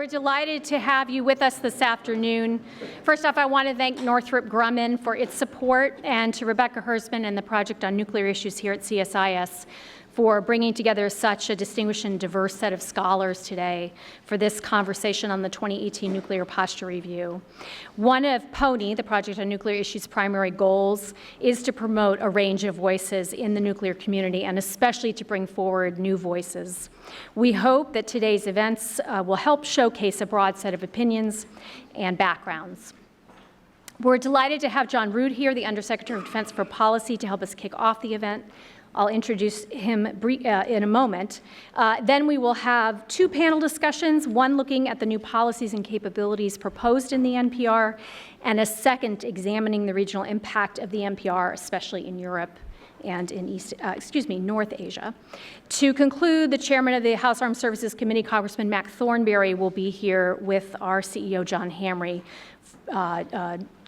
We're delighted to have you with us this afternoon. First off, I want to thank Northrop Grumman for its support, and to Rebecca Hersman and the Project on Nuclear Issues here at CSIS for bringing together such a distinguished and diverse set of scholars today for this conversation on the 2018 Nuclear Posture Review. One of PONI, the Project on Nuclear Issues' primary goals, is to promote a range of voices in the nuclear community, and especially to bring forward new voices. We hope that today's events will help showcase a broad set of opinions and backgrounds. We're delighted to have John Ruud here, the Undersecretary of Defense for Policy, to help us kick off the event. I'll introduce him in a moment. Then we will have two panel discussions, one looking at the new policies and capabilities proposed in the NPR, and a second examining the regional impact of the NPR, especially in Europe and in North Asia. To conclude, the chairman of the House Armed Services Committee, Congressman Mac Thornberry, will be here with our CEO, John Hamre.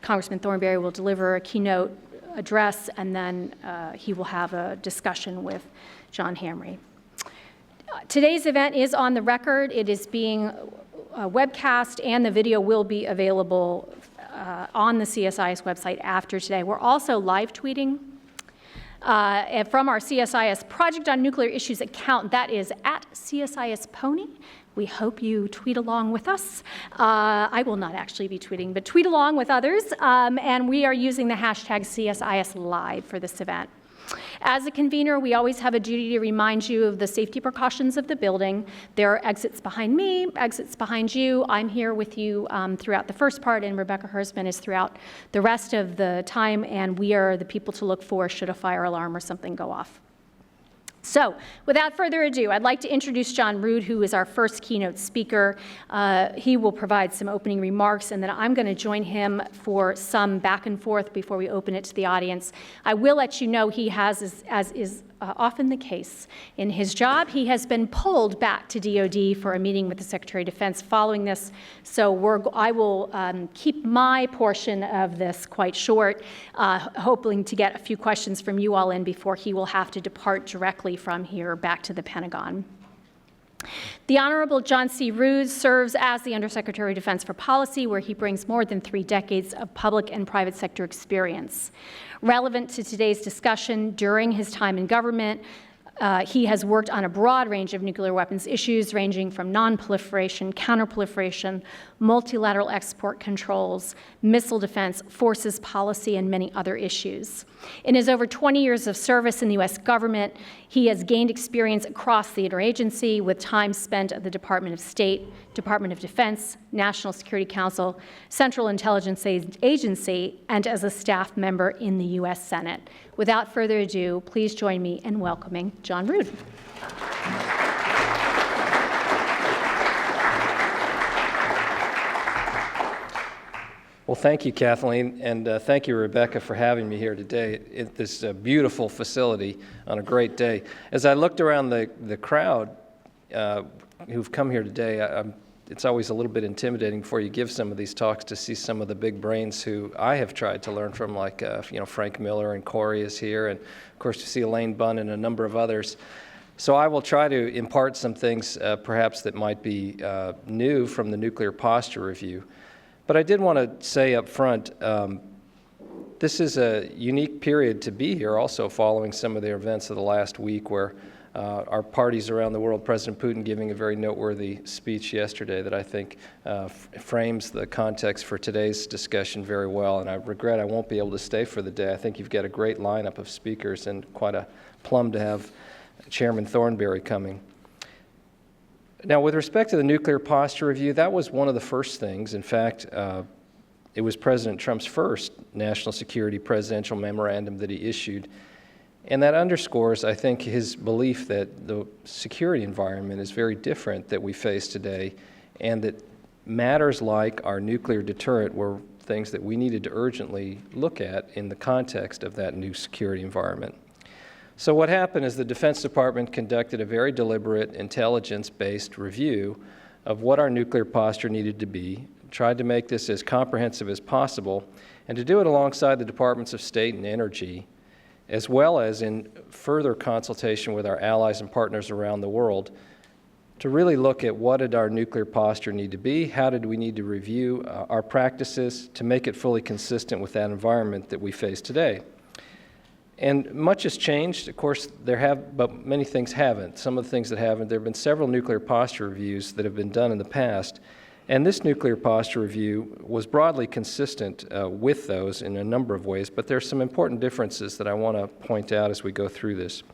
Congressman Thornberry will deliver a keynote address, and then he will have a discussion with John Hamre. Today's event is on the record. It is being webcast, and the video will be available on the CSIS website after today. We're also live tweeting from our CSIS Project on Nuclear Issues account. That is at CSIS PONI. We hope you tweet along with us. I will not actually be tweeting, but tweet along with others. And we are using the hashtag CSIS Live for this event. As a convener, we always have a duty to remind you of the safety precautions of the building. There are exits behind me, exits behind you. I'm here with you throughout the first part, and Rebecca Hersman is throughout the rest of the time, and we are the people to look for should a fire alarm or something go off. So, without further ado, I'd like to introduce John Ruud, who is our first keynote speaker. He will provide some opening remarks, and then I'm going to join him for some back and forth before we open it to the audience. I will let you know he has, as is often the case in his job, he has been pulled back to DOD for a meeting with the Secretary of Defense following this. So I will keep my portion of this quite short, hoping to get a few questions from you all in before he will have to depart directly from here back to the Pentagon. The Honorable John C. Ruud serves as the Undersecretary of Defense for Policy, where he brings more than 3 decades of public and private sector experience. Relevant to today's discussion, during his time in government, he has worked on a broad range of nuclear weapons issues, ranging from non-proliferation, counter-proliferation, multilateral export controls, missile defense, forces policy, and many other issues. In his over 20 years of service in the U.S. government, he has gained experience across the interagency, with time spent at the Department of State, Department of Defense, National Security Council, Central Intelligence Agency, and as a staff member in the U.S. Senate. Without further ado, please join me in welcoming John Ruud. Well, thank you, Kathleen, and thank you, Rebecca, for having me here today at this beautiful facility on a great day. As I looked around the crowd who've come here today, it's always a little bit intimidating before you give some of these talks to see some of the big brains who I have tried to learn from, like Frank Miller, and Corey is here, and of course you see Elaine Bunn and a number of others. So I will try to impart some things perhaps that might be new from the Nuclear Posture Review. But I did want to say up front, this is a unique period to be here, also following some of the events of the last week, where our parties around the world, President Putin giving a very noteworthy speech yesterday that I think frames the context for today's discussion very well. And I regret I won't be able to stay for the day. I think you've got a great lineup of speakers, and quite a plum to have Chairman Thornberry coming. Now, with respect to the Nuclear Posture Review, that was one of the first things. In fact, it was President Trump's first national security presidential memorandum that he issued. And that underscores, I think, his belief that the security environment is very different that we face today, and that matters like our nuclear deterrent were things that we needed to urgently look at in the context of that new security environment. So what happened is the Defense Department conducted a very deliberate, intelligence-based review of what our nuclear posture needed to be, tried to make this as comprehensive as possible, and to do it alongside the Departments of State and Energy, as well as in further consultation with our allies and partners around the world, to really look at what did our nuclear posture need to be, how did we need to review our practices to make it fully consistent with that environment that we face today. And much has changed. Of course, but many things haven't. Some of the things that haven't, there have been several nuclear posture reviews that have been done in the past, and this nuclear posture review was broadly consistent with those in a number of ways, but there are some important differences that I want to point out as we go through this.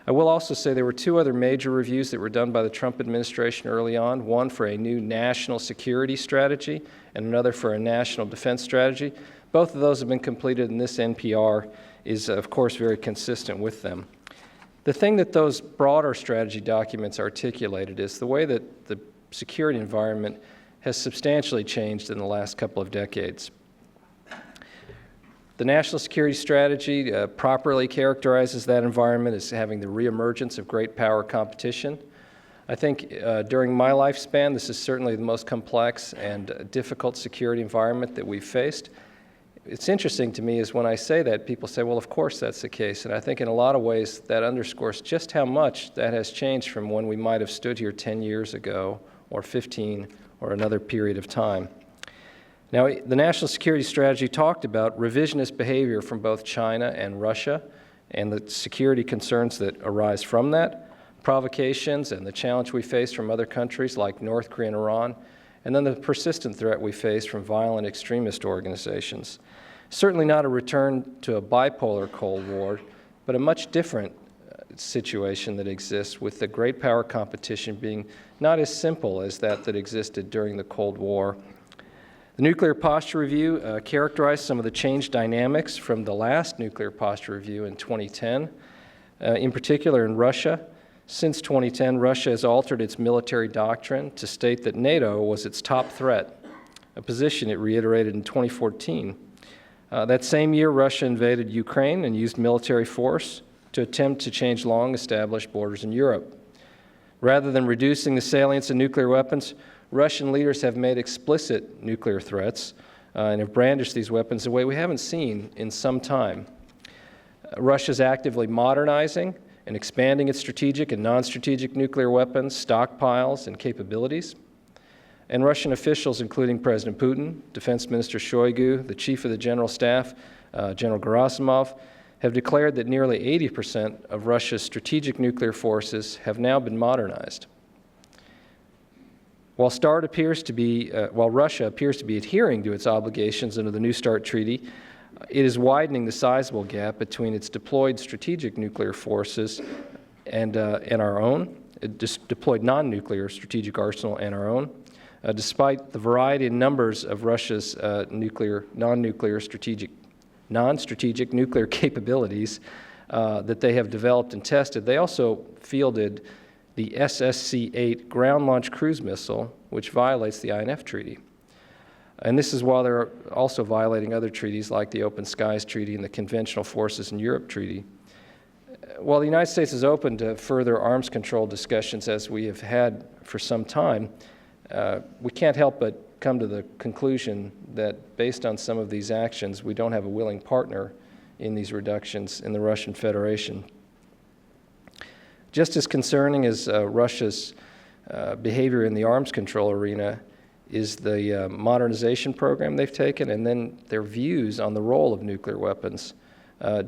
I will also say there were two other major reviews that were done by the Trump administration early on, one for a new national security strategy and another for a national defense strategy. Both of those have been completed, and this NPR is, of course, very consistent with them. The thing that those broader strategy documents articulated is the way that the security environment has substantially changed in the last couple of decades. The national security strategy properly characterizes that environment as having the reemergence of great power competition. I think during my lifespan, this is certainly the most complex and difficult security environment that we've faced. It's interesting to me is when I say that, people say, well, of course that's the case. And I think in a lot of ways that underscores just how much that has changed from when we might have stood here 10 years ago or 15 or another period of time. Now, the national security strategy talked about revisionist behavior from both China and Russia and the security concerns that arise from that, provocations and the challenge we face from other countries like North Korea and Iran, and then the persistent threat we face from violent extremist organizations. Certainly not a return to a bipolar Cold War, but a much different situation that exists with the great power competition being not as simple as that existed during the Cold War. The nuclear posture review characterized some of the change dynamics from the last nuclear posture review in 2010, in particular in Russia. Since 2010, Russia has altered its military doctrine to state that NATO was its top threat, a position it reiterated in 2014. That same year, Russia invaded Ukraine and used military force to attempt to change long-established borders in Europe. Rather than reducing the salience of nuclear weapons, Russian leaders have made explicit nuclear threats and have brandished these weapons in a way we haven't seen in some time. Russia's actively modernizing and expanding its strategic and non-strategic nuclear weapons, stockpiles, and capabilities. And Russian officials, including President Putin, Defense Minister Shoigu, the Chief of the General Staff, General Gerasimov, have declared that nearly 80% of Russia's strategic nuclear forces have now been modernized. While Russia appears to be adhering to its obligations under the New START Treaty, it is widening the sizable gap between its deployed strategic nuclear forces and our own, deployed non-nuclear strategic arsenal and our own, despite the variety and numbers of Russia's non-strategic nuclear capabilities that they have developed and tested. They also fielded the SSC-8 ground launch cruise missile, which violates the INF Treaty. And this is while they're also violating other treaties like the Open Skies Treaty and the Conventional Forces in Europe Treaty. While the United States is open to further arms control discussions, as we have had for some time, we can't help but come to the conclusion that based on some of these actions, we don't have a willing partner in these reductions in the Russian Federation. Just as concerning as Russia's behavior in the arms control arena is the modernization program they've taken and then their views on the role of nuclear weapons.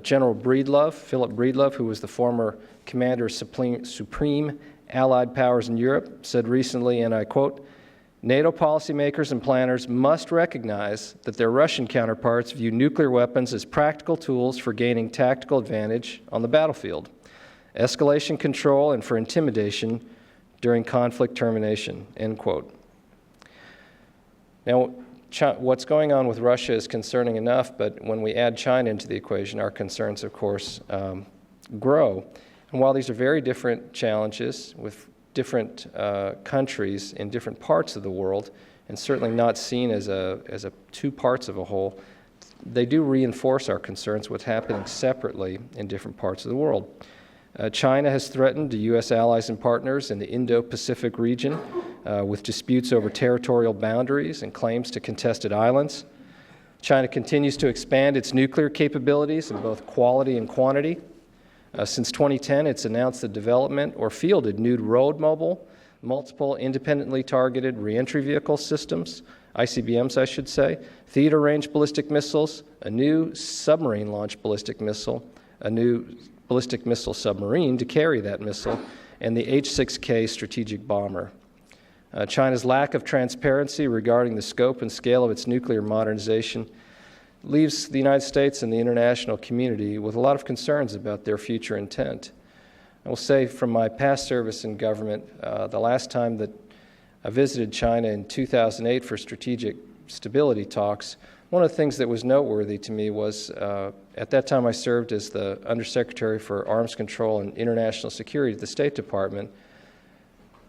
General Philip Breedlove, who was the former commander of Supreme Allied Powers in Europe, said recently, and I quote, "NATO policymakers and planners must recognize that their Russian counterparts view nuclear weapons as practical tools for gaining tactical advantage on the battlefield, escalation control, and for intimidation during conflict termination," end quote. Now, what's going on with Russia is concerning enough, but when we add China into the equation, our concerns, of course, grow. And while these are very different challenges with different countries in different parts of the world, and certainly not seen as two parts of a whole, they do reinforce our concerns what's happening separately in different parts of the world. China has threatened the U.S. allies and partners in the Indo-Pacific region with disputes over territorial boundaries and claims to contested islands. China continues to expand its nuclear capabilities in both quality and quantity. Since 2010, it's announced the development or fielded new road mobile, multiple independently targeted reentry vehicle systems, ICBMs, I should say, theater-range ballistic missiles, a new submarine-launched ballistic missile, a new ballistic missile submarine to carry that missile, and the H-6K strategic bomber. China's lack of transparency regarding the scope and scale of its nuclear modernization leaves the United States and the international community with a lot of concerns about their future intent. I will say from my past service in government, the last time that I visited China in 2008 for strategic stability talks, one of the things that was noteworthy to me was, at that time I served as the Undersecretary for Arms Control and International Security at the State Department,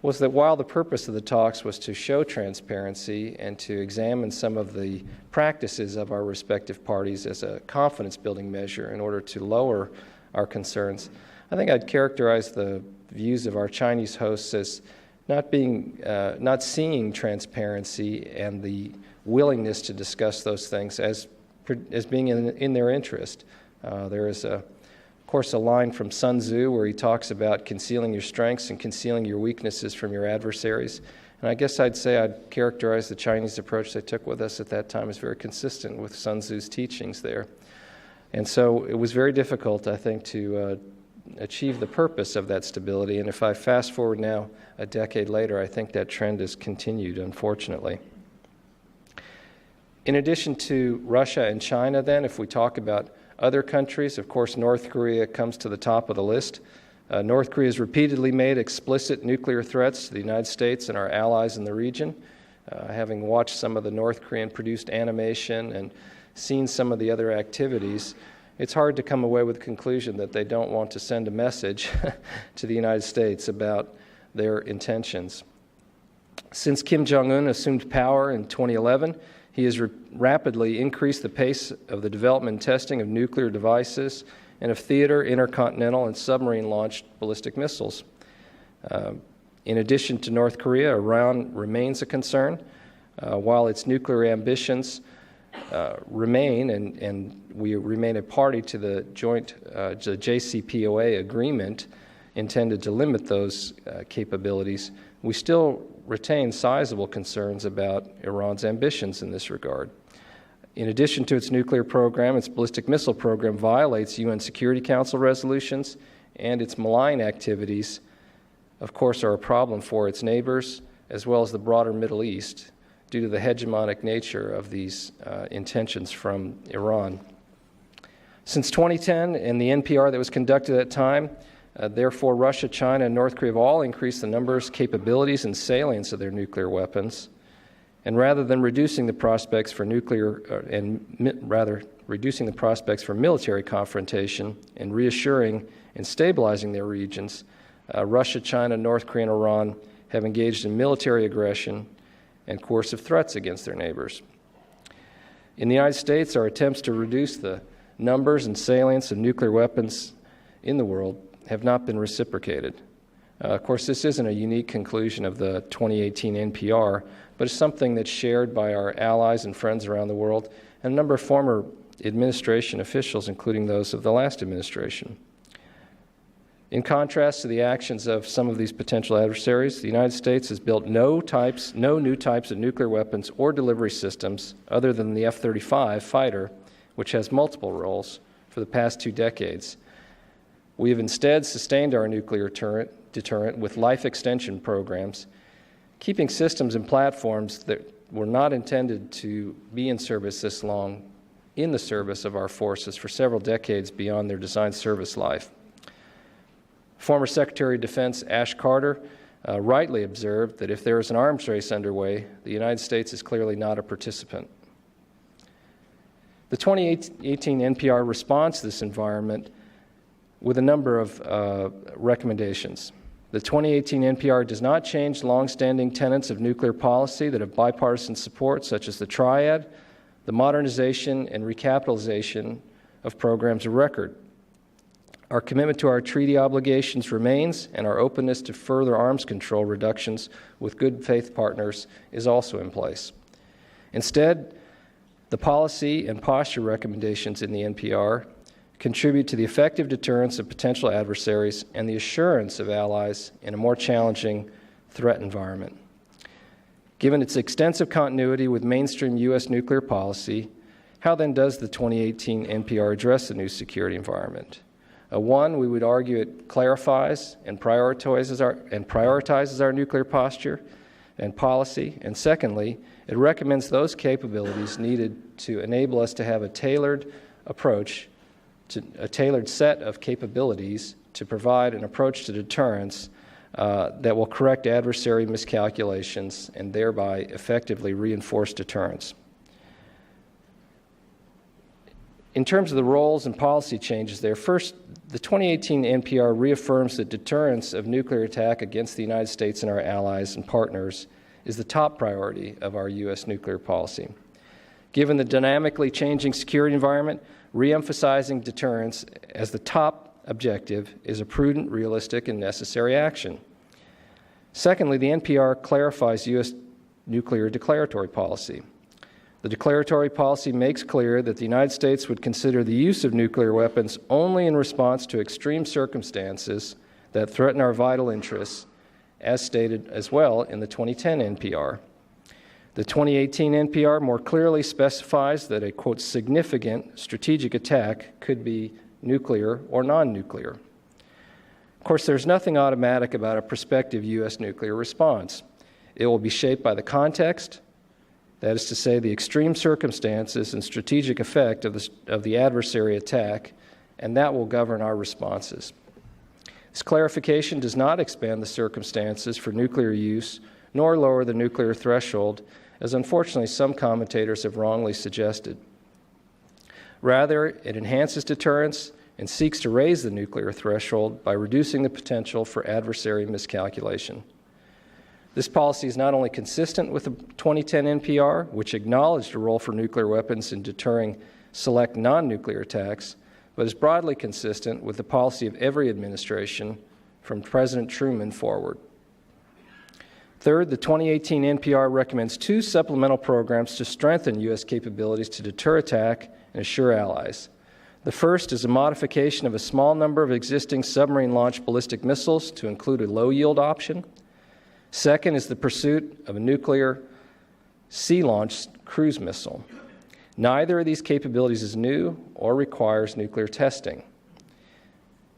was that while the purpose of the talks was to show transparency and to examine some of the practices of our respective parties as a confidence-building measure in order to lower our concerns, I think I'd characterize the views of our Chinese hosts as not seeing transparency and the willingness to discuss those things as being in their interest. There is, of course, a line from Sun Tzu where he talks about concealing your strengths and concealing your weaknesses from your adversaries. And I guess I'd say I'd characterize the Chinese approach they took with us at that time as very consistent with Sun Tzu's teachings there. And so it was very difficult, I think, to achieve the purpose of that stability. And if I fast forward now a decade later, I think that trend has continued, unfortunately. In addition to Russia and China, then, if we talk about other countries, of course, North Korea comes to the top of the list. North Korea has repeatedly made explicit nuclear threats to the United States and our allies in the region. Having watched some of the North Korean-produced animation and seen some of the other activities, it's hard to come away with the conclusion that they don't want to send a message to the United States about their intentions. Since Kim Jong-un assumed power in 2011, he has rapidly increased the pace of the development and testing of nuclear devices and of theater, intercontinental, and submarine-launched ballistic missiles. In addition to North Korea, Iran remains a concern. While its nuclear ambitions remain, and we remain a party to the joint the JCPOA agreement intended to limit those capabilities, we still retain sizable concerns about Iran's ambitions in this regard. In addition to its nuclear program, its ballistic missile program violates UN Security Council resolutions, and its malign activities, of course, are a problem for its neighbors as well as the broader Middle East due to the hegemonic nature of these intentions from Iran. Since 2010 and the NPR that was conducted at that time, therefore, Russia, China, and North Korea have all increased the numbers, capabilities, and salience of their nuclear weapons. And rather than reducing the prospects for reducing the prospects for military confrontation and reassuring and stabilizing their regions, Russia, China, North Korea, and Iran have engaged in military aggression and coercive threats against their neighbors. In the United States, our attempts to reduce the numbers and salience of nuclear weapons in the world have not been reciprocated. Of course, this isn't a unique conclusion of the 2018 NPR, but it's something that's shared by our allies and friends around the world and a number of former administration officials, including those of the last administration. In contrast to the actions of some of these potential adversaries, the United States has built no new types of nuclear weapons or delivery systems other than the F-35 fighter, which has multiple roles, for the past 2 decades. We have instead sustained our nuclear deterrent with life extension programs, keeping systems and platforms that were not intended to be in service this long in the service of our forces for several decades beyond their designed service life. Former Secretary of Defense Ash Carter rightly observed that if there is an arms race underway, the United States is clearly not a participant. The 2018 NPR responds to this environment with a number of recommendations. The 2018 NPR does not change longstanding tenets of nuclear policy that have bipartisan support, such as the triad, the modernization and recapitalization of programs of record. Our commitment to our treaty obligations remains, and our openness to further arms control reductions with good faith partners is also in place. Instead, the policy and posture recommendations in the NPR contribute to the effective deterrence of potential adversaries and the assurance of allies in a more challenging threat environment. Given its extensive continuity with mainstream U.S. nuclear policy, how then does the 2018 NPR address the new security environment? One, we would argue it clarifies and prioritizes our nuclear posture and policy. And secondly, it recommends those capabilities needed to enable us to have a tailored approach, a tailored set of capabilities to provide an approach to deterrence that will correct adversary miscalculations and thereby effectively reinforce deterrence. In terms of the roles and policy changes there, first, the 2018 NPR reaffirms that deterrence of nuclear attack against the United States and our allies and partners is the top priority of our U.S. nuclear policy. Given the dynamically changing security environment, reemphasizing deterrence as the top objective is a prudent, realistic, and necessary action. Secondly, the NPR clarifies U.S. nuclear declaratory policy. The declaratory policy makes clear that the United States would consider the use of nuclear weapons only in response to extreme circumstances that threaten our vital interests, as stated as well in the 2010 NPR. The 2018 NPR more clearly specifies that a, quote, significant strategic attack could be nuclear or non-nuclear. Of course, there's nothing automatic about a prospective U.S. nuclear response. It will be shaped by the context, that is to say, the extreme circumstances and strategic effect of the adversary attack, and that will govern our responses. This clarification does not expand the circumstances for nuclear use, nor lower the nuclear threshold, as unfortunately some commentators have wrongly suggested. Rather, it enhances deterrence and seeks to raise the nuclear threshold by reducing the potential for adversary miscalculation. This policy is not only consistent with the 2010 NPR, which acknowledged a role for nuclear weapons in deterring select non-nuclear attacks, but is broadly consistent with the policy of every administration from President Truman forward. Third, the 2018 NPR recommends two supplemental programs to strengthen U.S. capabilities to deter attack and assure allies. The first is a modification of a small number of existing submarine-launched ballistic missiles to include a low-yield option. Second is the pursuit of a nuclear sea-launched cruise missile. Neither of these capabilities is new or requires nuclear testing.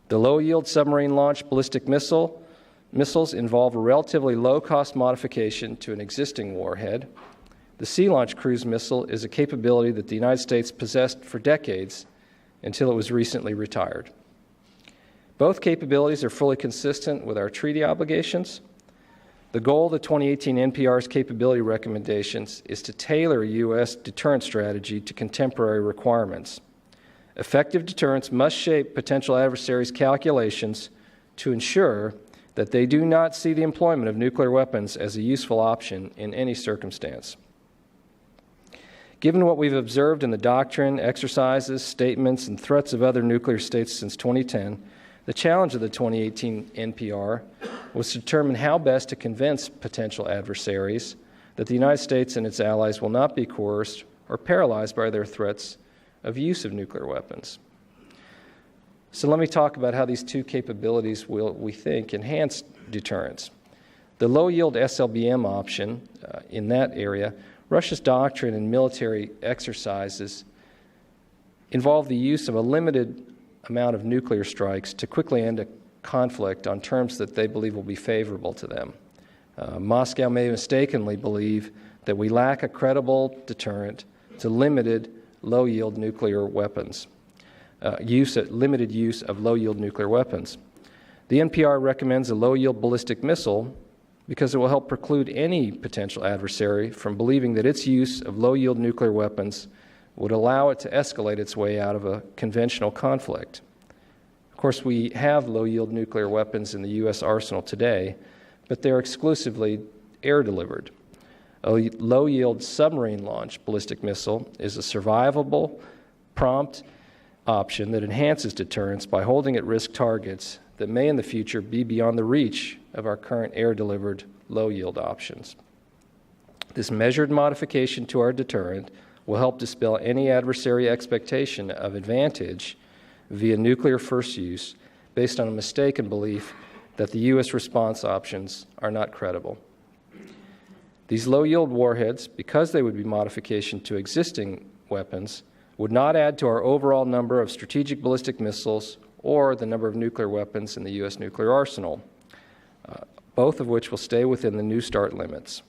The low-yield submarine-launched ballistic missiles involve a relatively low-cost modification to an existing warhead. The sea-launched cruise missile is a capability that the United States possessed for decades until it was recently retired. Both capabilities are fully consistent with our treaty obligations. The goal of the 2018 NPR's capability recommendations is to tailor a U.S. deterrence strategy to contemporary requirements. Effective deterrence must shape potential adversaries' calculations to ensure that they do not see the employment of nuclear weapons as a useful option in any circumstance. Given what we've observed in the doctrine, exercises, statements, and threats of other nuclear states since 2010, the challenge of the 2018 NPR was to determine how best to convince potential adversaries that the United States and its allies will not be coerced or paralyzed by their threats of use of nuclear weapons. So let me talk about how these two capabilities will, we think, enhance deterrence. The low-yield SLBM option in that area, Russia's doctrine and military exercises involve the use of a limited amount of nuclear strikes to quickly end a conflict on terms that they believe will be favorable to them. Moscow may mistakenly believe that we lack a credible deterrent to limited low-yield nuclear weapons, limited use of low-yield nuclear weapons. The NPR recommends a low-yield ballistic missile because it will help preclude any potential adversary from believing that its use of low-yield nuclear weapons would allow it to escalate its way out of a conventional conflict. Of course, we have low-yield nuclear weapons in the U.S. arsenal today, but they're exclusively air-delivered. A low-yield submarine-launched ballistic missile is a survivable, prompt option that enhances deterrence by holding at risk targets that may in the future be beyond the reach of our current air-delivered low-yield options. This measured modification to our deterrent will help dispel any adversary expectation of advantage via nuclear first use based on a mistaken belief that the U.S. response options are not credible. These low-yield warheads, because they would be modification to existing weapons, would not add to our overall number of strategic ballistic missiles or the number of nuclear weapons in the U.S. nuclear arsenal, both of which will stay within the New START limits.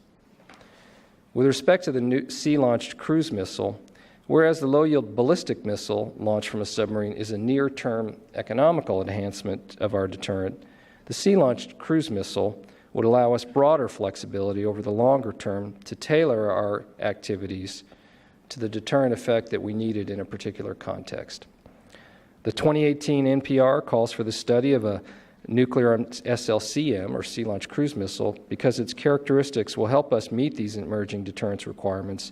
With respect to the new sea-launched cruise missile, whereas the low-yield ballistic missile launched from a submarine is a near-term economical enhancement of our deterrent, the sea-launched cruise missile would allow us broader flexibility over the longer term to tailor our activities to the deterrent effect that we needed in a particular context. The 2018 NPR calls for the study of a nuclear SLCM, or sea-launched cruise missile, because its characteristics will help us meet these emerging deterrence requirements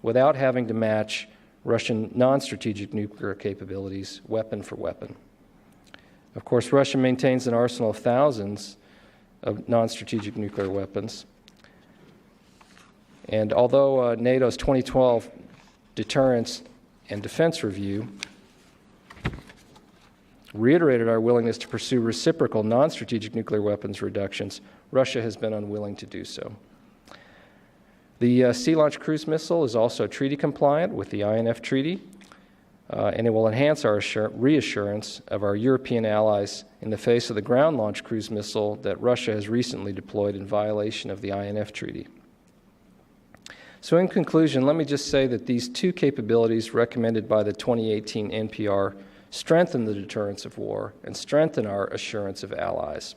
without having to match Russian non-strategic nuclear capabilities weapon for weapon. Of course, Russia maintains an arsenal of thousands of non-strategic nuclear weapons. And although NATO's 2012 Deterrence and Defense Review reiterated our willingness to pursue reciprocal non-strategic nuclear weapons reductions, Russia has been unwilling to do so. The sea-launched cruise missile is also treaty compliant with the INF Treaty, and it will enhance our reassurance of our European allies in the face of the ground-launched cruise missile that Russia has recently deployed in violation of the INF Treaty. So in conclusion, let me just say that these two capabilities recommended by the 2018 NPR strengthen the deterrence of war and strengthen our assurance of allies,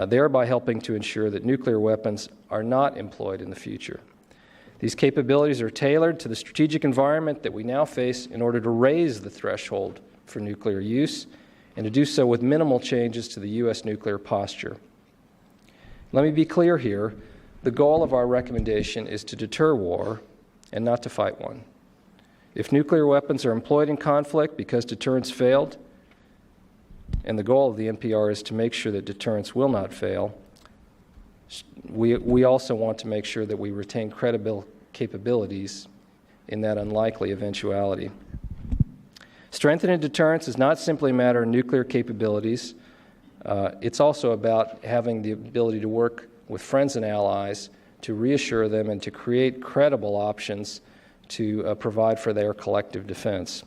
thereby helping to ensure that nuclear weapons are not employed in the future. These capabilities are tailored to the strategic environment that we now face in order to raise the threshold for nuclear use and to do so with minimal changes to the U.S. nuclear posture. Let me be clear here. The goal of our recommendation is to deter war and not to fight one. If nuclear weapons are employed in conflict because deterrence failed, and the goal of the NPR is to make sure that deterrence will not fail, we also want to make sure that we retain credible capabilities in that unlikely eventuality. Strengthening deterrence is not simply a matter of nuclear capabilities. It's also about having the ability to work with friends and allies to reassure them and to create credible options to provide for their collective defense.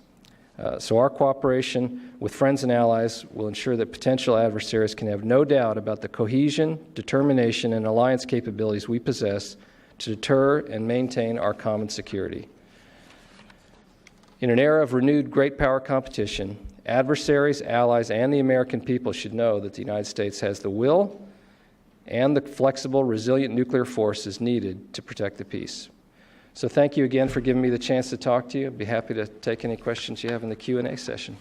So our cooperation with friends and allies will ensure that potential adversaries can have no doubt about the cohesion, determination, and alliance capabilities we possess to deter and maintain our common security. In an era of renewed great power competition, adversaries, allies, and the American people should know that the United States has the will and the flexible, resilient nuclear forces needed to protect the peace. So thank you again for giving me the chance to talk to you. I'd be happy to take any questions you have in the Q&A session.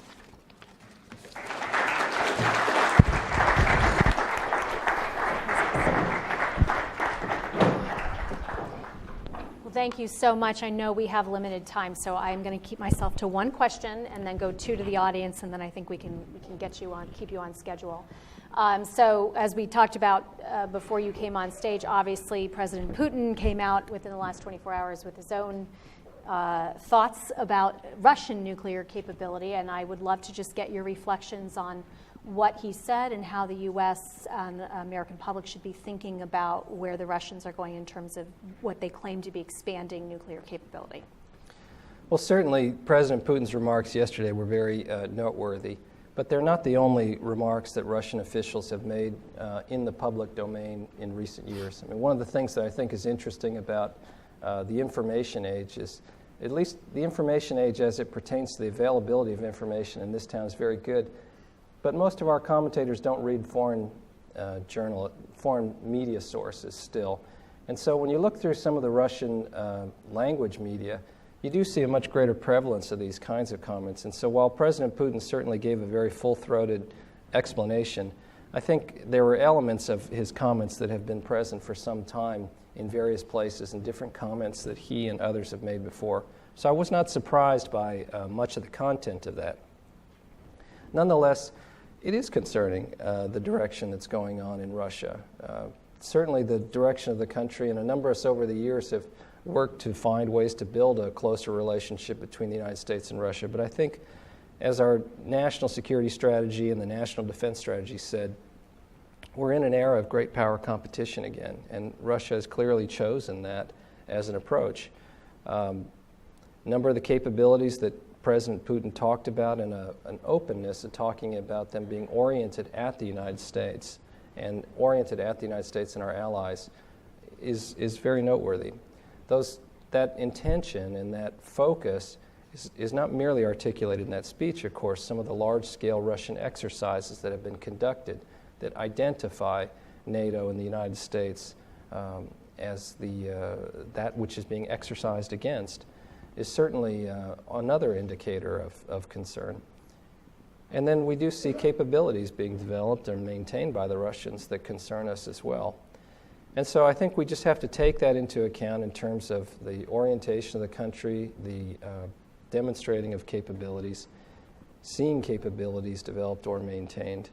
Well, thank you so much. I know we have limited time, so I'm going to keep myself to one question and then go two to the audience, and then I think we can get you on, keep you on schedule. So as we talked about before you came on stage, obviously President Putin came out within the last 24 hours with his own thoughts about Russian nuclear capability, and I would love to just get your reflections on what he said and how the U.S. and the American public should be thinking about where the Russians are going in terms of what they claim to be expanding nuclear capability. Well, certainly President Putin's remarks yesterday were very noteworthy. But they're not the only remarks that Russian officials have made in the public domain in recent years. I mean, one of the things that I think is interesting about the information age is, at least the information age as it pertains to the availability of information in this town is very good. But most of our commentators don't read foreign media sources still. And so when you look through some of the Russian language media, you do see a much greater prevalence of these kinds of comments. And so while President Putin certainly gave a very full-throated explanation, I think there were elements of his comments that have been present for some time in various places and different comments that he and others have made before. So I was not surprised by much of the content of that. Nonetheless, it is concerning, the direction that's going on in Russia. Certainly the direction of the country, and a number of us over the years have worked to find ways to build a closer relationship between the United States and Russia. But I think as our national security strategy and the national defense strategy said, we're in an era of great power competition again, and Russia has clearly chosen that as an approach. A number of the capabilities that President Putin talked about and an openness of talking about them being oriented at the United States and oriented at the United States and our allies is very noteworthy. That intention and that focus is not merely articulated in that speech, of course. Some of the large-scale Russian exercises that have been conducted that identify NATO and the United States as that which is being exercised against is certainly another indicator of concern. And then we do see capabilities being developed and maintained by the Russians that concern us as well. And so I think we just have to take that into account in terms of the orientation of the country, the demonstrating of capabilities, seeing capabilities developed or maintained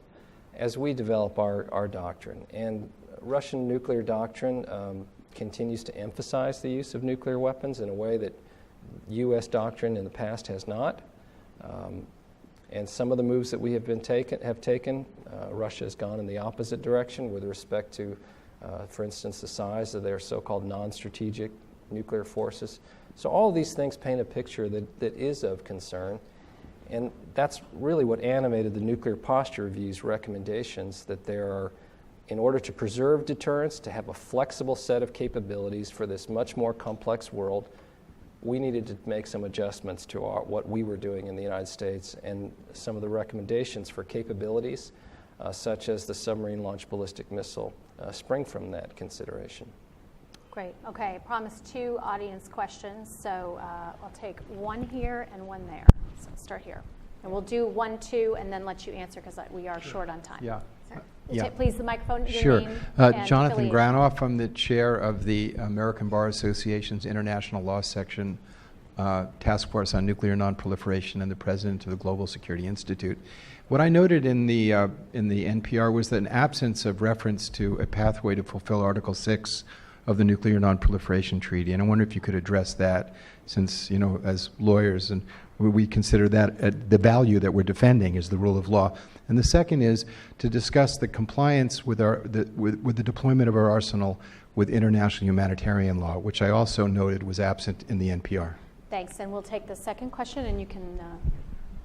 as we develop our doctrine. And Russian nuclear doctrine continues to emphasize the use of nuclear weapons in a way that U.S. doctrine in the past has not. And some of the moves that we have taken, Russia has gone in the opposite direction with respect to, for instance, the size of their so-called non-strategic nuclear forces. So all of these things paint a picture that is of concern. And that's really what animated the Nuclear Posture Review's recommendations, that there are, in order to preserve deterrence, to have a flexible set of capabilities for this much more complex world, we needed to make some adjustments to what we were doing in the United States, and some of the recommendations for capabilities, such as the submarine-launched ballistic missile, spring from that consideration. Great. Okay, I promised 2 audience questions, so I'll take one here and one there. So let's start here. And we'll do 1, 2, and then let you answer because we are short on time. Yeah. Yeah. Please, the microphone. Sure. Your name and Jonathan affiliation. Granoff, I'm the chair of the American Bar Association's International Law Section Task Force on Nuclear Nonproliferation and the president of the Global Security Institute. What I noted in the NPR was that an absence of reference to a pathway to fulfill Article 6 of the Nuclear Nonproliferation Treaty, and I wonder if you could address that, since, you know, as lawyers, and we consider that the value that we're defending is the rule of law. And the second is to discuss the compliance with the deployment of our arsenal with international humanitarian law, which I also noted was absent in the NPR. Thanks, and we'll take the second question, and you can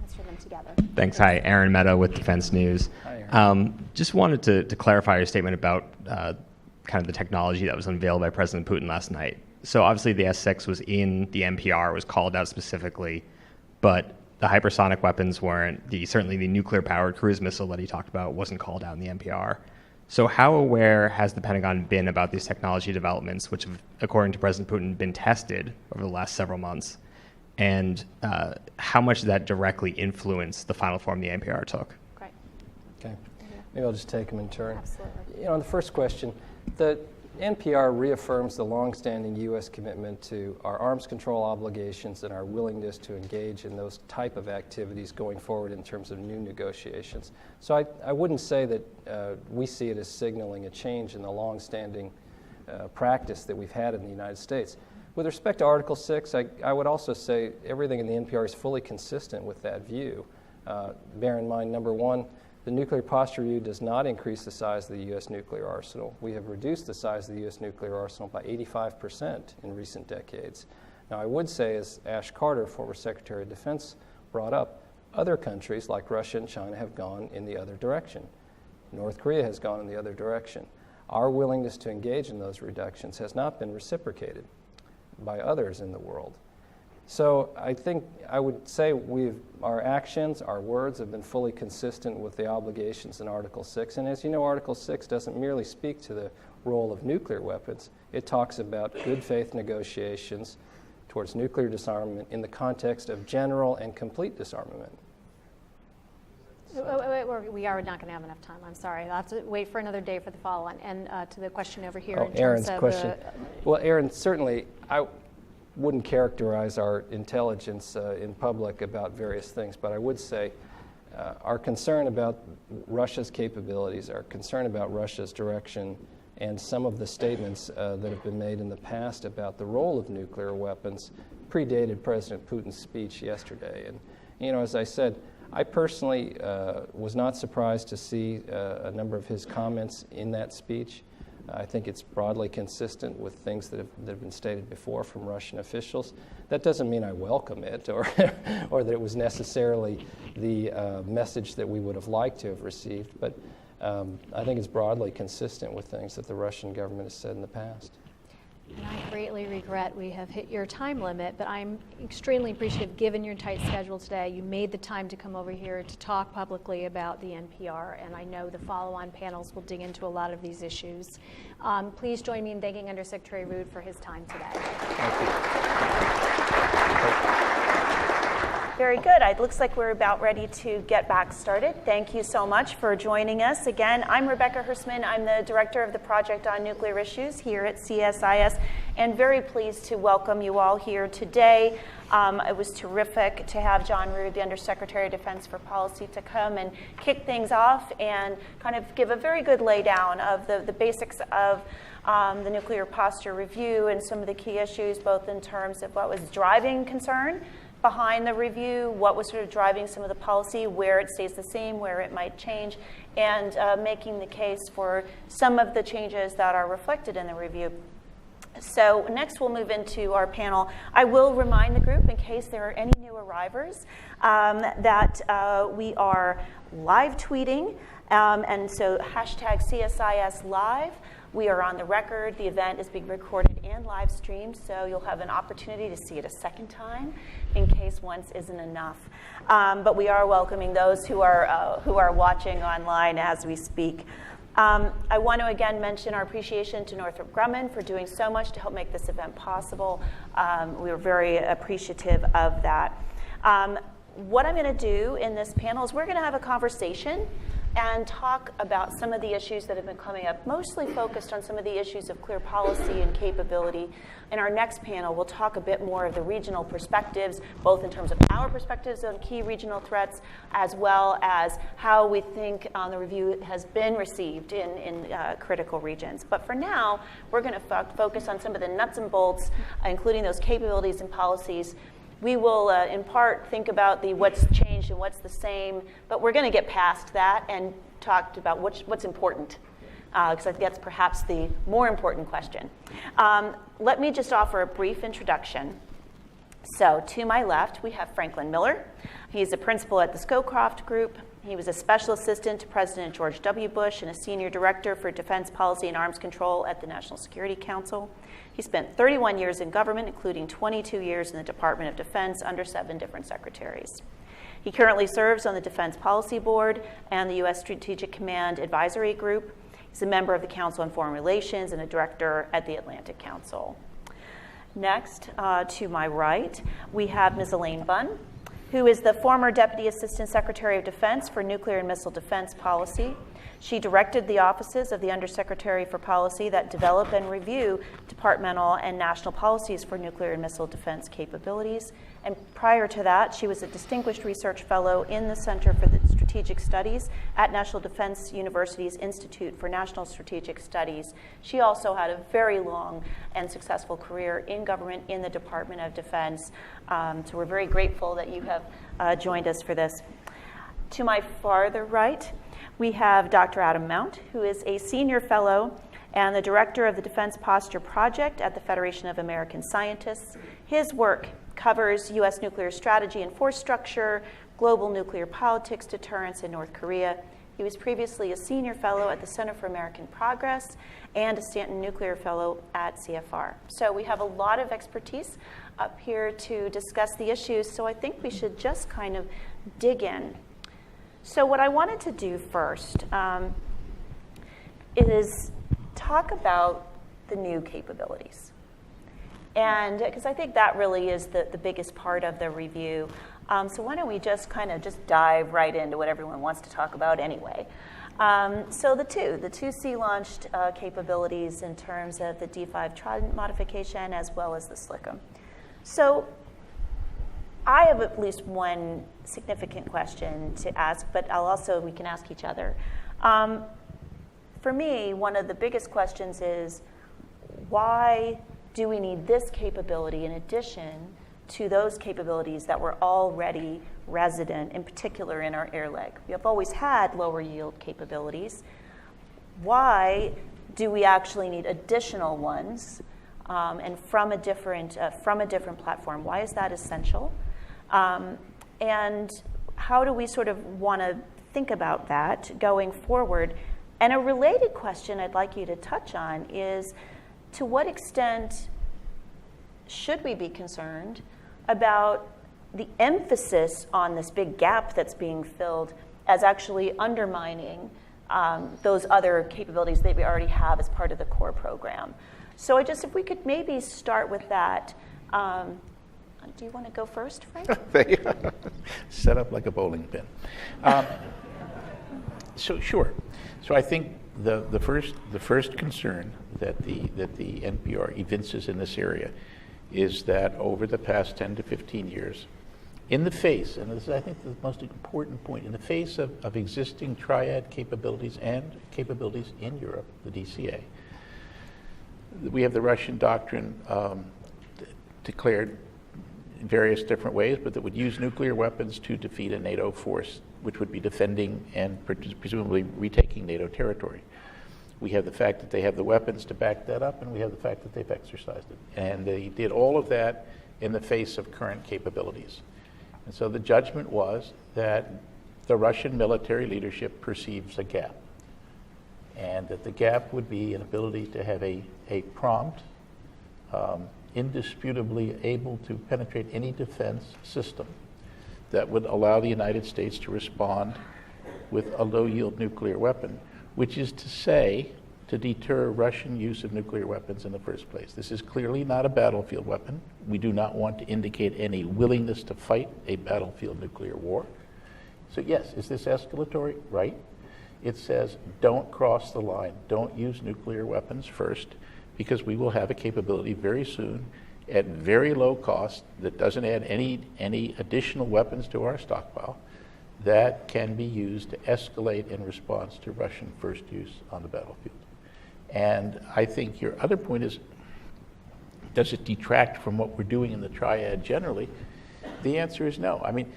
answer them together. Thanks. Hi, Aaron Mehta with Defense News. Hi, Aaron. Just wanted to clarify your statement about kind of the technology that was unveiled by President Putin last night. So obviously the S-6 was in the NPR, was called out specifically, but the hypersonic weapons weren't. Certainly the nuclear-powered cruise missile that he talked about wasn't called out in the NPR. So how aware has the Pentagon been about these technology developments, which have, according to President Putin, been tested over the last several months? And how much did that directly influence the final form the NPR took? Great. Okay. Maybe I'll just take them in turn. Absolutely. You know, on the first question, the NPR reaffirms the longstanding U.S. commitment to our arms control obligations and our willingness to engage in those type of activities going forward in terms of new negotiations. So I wouldn't say that we see it as signaling a change in the longstanding practice that we've had in the United States. With respect to Article 6, I would also say everything in the NPR is fully consistent with that view. Bear in mind, number one, the Nuclear Posture Review does not increase the size of the U.S. nuclear arsenal. We have reduced the size of the U.S. nuclear arsenal by 85% in recent decades. Now, I would say, as Ash Carter, former Secretary of Defense, brought up, other countries like Russia and China have gone in the other direction. North Korea has gone in the other direction. Our willingness to engage in those reductions has not been reciprocated by others in the world. So I think I would say our actions, our words have been fully consistent with the obligations in Article 6. And as you know, Article 6 doesn't merely speak to the role of nuclear weapons. It talks about good faith negotiations towards nuclear disarmament in the context of general and complete disarmament. We are not going to have enough time. I'm sorry. I'll have to wait for another day for the follow-on. And to the question over here. Oh, Aaron's question. Well, Aaron, certainly I wouldn't characterize our intelligence in public about various things, but I would say our concern about Russia's capabilities, our concern about Russia's direction, and some of the statements that have been made in the past about the role of nuclear weapons predated President Putin's speech yesterday. And, you know, as I said, I personally was not surprised to see a number of his comments in that speech. I think it's broadly consistent with things that have been stated before from Russian officials. That doesn't mean I welcome it or, or that it was necessarily the message that we would have liked to have received, but I think it's broadly consistent with things that the Russian government has said in the past. And I greatly regret we have hit your time limit, but I'm extremely appreciative, given your tight schedule today, you made the time to come over here to talk publicly about the NPR, and I know the follow-on panels will dig into a lot of these issues. Please join me in thanking Undersecretary Ruud for his time today. Thank you. Very good. It looks like we're about ready to get back started. Thank you so much for joining us. Again, I'm Rebecca Hersman. I'm the director of the Project on Nuclear Issues here at CSIS, and very pleased to welcome you all here today. It was terrific to have John Ruud, the Undersecretary of Defense for Policy, to come and kick things off and kind of give a very good laydown of the basics of the nuclear posture review and some of the key issues, both in terms of what was driving concern behind the review, what was sort of driving some of the policy, where it stays the same, where it might change, and making the case for some of the changes that are reflected in the review. So next we'll move into our panel. I will remind the group, in case there are any new arrivers, that we are live tweeting, and so hashtag CSIS Live. We are on the record. The event is being recorded and live streamed, so you'll have an opportunity to see it a second time in case once isn't enough. But we are welcoming those who are watching online as we speak. I want to again mention our appreciation to Northrop Grumman for doing so much to help make this event possible. We are very appreciative of that. What I'm going to do in this panel is we're going to have a conversation and talk about some of the issues that have been coming up, mostly focused on some of the issues of clear policy and capability. In our next panel, we'll talk a bit more of the regional perspectives, both in terms of our perspectives on key regional threats, as well as how we think the review has been received in critical regions. But for now, we're going to focus on some of the nuts and bolts, including those capabilities and policies. We will, in part, think about what's changed and what's the same, but we're going to get past that and talk about what's important, because I think that's perhaps the more important question. Let me just offer a brief introduction. So to my left, we have Franklin Miller. He's a principal at the Scowcroft Group. He was a special assistant to President George W. Bush and a senior director for defense policy and arms control at the National Security Council. He spent 31 years in government, including 22 years in the Department of Defense under 7 different secretaries. He currently serves on the Defense Policy Board and the U.S. Strategic Command Advisory Group. He's a member of the Council on Foreign Relations and a director at the Atlantic Council. Next, to my right, we have Ms. Elaine Bunn, who is the former Deputy Assistant Secretary of Defense for Nuclear and Missile Defense Policy. She directed the offices of the Undersecretary for Policy that develop and review departmental and national policies for nuclear and missile defense capabilities. And prior to that, she was a Distinguished Research Fellow in the Center for the Strategic Studies at National Defense University's Institute for National Strategic Studies. She also had a very long and successful career in government in the Department of Defense. So we're very grateful that you have joined us for this. To my farther right, we have Dr. Adam Mount, who is a senior fellow and the director of the Defense Posture Project at the Federation of American Scientists. His work covers U.S. nuclear strategy and force structure, global nuclear politics, deterrence, and North Korea. He was previously a senior fellow at the Center for American Progress and a Stanton Nuclear Fellow at CFR. So we have a lot of expertise up here to discuss the issues, so I think we should just kind of dig in. So what I wanted to do first is talk about the new capabilities. And because I think that really is the biggest part of the review. So why don't we just kind of just dive right into what everyone wants to talk about anyway. So the two sea-launched capabilities in terms of the D5 Trident modification as well as the SLCM. So I have at least one significant question to ask, but we can ask each other. For me, one of the biggest questions is, why do we need this capability in addition to those capabilities that were already resident, in particular in our air leg. We have always had lower yield capabilities. Why do we actually need additional ones, and from a different platform? Why is that essential? And how do we sort of want to think about that going forward? And a related question I'd like you to touch on is, to what extent should we be concerned about the emphasis on this big gap that's being filled as actually undermining those other capabilities that we already have as part of the core program? So if we could maybe start with that. Do you want to go first, Frank? Set up like a bowling pin. Sure. So I think the first concern that the NPR evinces in this area is that over the past 10 to 15 years, in the face, and this is, I think, the most important point, in the face of existing triad capabilities and capabilities in Europe, the DCA, we have the Russian doctrine declared in various different ways, but that would use nuclear weapons to defeat a NATO force, which would be defending and presumably retaking NATO territory. We have the fact that they have the weapons to back that up, and we have the fact that they've exercised it. And they did all of that in the face of current capabilities. And so the judgment was that the Russian military leadership perceives a gap, and that the gap would be an ability to have a prompt, indisputably able to penetrate any defense system that would allow the United States to respond with a low-yield nuclear weapon, which is to say, to deter Russian use of nuclear weapons in the first place. This is clearly not a battlefield weapon. We do not want to indicate any willingness to fight a battlefield nuclear war. So yes, is this escalatory? Right. It says, don't cross the line. Don't use nuclear weapons first, because we will have a capability very soon at very low cost that doesn't add any additional weapons to our stockpile that can be used to escalate in response to Russian first use on the battlefield. And I think your other point is, does it detract from what we're doing in the triad generally? The answer is no. I mean,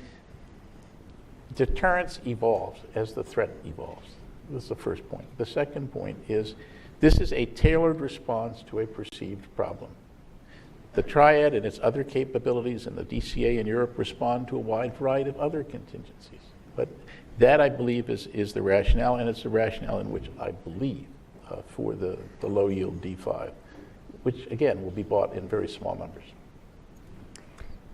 deterrence evolves as the threat evolves. This is the first point. The second point is, this is a tailored response to a perceived problem. The triad and its other capabilities and the DCA in Europe respond to a wide variety of other contingencies. But that, I believe, is the rationale, and it's the rationale in which I believe for the low-yield D5, which, again, will be bought in very small numbers.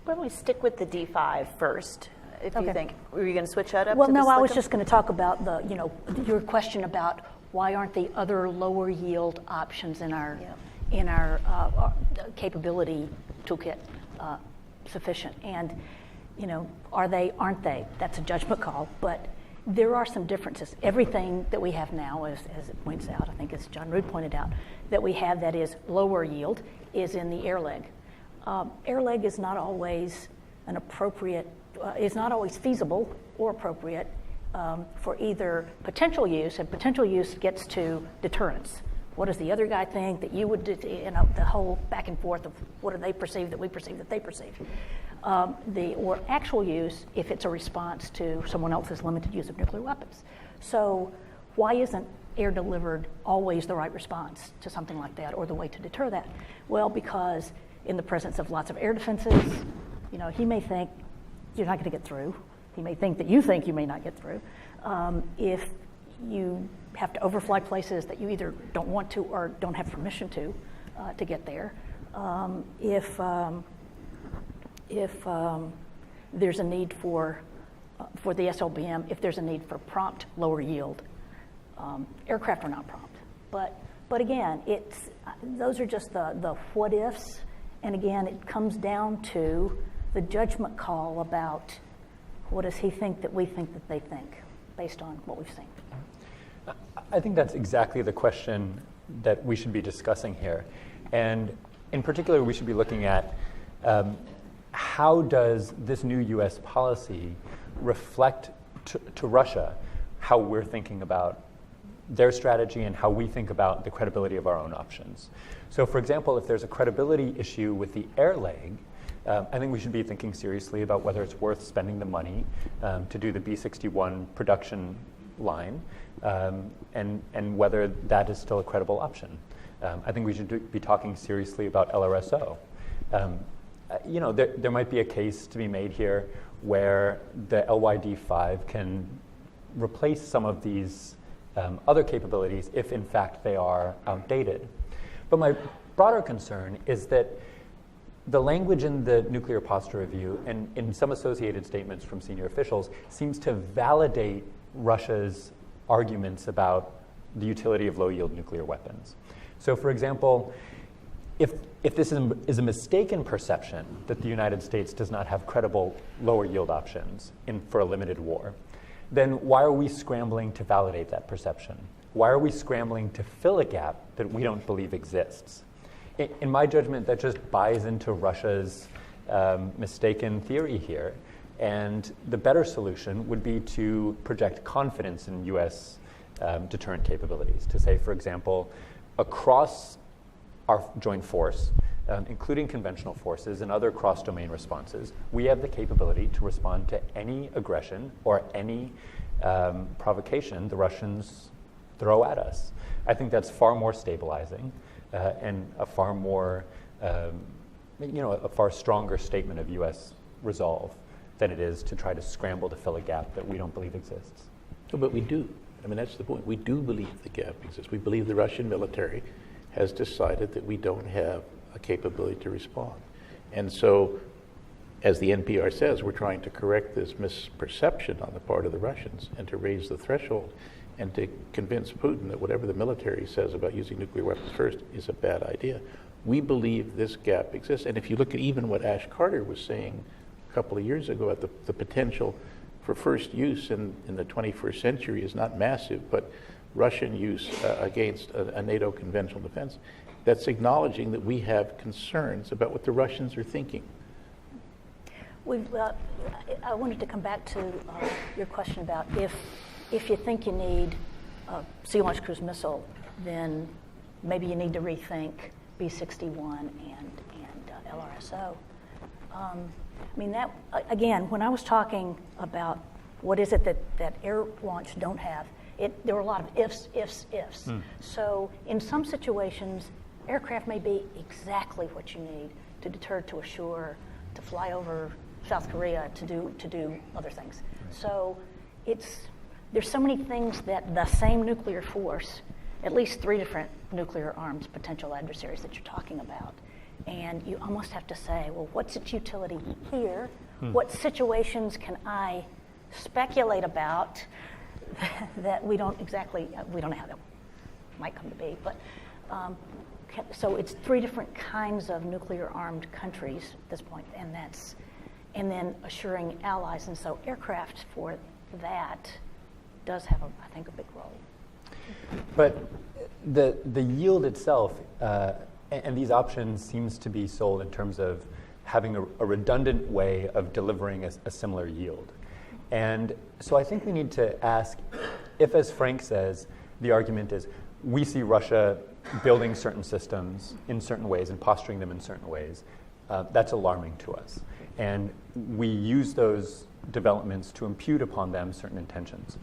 Why don't we stick with the D5 first, if you think. Were you going to switch that up? Well, no, I was just going to talk about your question about why aren't the other lower yield options in our capability toolkit sufficient? And are they, aren't they? That's a judgment call, but there are some differences. Everything that we have now, as it points out, I think as John Ruud pointed out, that we have that is lower yield is in the air leg. Air leg is not always an appropriate, is not always feasible or appropriate for either potential use, and potential use gets to deterrence. What does the other guy think that you would do? The whole back and forth of what do they perceive that we perceive that they perceive. Or actual use if it's a response to someone else's limited use of nuclear weapons. So why isn't air delivered always the right response to something like that, or the way to deter that? Well, because in the presence of lots of air defenses, he may think you're not going to get through. He may think that you think you may not get through. If you have to overfly places that you either don't want to or don't have permission to get there. If there's a need for the SLBM, if there's a need for prompt lower yield, aircraft are not prompt. But again, those are just the what ifs, and again, it comes down to the judgment call about what does he think that we think that they think, based on what we've seen. I think that's exactly the question that we should be discussing here. And in particular, we should be looking at how does this new U.S. policy reflect to Russia how we're thinking about their strategy and how we think about the credibility of our own options. So for example, if there's a credibility issue with the air leg, I think we should be thinking seriously about whether it's worth spending the money to do the B-61 production line, and whether that is still a credible option. I think we should be talking seriously about LRSO. There might be a case to be made here where the LYD-5 can replace some of these other capabilities if, in fact, they are outdated. But my broader concern is that the language in the Nuclear Posture Review and in some associated statements from senior officials seems to validate Russia's arguments about the utility of low-yield nuclear weapons. So, for example, if this is a mistaken perception that the United States does not have credible lower-yield options for a limited war, then why are we scrambling to validate that perception? Why are we scrambling to fill a gap that we don't believe exists? In my judgment, that just buys into Russia's mistaken theory here. And the better solution would be to project confidence in U.S. Deterrent capabilities. To say, for example, across our joint force, including conventional forces and other cross-domain responses, we have the capability to respond to any aggression or any provocation the Russians throw at us. I think that's far more stabilizing and a far more, a far stronger statement of U.S. resolve than it is to try to scramble to fill a gap that we don't believe exists. No, but we do. I mean, that's the point. We do believe the gap exists. We believe the Russian military has decided that we don't have a capability to respond. And so, as the NPR says, we're trying to correct this misperception on the part of the Russians and to raise the threshold and to convince Putin that whatever the military says about using nuclear weapons first is a bad idea. We believe this gap exists. And if you look at even what Ash Carter was saying a couple of years ago, at the potential for first use in the 21st century is not massive, but Russian use against a NATO conventional defense, that's acknowledging that we have concerns about what the Russians are thinking. I wanted to come back to your question about if you think you need a sea-launched cruise missile, then maybe you need to rethink B-61 and LRSO. I mean, that, again, when I was talking about what is it that air launch don't have, there were a lot of ifs. So in some situations, aircraft may be exactly what you need to deter, to assure, to fly over South Korea, to do other things. Right. So there's so many things that the same nuclear force, at least 3 different nuclear arms potential adversaries that you're talking about, and you almost have to say, well, what's its utility here? What situations can I speculate about that we don't know how that might come to be, but so it's 3 different kinds of nuclear armed countries at this point, and then assuring allies, and so aircraft for that does have, I think, a big role. But the yield itself, and these options seems to be sold in terms of having a redundant way of delivering a similar yield. And so I think we need to ask if, as Frank says, the argument is we see Russia building certain systems in certain ways and posturing them in certain ways, that's alarming to us. And we use those developments to impute upon them certain intentions.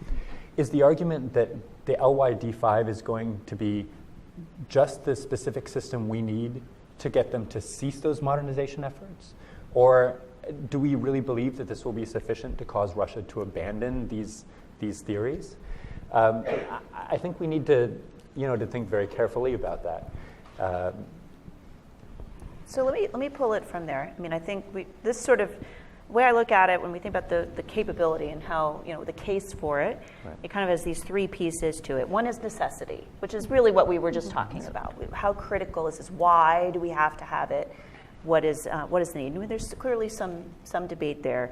Is the argument that the LYD-5 is going to be just the specific system we need to get them to cease those modernization efforts? Or do we really believe that this will be sufficient to cause Russia to abandon these theories? I think we need to think very carefully about that. So let me pull it from there. I mean, I think this sort of way I look at it when we think about the capability and how, the case for it, right. It kind of has these 3 pieces to it. One is necessity, which is really what we were just talking about. How critical is this? Why do we have to have it? What is the need? I mean, there's clearly some debate there.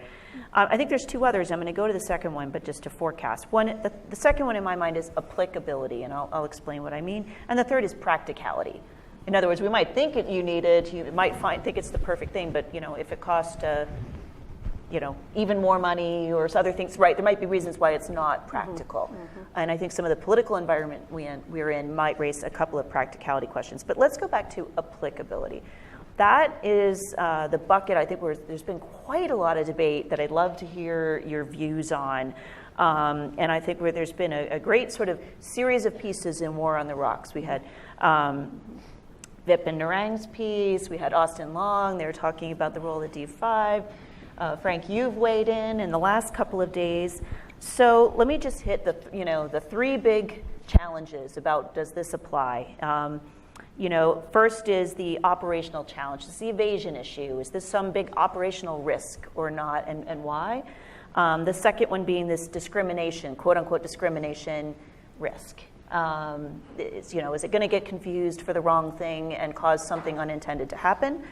I think there's 2 others. I'm going to go to the second one, but just to forecast. The second one in my mind is applicability, and I'll explain what I mean. And the third is practicality. In other words, we might think you need it, you might think it's the perfect thing, but if it costs even more money or other things, right? There might be reasons why it's not practical. And I think some of the political environment we're in might raise a couple of practicality questions. But let's go back to applicability. that is the bucket, I think, where there's been quite a lot of debate that I'd love to hear your views on. And I think where there's been a great sort of series of pieces in War on the Rocks. We had Vipin Narang's piece, we had Austin Long, they were talking about the role of D5. Frank, you've weighed in the last couple of days. So let me just hit the three big challenges about does this apply. First is the operational challenge. This is the evasion issue. Is this some big operational risk or not, and why? The second one being this discrimination, quote unquote discrimination risk. Is it going to get confused for the wrong thing and cause something unintended to happen?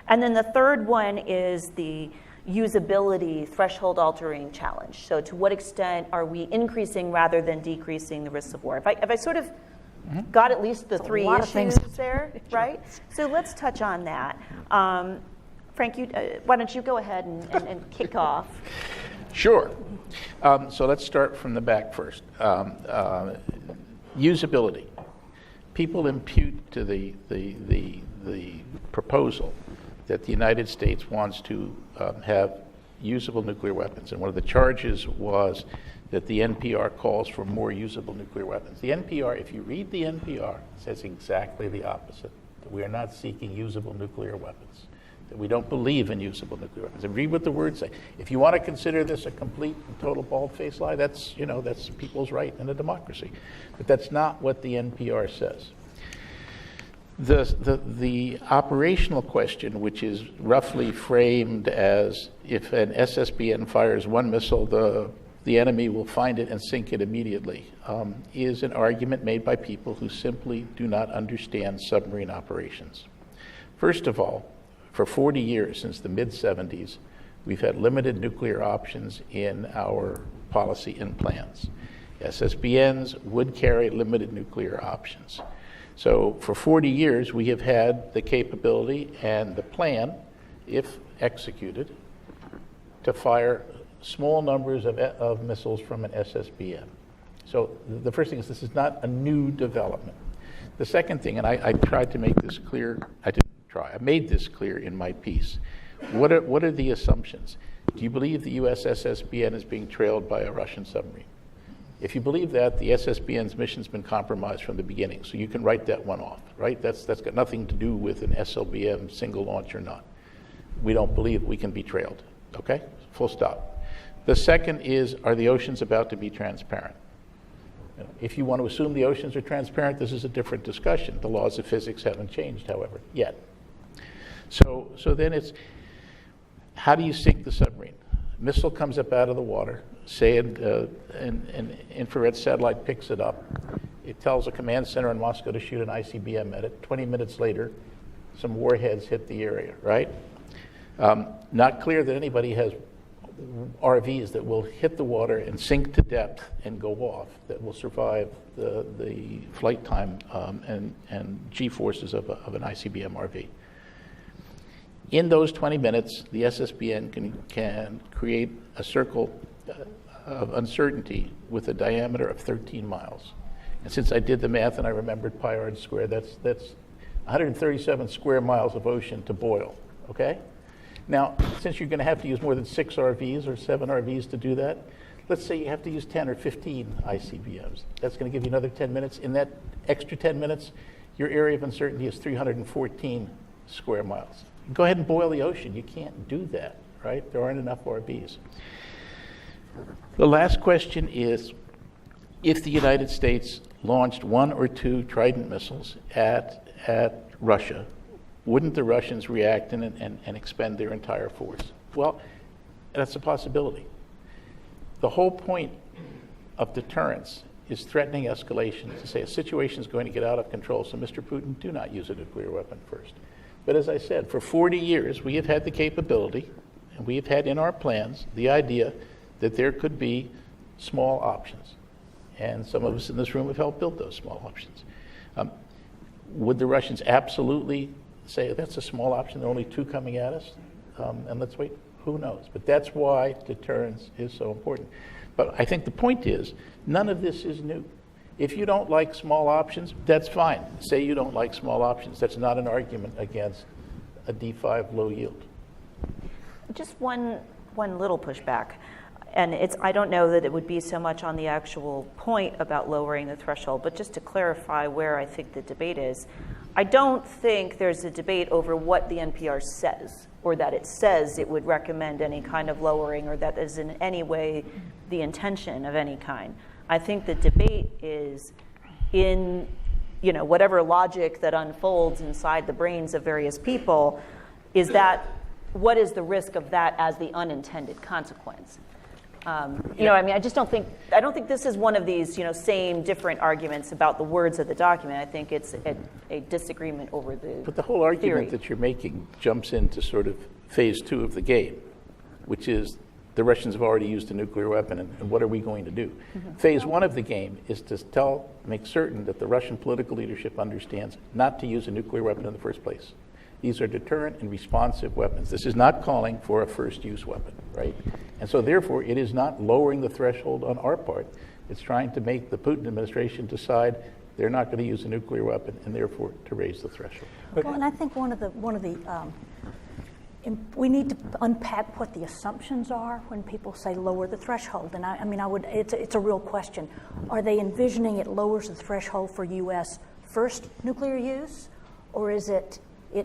And then the third one is the usability threshold altering challenge. So to what extent are we increasing rather than decreasing the risks of war? If I sort of got at least the three issues there, right? So let's touch on that. Frank, why don't you go ahead and kick off? Sure. So let's start from the back first. Usability. People impute to the proposal that the United States wants to have usable nuclear weapons. And one of the charges was that the NPR calls for more usable nuclear weapons. The NPR, if you read the NPR, says exactly the opposite, that we are not seeking usable nuclear weapons, that we don't believe in usable nuclear weapons. And read what the words say. If you want to consider this a complete and total bald-faced lie, that's people's right in a democracy. But that's not what the NPR says. The operational question, which is roughly framed as if an SSBN fires one missile, the enemy will find it and sink it immediately, is an argument made by people who simply do not understand submarine operations. First of all, for 40 years, since the mid-70s, we've had limited nuclear options in our policy and plans. SSBNs would carry limited nuclear options. So for 40 years, we have had the capability and the plan, if executed, to fire small numbers of missiles from an SSBN. So the first thing is this is not a new development. The second thing, and I tried to make this clear, I made this clear in my piece. What are the assumptions? Do you believe the US SSBN is being trailed by a Russian submarine? If you believe that, the SSBN's mission's been compromised from the beginning, so you can write that one off, right? That's got nothing to do with an SLBM single launch or not. We don't believe we can be trailed, okay? Full stop. The second is, are the oceans about to be transparent? If you want to assume the oceans are transparent, this is a different discussion. The laws of physics haven't changed, however, yet. So then it's, how do you sink the submarine? Missile comes up out of the water, say an infrared satellite picks it up. It tells a command center in Moscow to shoot an ICBM at it. 20 minutes later, some warheads hit the area, right? Not clear that anybody has RVs that will hit the water and sink to depth and go off, that will survive the flight time and G-forces of an ICBM RV. In those 20 minutes, the SSBN can create a circle of uncertainty with a diameter of 13 miles. And since I did the math and I remembered pi r squared, that's 137 square miles of ocean to boil, okay? Now, since you're going to have to use more than 6 RVs or 7 RVs to do that, let's say you have to use 10 or 15 ICBMs. That's going to give you another 10 minutes. In that extra 10 minutes, your area of uncertainty is 314 square miles. Go ahead and boil the ocean. You can't do that, right? There aren't enough RVs. The last question is, if the United States launched 1 or 2 Trident missiles at Russia, wouldn't the Russians react and expend their entire force? Well, that's a possibility. The whole point of deterrence is threatening escalation, to say a situation is going to get out of control, so Mr. Putin, do not use a nuclear weapon first. But as I said, for 40 years, we have had the capability, and we have had in our plans the idea that there could be small options. And some of us in this room have helped build those small options. Would the Russians absolutely say, that's a small option, there are only 2 coming at us, and let's wait? Who knows? But that's why deterrence is so important. But I think the point is, none of this is new. If you don't like small options, that's fine. Say you don't like small options. That's not an argument against a D5 low yield? Just one little pushback. And I don't know that it would be so much on the actual point about lowering the threshold, but just to clarify where I think the debate is, I don't think there's a debate over what the NPR says, or that it says it would recommend any kind of lowering, or that is in any way the intention of any kind. I think the debate is in whatever logic that unfolds inside the brains of various people, is that what is the risk of that as the unintended consequence? I just don't think this is one of these, same different arguments about the words of the document. I think it's a disagreement over the But the whole argument theory. that you're making jumps into sort of phase 2 of the game, which is the Russians have already used a nuclear weapon, and what are we going to do? Phase 1 of the game is to make certain that the Russian political leadership understands not to use a nuclear weapon in the first place. These are deterrent and responsive weapons. This is not calling for a first-use weapon, right? And so therefore, it is not lowering the threshold on our part. It's trying to make the Putin administration decide they're not going to use a nuclear weapon, and therefore to raise the threshold. Well, and I think we need to unpack what the assumptions are when people say lower the threshold. And it's a real question. Are they envisioning it lowers the threshold for U.S. first nuclear use, or is it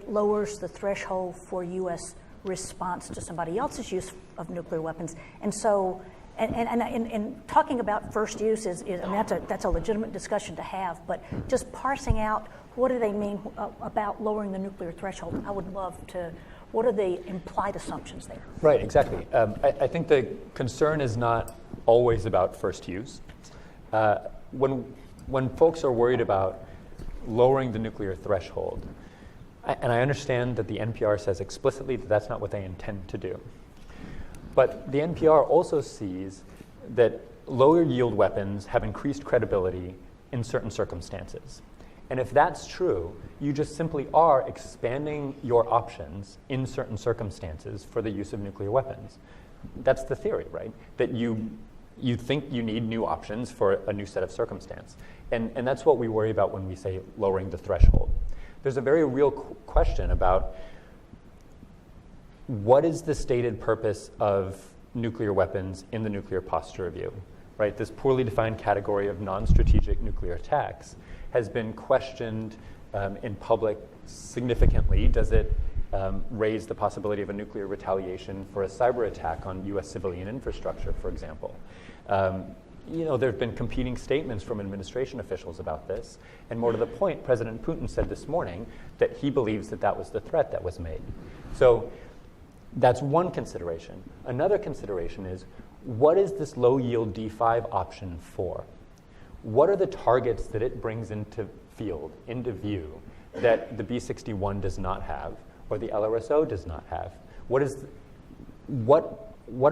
lowers the threshold for U.S. response to somebody else's use of nuclear weapons? And so, and talking about first use that's a legitimate discussion to have. But just parsing out what do they mean about lowering the nuclear threshold, I would love to. What are the implied assumptions there? Right, exactly. I think the concern is not always about first use. When folks are worried about lowering the nuclear threshold, and I understand that the NPR says explicitly that that's not what they intend to do. But the NPR also sees that lower yield weapons have increased credibility in certain circumstances. And if that's true, you just simply are expanding your options in certain circumstances for the use of nuclear weapons. That's the theory, right? That you think you need new options for a new set of circumstance. And that's what we worry about when we say lowering the threshold. There's a very real question about what is the stated purpose of nuclear weapons in the nuclear posture review, right? This poorly defined category of non-strategic nuclear attacks has been questioned in public significantly. Does it raise the possibility of a nuclear retaliation for a cyber attack on U.S. civilian infrastructure, for example? There have been competing statements from administration officials about this. And more to the point, President Putin said this morning that he believes that that was the threat that was made. So that's one consideration. Another consideration is, what is this low-yield D5 option for? What are the targets that it brings into view, that the B-61 does not have, or the LRSO does not have? What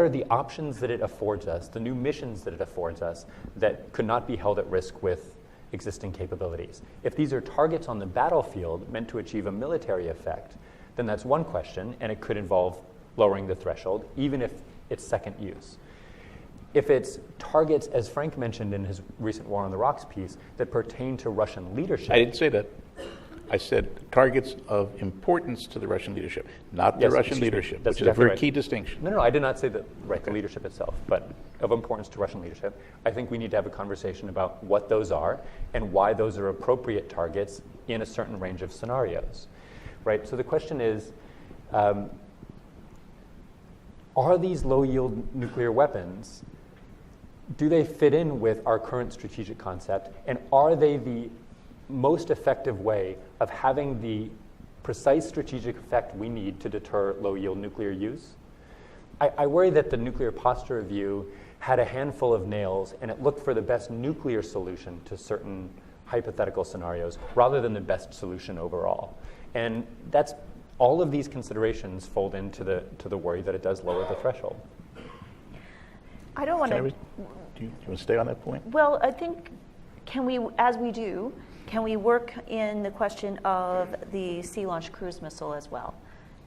are the options that it affords us, the new missions that it affords us, that could not be held at risk with existing capabilities? If these are targets on the battlefield meant to achieve a military effect, then that's one question, and it could involve lowering the threshold, even if it's second use. If it's targets, as Frank mentioned in his recent War on the Rocks piece, that pertain to Russian leadership. I didn't say that. I said targets of importance to the Russian leadership, not the Russian leadership, That's which is a very key distinction. No, I did not say that, right, the leadership itself, but of importance to Russian leadership. I think we need to have a conversation about what those are and why those are appropriate targets in a certain range of scenarios, right? So the question is, are these low-yield nuclear weapons, do they fit in with our current strategic concept, and are they the most effective way of having the precise strategic effect we need to deter low-yield nuclear use? I worry that the nuclear posture review had a handful of nails, and it looked for the best nuclear solution to certain hypothetical scenarios rather than the best solution overall. And that's all of these considerations fold into the worry that it does lower the threshold. I don't want to. Do you want to stay on that point? Well, I think, can we work in the question of the sea-launched cruise missile as well?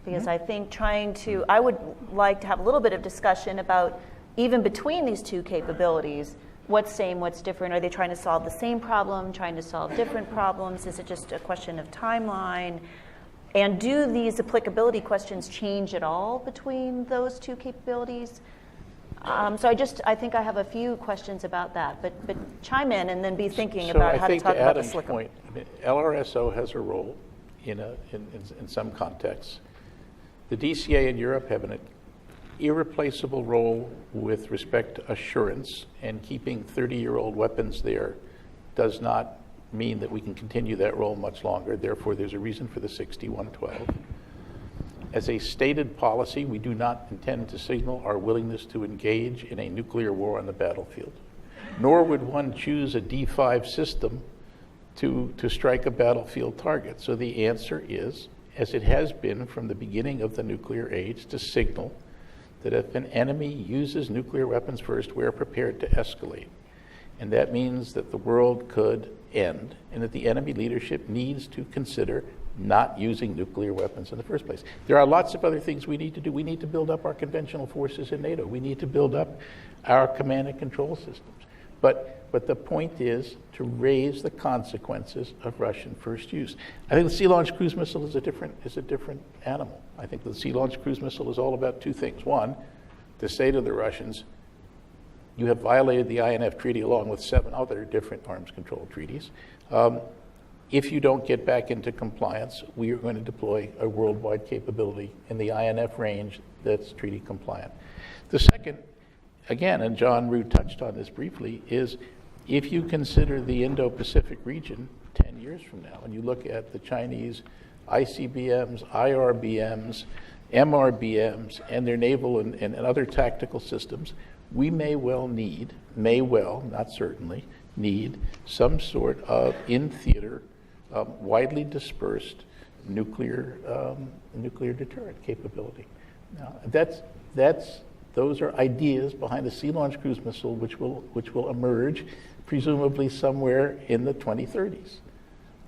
Because I think I would like to have a little bit of discussion about, even between these two capabilities, what's same, what's different? Are they trying to solve the same problem, trying to solve different problems? Is it just a question of timeline? And do these applicability questions change at all between those two capabilities? So I think I have a few questions about that, but chime in and then be thinking about how to talk about the Adam's SLCM. point, I mean, LRSO has a role in some contexts. The DCA in Europe have an irreplaceable role with respect to assurance, and keeping 30-year-old weapons there does not mean that we can continue that role much longer. Therefore, there's a reason for the 6112. As a stated policy, we do not intend to signal our willingness to engage in a nuclear war on the battlefield, nor would one choose a D5 system to strike a battlefield target. So the answer is, as it has been from the beginning of the nuclear age, to signal that if an enemy uses nuclear weapons first, we're prepared to escalate. And that means that the world could end, and that the enemy leadership needs to consider not using nuclear weapons in the first place. There are lots of other things we need to do. We need to build up our conventional forces in NATO. We need to build up our command and control systems. But the point is to raise the consequences of Russian first use. I think the sea-launched cruise missile is a different animal. I think the sea-launched cruise missile is all about two things. One, to say to the Russians, you have violated the INF treaty along with 7 other different arms control treaties. If you don't get back into compliance, we are going to deploy a worldwide capability in the INF range that's treaty compliant. The second, again, and John Ruud touched on this briefly, is if you consider the Indo-Pacific region 10 years from now, and you look at the Chinese ICBMs, IRBMs, MRBMs, and their naval and other tactical systems, we may well, not certainly, need some sort of in-theater, widely dispersed nuclear deterrent capability. Now, those are ideas behind the sea-launched cruise missile, which will emerge, presumably somewhere in the 2030s.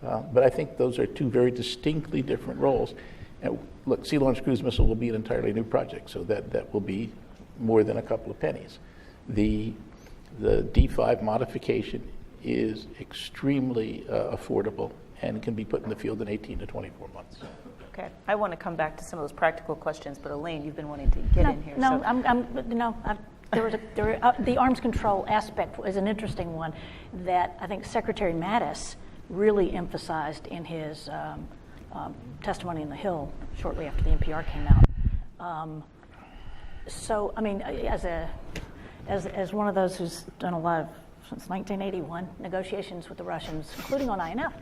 But I think those are two very distinctly different roles. And look, sea-launched cruise missile will be an entirely new project, so that will be more than a couple of pennies. The D5 modification is extremely affordable and can be put in the field in 18 to 24 months. Okay, I want to come back to some of those practical questions, but Elaine, you've been wanting to get in here. The arms control aspect is an interesting one that I think Secretary Mattis really emphasized in his testimony in the Hill shortly after the NPR came out. So, I mean, as one of those who's done a lot of, since 1981, negotiations with the Russians, including on INF,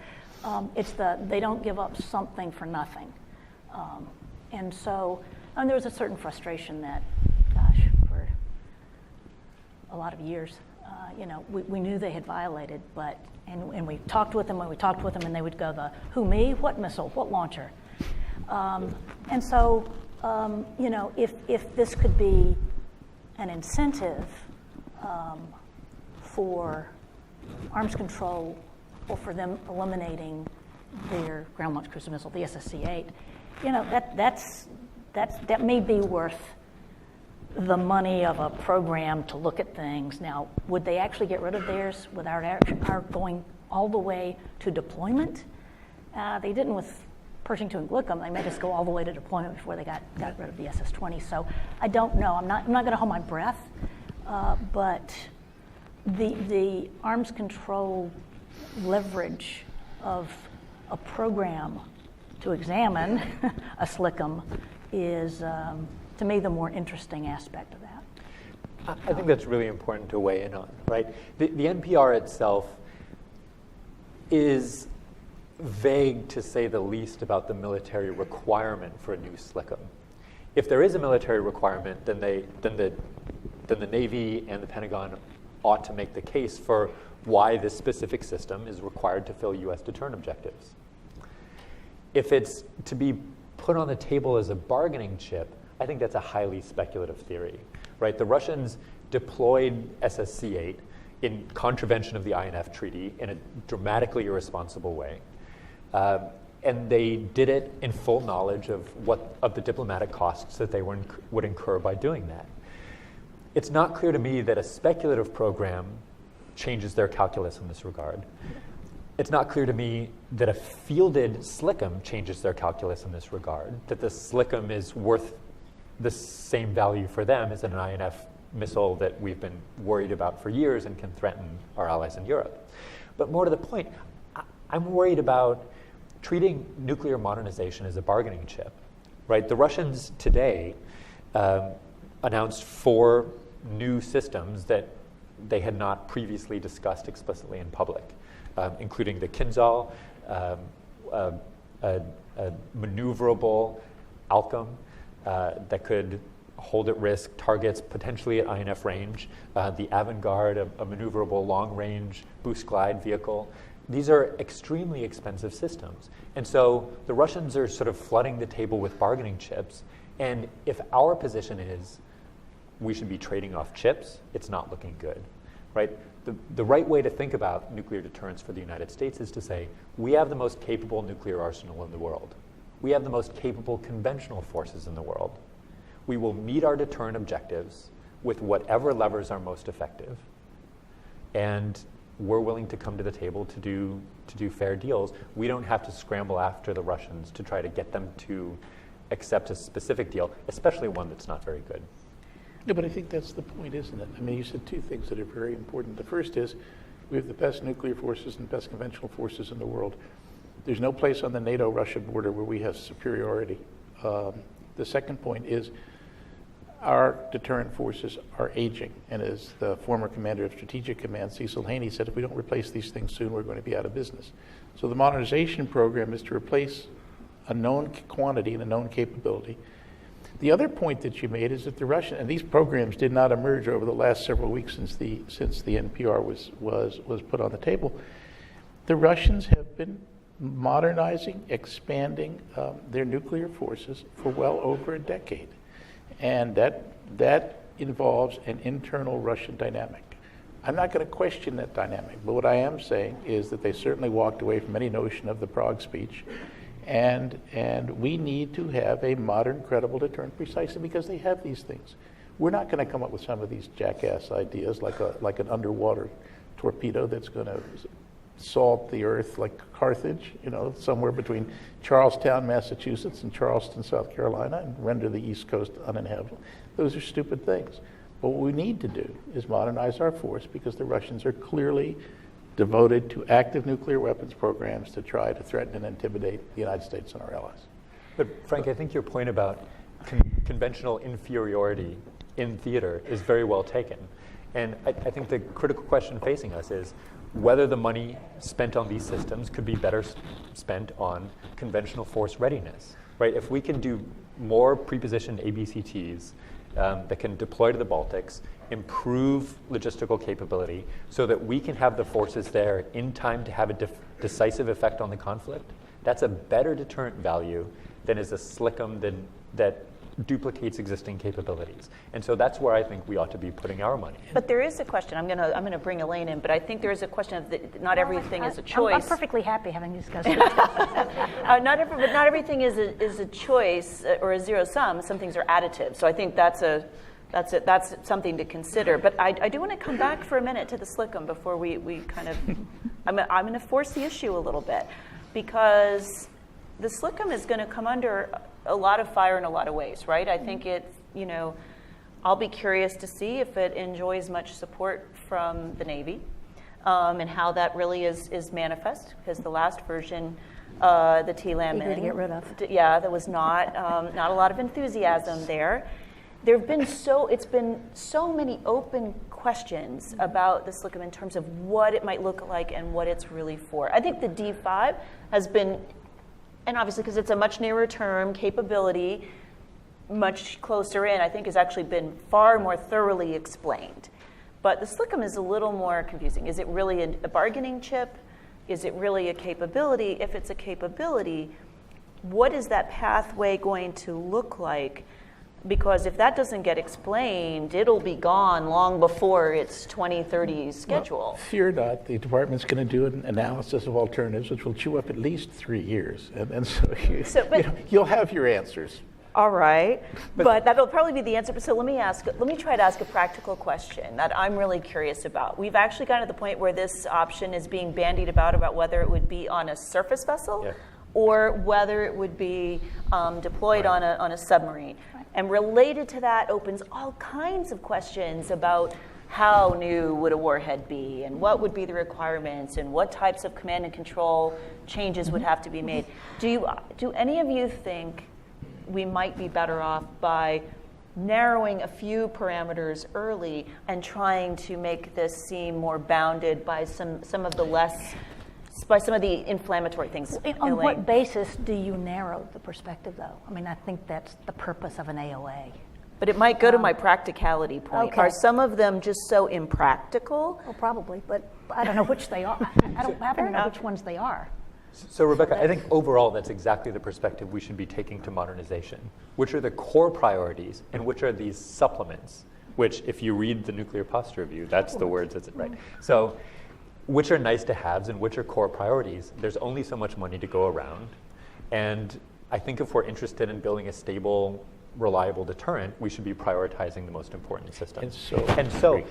it's they don't give up something for nothing. And so, there was a certain frustration that, for a lot of years, we knew they had violated, and we talked with them, and they would go, who, me? What missile? What launcher? And so, if this could be an incentive for arms control or for them eliminating their ground-launched cruise missile, the SSC-8, that may be worth the money of a program to look at things. Now, would they actually get rid of theirs without our going all the way to deployment? They didn't with Pershing 2 and Glickham. They made us go all the way to deployment before they got rid of the SS-20. So I don't know. I'm not going to hold my breath. But the arms control leverage of a program to examine a SLCM is, to me, the more interesting aspect of that. I think that's really important to weigh in on, right? The NPR itself is vague, to say the least, about the military requirement for a new SLCM. If there is a military requirement, then the Navy and the Pentagon ought to make the case for why this specific system is required to fill U.S. deterrent objectives. If it's to be put on the table as a bargaining chip, I think that's a highly speculative theory, right? The Russians deployed SSC-8 in contravention of the INF Treaty in a dramatically irresponsible way. And they did it in full knowledge of the diplomatic costs that they would incur by doing that. It's not clear to me that a speculative program changes their calculus in this regard. it's not clear to me that a fielded SLCM changes their calculus in this regard, that the SLCM is worth the same value for them as an INF missile that we've been worried about for years and can threaten our allies in Europe. But more to the point, I'm worried about treating nuclear modernization as a bargaining chip, right? The Russians today announced 4 new systems that they had not previously discussed explicitly in public, including the Kinzhal, a maneuverable Alchem that could hold at risk targets potentially at INF range, the Avangard, a maneuverable long-range boost glide vehicle. These are extremely expensive systems. And so the Russians are sort of flooding the table with bargaining chips. And if our position is we should be trading off chips, it's not looking good, right? The right way to think about nuclear deterrence for the United States is to say, we have the most capable nuclear arsenal in the world. We have the most capable conventional forces in the world. We will meet our deterrent objectives with whatever levers are most effective. And we're willing to come to the table to do fair deals. We don't have to scramble after the Russians to try to get them to accept a specific deal, especially one that's not very good. No, but I think that's the point, isn't it? I mean, you said 2 things that are very important. The first is we have the best nuclear forces and best conventional forces in the world. There's no place on the NATO-Russia border where we have superiority. The second point is our deterrent forces are aging. And as the former commander of Strategic Command, Cecil Haney, said, if we don't replace these things soon, we're going to be out of business. So the modernization program is to replace a known quantity and a known capability. The other point that you made is that the Russian, and these programs did not emerge over the last several weeks since the NPR was put on the table. The Russians have been modernizing, expanding their nuclear forces for well over a decade. And that involves an internal Russian dynamic. I'm not going to question that dynamic, but what I am saying is that they certainly walked away from any notion of the Prague speech. And we need to have a modern, credible deterrent precisely because they have these things. We're not going to come up with some of these jackass ideas like an underwater torpedo that's going to salt the earth like Carthage, somewhere between Charlestown, Massachusetts and Charleston, South Carolina, and render the East Coast uninhabitable. Those are stupid things. But what we need to do is modernize our force because the Russians are clearly devoted to active nuclear weapons programs to try to threaten and intimidate the United States and our allies. But Frank, I think your point about conventional inferiority in theater is very well taken. And I think the critical question facing us is whether the money spent on these systems could be better spent on conventional force readiness, right? If we can do more prepositioned ABCTs that can deploy to the Baltics, improve logistical capability so that we can have the forces there in time to have a decisive effect on the conflict, that's a better deterrent value than is a SLCM that duplicates existing capabilities. And so that's where I think we ought to be putting our money. But there is a question. I'm going to bring Elaine in, but I think there is a question of not everything is a choice. I'm perfectly happy having discussed it. Not everything is a choice or a zero sum. Some things are additive. So I think that's something to consider. But I do want to come back for a minute to the SLCM before we kind of. I'm going to force the issue a little bit because the SLCM is going to come under a lot of fire in a lot of ways, right? I think I'll be curious to see if it enjoys much support from the Navy and how that really is manifest, because the last version, the TLAM, eager to get rid of. Yeah, there was not a lot of enthusiasm there. It's been so many open questions about the SLCM in terms of what it might look like and what it's really for. I think the D5 has been, and obviously because it's a much nearer term capability, much closer in, I think has actually been far more thoroughly explained. But the SLCM is a little more confusing. Is it really a bargaining chip? Is it really a capability? If it's a capability, what is that pathway going to look like? Because if that doesn't get explained, it'll be gone long before its 2030 schedule. Well, fear not, the department's going to do an analysis of alternatives, which will chew up at least 3 years. And so, you'll have your answers. All right, but that'll probably be the answer. So let me try to ask a practical question that I'm really curious about. We've actually gotten to the point where this option is being bandied about whether it would be on a surface vessel or whether it would be deployed on a submarine. Right. And related to that opens all kinds of questions about how new would a warhead be, and what would be the requirements, and what types of command and control changes would have to be made. Do any of you think we might be better off by narrowing a few parameters early and trying to make this seem more bounded by some of the inflammatory things? On what basis do you narrow the perspective, though? I mean, I think that's the purpose of an AOA. But it might go to my practicality point. Okay. Are some of them just so impractical? Well, probably, but I don't know which they are. I don't happen to know which ones they are. So Rebecca, I think overall that's exactly the perspective we should be taking to modernization. Which are the core priorities and which are these supplements, which if you read the Nuclear Posture Review, that's the words, that's it, right? So which are nice to haves and which are core priorities? There's only so much money to go around. And I think if we're interested in building a stable, reliable deterrent, we should be prioritizing the most important systems. And so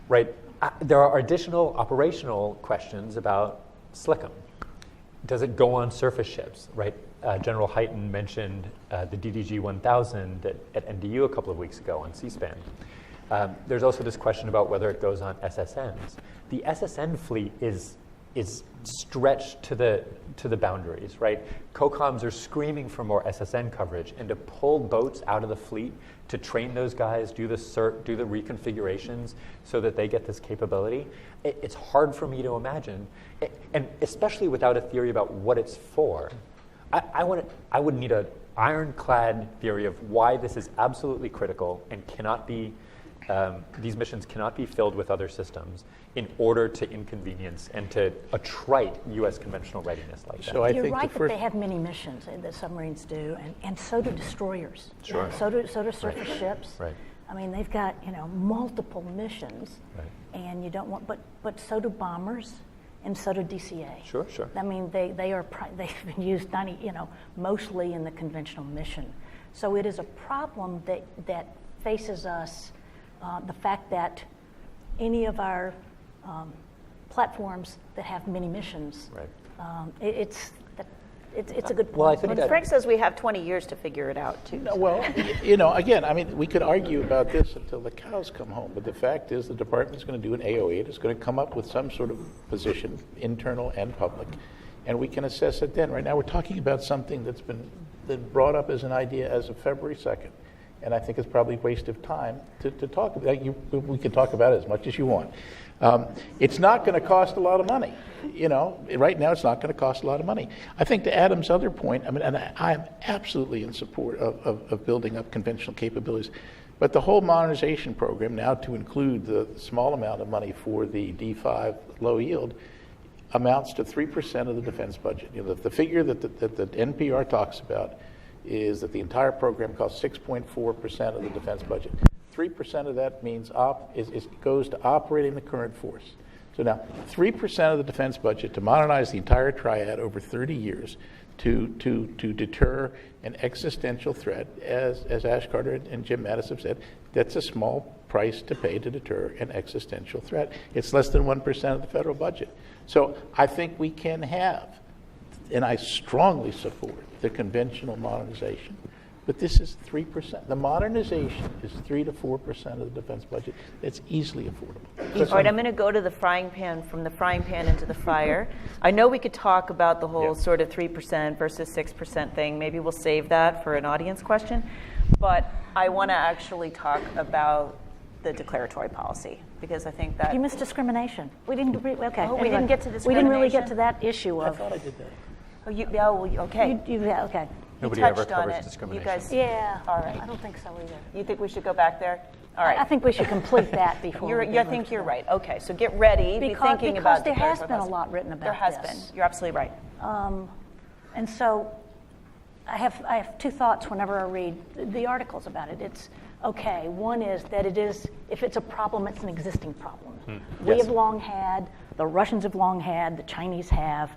right, there are additional operational questions about SLCM. Does it go on surface ships, right? General Hyten mentioned the DDG-1000 at NDU a couple of weeks ago on C-SPAN. There's also this question about whether it goes on SSNs. The SSN fleet is stretched to the boundaries, right? COCOMs are screaming for more SSN coverage, and to pull boats out of the fleet to train those guys, do the reconfigurations so that they get this capability, it's hard for me to imagine, and especially without a theory about what it's for. I would need an ironclad theory of why this is absolutely critical and cannot be. These missions cannot be filled with other systems in order to inconvenience and to a trite U.S. conventional readiness like that. So You're right that they have many missions, the submarines do, and so do destroyers. Sure. So do surface ships. Right. I mean, they've got multiple missions, and you don't want, but so do bombers, and so do DCA. Sure. I mean, they've been used mostly in the conventional mission. So it is a problem that faces us. The fact that any of our platforms that have many missions, it's a good point. Well, I think Frank says we have 20 years to figure it out, too. No, well, again, I mean, we could argue about this until the cows come home, but the fact is the department's going to do an AOA. It's going to come up with some sort of position, internal and public, and we can assess it then. Right now, we're talking about something that's been brought up as an idea as of February 2nd. And I think it's probably a waste of time to talk about it. We can talk about it as much as you want. It's not going to cost a lot of money. Right now it's not going to cost a lot of money. I think to Adam's other point, and I am absolutely in support of building up conventional capabilities. But the whole modernization program now to include the small amount of money for the D5 low yield amounts to 3% of the defense budget. The figure that the NPR talks about is that the entire program costs 6.4% of the defense budget. 3% of that means goes to operating the current force. So now, 3% of the defense budget to modernize the entire triad over 30 years to deter an existential threat, as Ash Carter and Jim Mattis have said, that's a small price to pay to deter an existential threat. It's less than 1% of the federal budget. So I think we can have, and I strongly support the conventional modernization, but this is 3%. The modernization is 3 to 4% of the defense budget. That's easily affordable. All right, I'm going to go to the frying pan, from the frying pan into the fire. I know we could talk about the whole sort of 3% versus 6% thing. Maybe we'll save that for an audience question. But I want to actually talk about the declaratory policy, because I think that... You missed discrimination. We didn't get to discrimination. We didn't really get to that issue of... I thought I did that. Okay. Okay. Nobody you ever touched on covers it. discrimination. You guys, Yeah. all right. I don't think so either. You think we should go back there? All right. I think we should complete that before. I think you're right. Okay, so get ready. Be thinking about there has been a policy. lot written about There has this. been. You're absolutely right. And so I have two thoughts whenever I read the articles about it. It's okay. One is that if it's a problem, it's an existing problem. We have long had, the Russians have long had, the Chinese have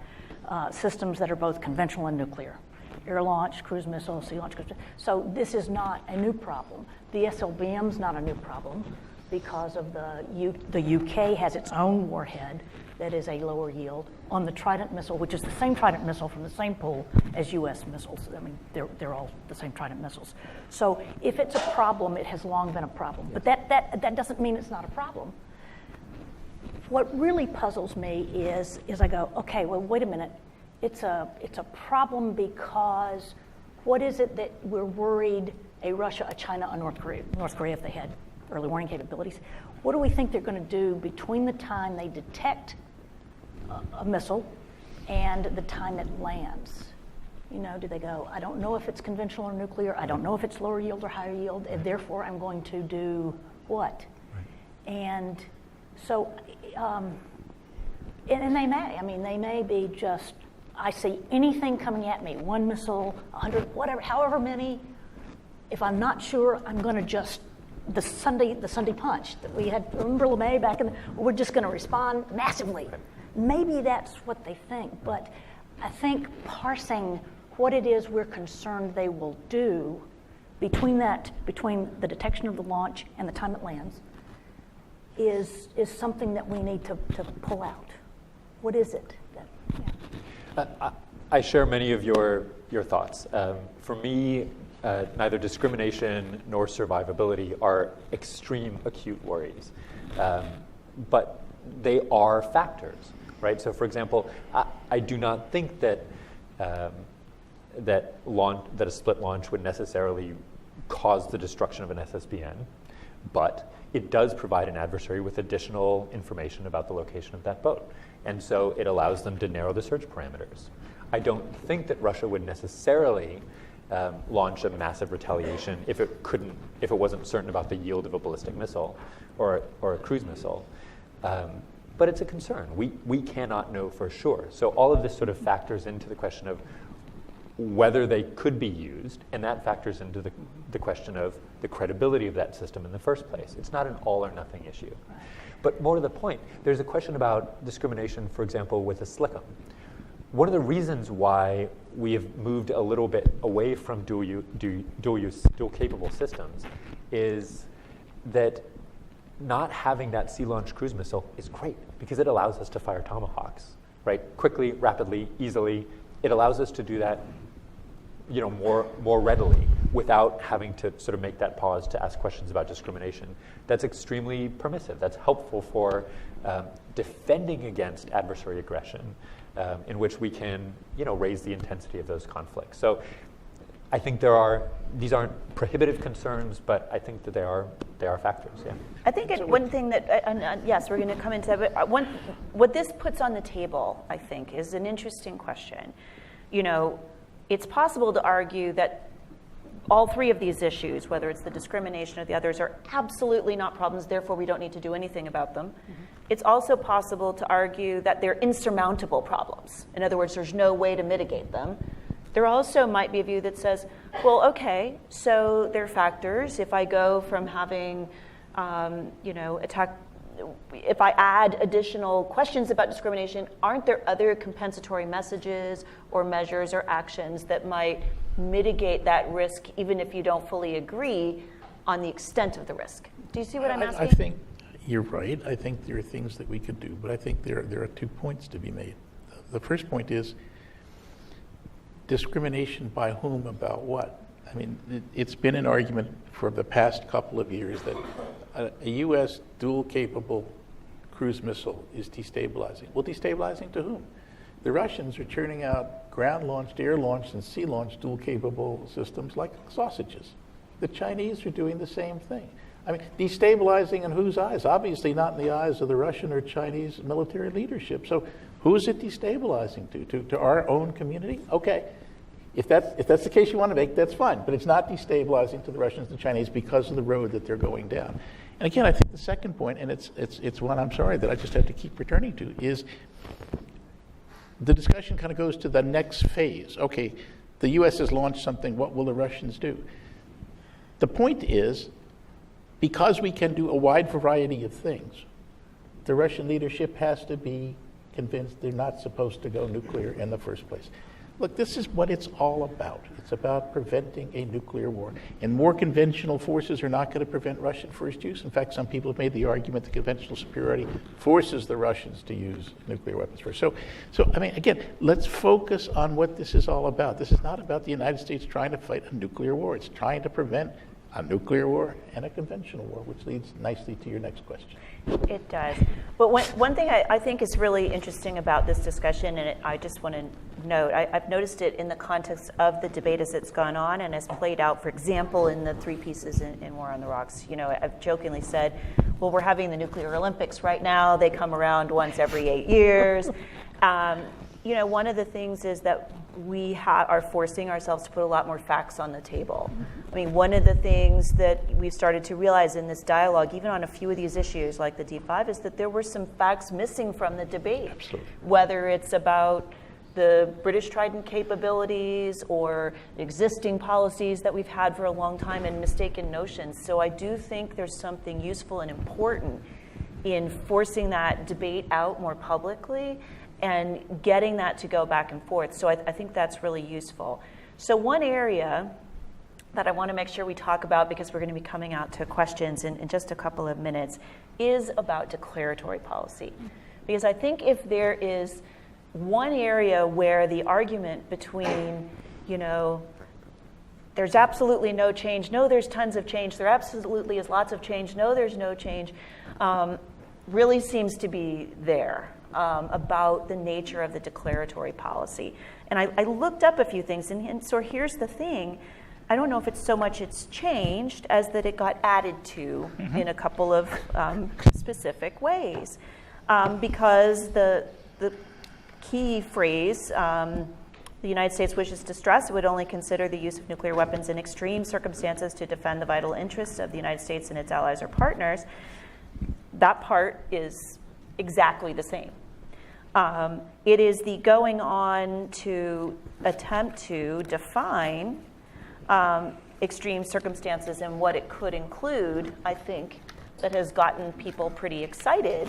systems that are both conventional and nuclear. air launch, cruise missile, sea launch, cruise missile. So this is not a new problem. The SLBM's not a new problem because of the UK has its own warhead that is a lower yield on the Trident missile, which is the same Trident missile from the same pool as US missiles. I mean, they're all the same Trident missiles. So if it's a problem, it has long been a problem. But that doesn't mean it's not a problem. What really puzzles me is I go, okay, well, wait a minute. It's a problem because what is it that we're worried a Russia, a China, a North Korea, if they had early warning capabilities, what do we think they're going to do between the time they detect a missile and the time it lands? You know, do they go, I don't know if it's conventional or nuclear, I don't know if it's lower yield or higher yield, and therefore I'm going to do what? Right. And so, and they may be just, I see anything coming at me, one missile, 100, whatever, however many, if I'm not sure, I'm going to just, the Sunday punch that we had, remember LeMay back in, we're just going to respond massively. Maybe that's what they think, but I think parsing what it is we're concerned they will do between the detection of the launch and the time it lands is something that we need to pull out. What is it? I share many of your thoughts. For me, neither discrimination nor survivability are extreme acute worries, but they are factors, right? So, for example, I do not think that that a split launch would necessarily cause the destruction of an SSBN, but it does provide an adversary with additional information about the location of that boat, and so it allows them to narrow the search parameters. I don't think that Russia would necessarily launch a massive retaliation if it wasn't certain about the yield of a ballistic missile or a cruise missile. But it's a concern. We cannot know for sure. So all of this sort of factors into the question of whether they could be used, and that factors into the question of the credibility of that system in the first place. It's not an all or nothing issue. Right. But more to the point, there's a question about discrimination, for example, with a SLCM. One of the reasons why we have moved a little bit away from dual capable systems is that not having that sea-launched cruise missile is great because it allows us to fire Tomahawks, right? Quickly, rapidly, easily. It allows us to do that, more readily without having to sort of make that pause to ask questions about discrimination. That's extremely permissive. That's helpful for defending against adversary aggression, in which we can, raise the intensity of those conflicts. So I think these aren't prohibitive concerns, but I think that they are factors. Yeah. I think one thing that, yes, we're going to come into that, but what this puts on the table, I think, is an interesting question. It's possible to argue that all three of these issues, whether it's the discrimination or the others, are absolutely not problems, therefore we don't need to do anything about them. Mm-hmm. It's also possible to argue that they're insurmountable problems. In other words, there's no way to mitigate them. There also might be a view that says, well, okay, so there are factors. If I go from having, if I add additional questions about discrimination, aren't there other compensatory messages or measures or actions that might mitigate that risk, even if you don't fully agree on the extent of the risk? Do you see what I'm asking? I think you're right. I think there are things that we could do, but I think there are 2 points to be made. The first point is discrimination by whom about what? I mean, it's been an argument for the past couple of years that a U.S. dual-capable cruise missile is destabilizing. Well, destabilizing to whom? The Russians are churning out ground-launched, air-launched, and sea-launched dual-capable systems like sausages. The Chinese are doing the same thing. I mean, destabilizing in whose eyes? Obviously not in the eyes of the Russian or Chinese military leadership. So who is it destabilizing to our own community? Okay, if that's the case you want to make, that's fine. But it's not destabilizing to the Russians and the Chinese because of the road that they're going down. And again, I think the second point, and it's one I'm sorry that I just have to keep returning to, is the discussion kind of goes to the next phase. Okay, the U.S. has launched something. What will the Russians do? The point is, because we can do a wide variety of things, the Russian leadership has to be convinced they're not supposed to go nuclear in the first place. Look, this is what it's all about. It's about preventing a nuclear war. And more conventional forces are not going to prevent Russian first use. In fact, some people have made the argument that conventional superiority forces the Russians to use nuclear weapons first. So I mean, again, let's focus on what this is all about. This is not about the United States trying to fight a nuclear war. It's trying to prevent a nuclear war and a conventional war, which leads nicely to your next question. It does. But one thing I think is really interesting about this discussion, and I just want to note, I've noticed it in the context of the debate as it's gone on and has played out, for example, in the three pieces in War on the Rocks. You know, I've jokingly said, well, we're having the nuclear Olympics right now. They come around once every 8 years. You know, one of the things is that we are forcing ourselves to put a lot more facts on the table. I mean, one of the things that we've started to realize in this dialogue, even on a few of these issues like the D5, is that there were some facts missing from the debate. Absolutely. Whether it's about the British Trident capabilities or existing policies that we've had for a long time and mistaken notions. So I do think there's something useful and important in forcing that debate out more publicly and getting that to go back and forth. So I think that's really useful. So one area that I want to make sure we talk about, because we're going to be coming out to questions in just a couple of minutes, is about declaratory policy. Because I think if there is one area where the argument between, you know, there's absolutely no change, no, there's tons of change, there absolutely is lots of change, no, there's no change, really seems to be there. About the nature of the declaratory policy. And I looked up a few things, and so here's the thing. I don't know if it's so much it's changed as that it got added to in a couple of specific ways. Because the key phrase, the United States wishes to stress it would only consider the use of nuclear weapons in extreme circumstances to defend the vital interests of the United States and its allies or partners, that part is exactly the same. It is the going on to attempt to define extreme circumstances and what it could include, I think, that has gotten people pretty excited,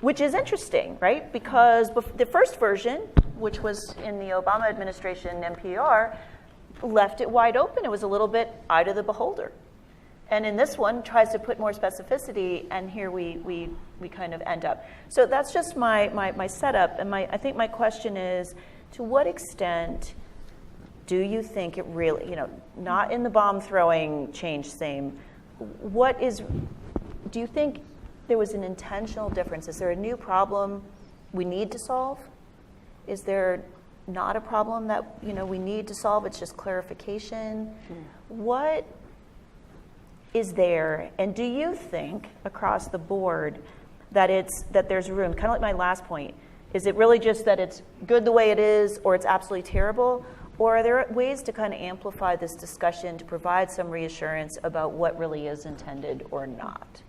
which is interesting, right? Because the first version, which was in the Obama administration NPR, left it wide open. It was a little bit eye to the beholder. And in this one, tries to put more specificity, and here we kind of end up. So that's just my setup, and I think my question is, to what extent do you think it really, you know, not in the bomb throwing change same, do you think there was an intentional difference? Is there a new problem we need to solve? Is there not a problem that, you know, we need to solve, it's just clarification? What is there, and do you think across the board that there's room, kind of like my last point, is it really just that it's good the way it is or it's absolutely terrible, or are there ways to kind of amplify this discussion to provide some reassurance about what really is intended or not?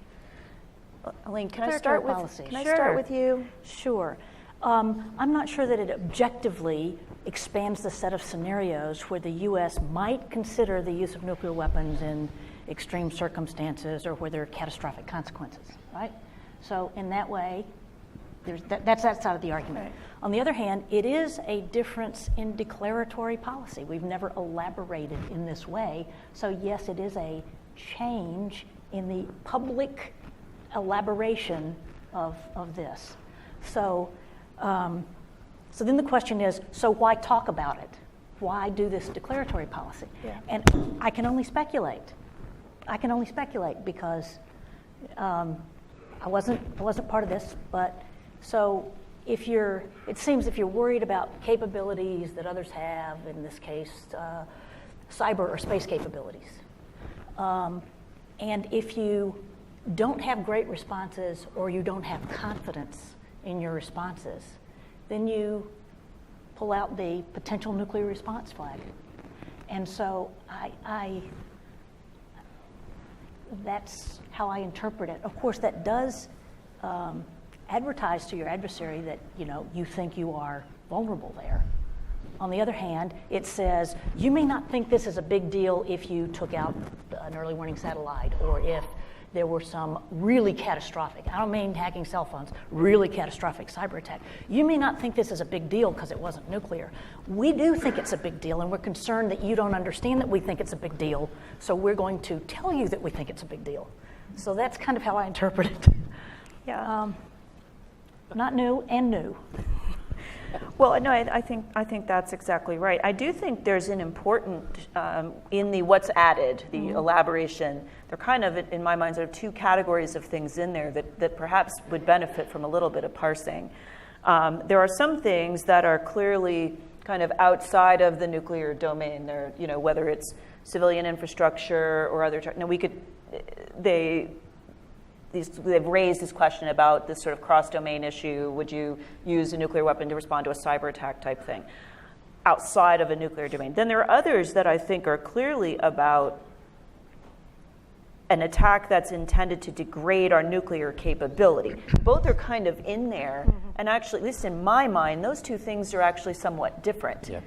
Elaine, can I start with you? Sure. I'm not sure that it objectively expands the set of scenarios where the U.S. might consider the use of nuclear weapons in extreme circumstances or where there are catastrophic consequences, right? So in that way, that's that side of the argument. Right. On the other hand, it is a difference in declaratory policy. We've never elaborated in this way. So yes, it is a change in the public elaboration of this. So then the question is, so why talk about it? Why do this declaratory policy? Yeah. And I can only speculate. Because I wasn't part of this, but so it seems if you're worried about capabilities that others have, in this case, cyber or space capabilities, and if you don't have great responses or you don't have confidence in your responses, then you pull out the potential nuclear response flag. And so that's how I interpret it. Of course, that does advertise to your adversary that, you know, you think you are vulnerable there. On the other hand, it says, you may not think this is a big deal if you took out an early warning satellite or if there were some really catastrophic, I don't mean hacking cell phones, really catastrophic cyber attack. You may not think this is a big deal because it wasn't nuclear. We do think it's a big deal, and we're concerned that you don't understand that we think it's a big deal, so we're going to tell you that we think it's a big deal. So that's kind of how I interpret it. Yeah. Not new and new. Well, no, I think that's exactly right. I do think there's an important, in the what's added, the elaboration, there kind of, in my mind, there are two categories of things in there that perhaps would benefit from a little bit of parsing. There are some things that are clearly kind of outside of the nuclear domain. There, whether it's civilian infrastructure or other, they've raised this question about this sort of cross-domain issue. Would you use a nuclear weapon to respond to a cyber attack type thing outside of a nuclear domain? Then there are others that I think are clearly about an attack that's intended to degrade our nuclear capability. Both are kind of in there, and actually, at least in my mind, those two things are actually somewhat different. Yeah.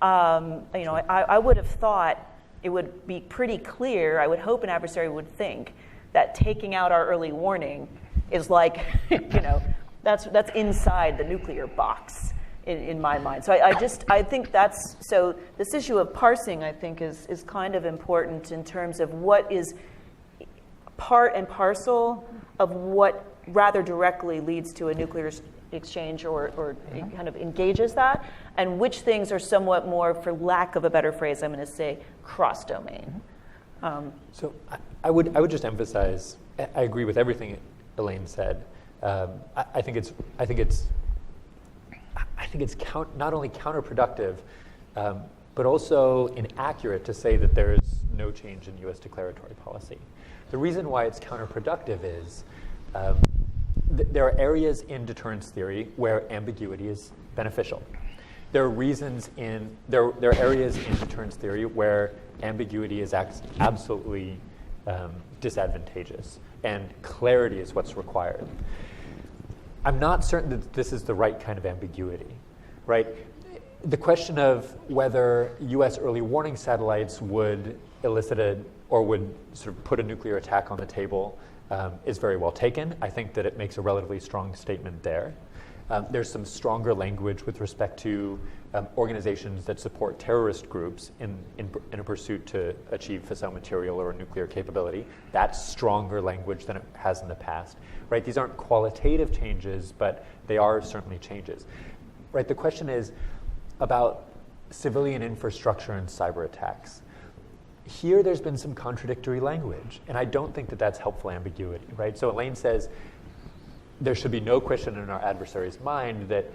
I would have thought it would be pretty clear, I would hope an adversary would think, that taking out our early warning is like, that's inside the nuclear box in my mind. So I think so this issue of parsing, I think, is kind of important in terms of what is part and parcel of what rather directly leads to a nuclear exchange or kind of engages that, and which things are somewhat more, for lack of a better phrase, I'm going to say, cross-domain. So I would just emphasize, I agree with everything Elaine said. I think it's not only counterproductive, but also inaccurate to say that there is no change in U.S. declaratory policy. The reason why it's counterproductive is there are areas in deterrence theory where ambiguity is beneficial. There are areas in deterrence theory where ambiguity is absolutely disadvantageous, and clarity is what's required. I'm not certain that this is the right kind of ambiguity, right? The question of whether U.S. early warning satellites would elicit or would sort of put a nuclear attack on the table is very well taken. I think that it makes a relatively strong statement there. There's some stronger language with respect to organizations that support terrorist groups in a pursuit to achieve fissile material or nuclear capability. That's stronger language than it has in the past, right? These aren't qualitative changes, but they are certainly changes, right? The question is about civilian infrastructure and cyber attacks. Here, there's been some contradictory language, and I don't think that that's helpful ambiguity, right? So Elaine says there should be no question in our adversary's mind that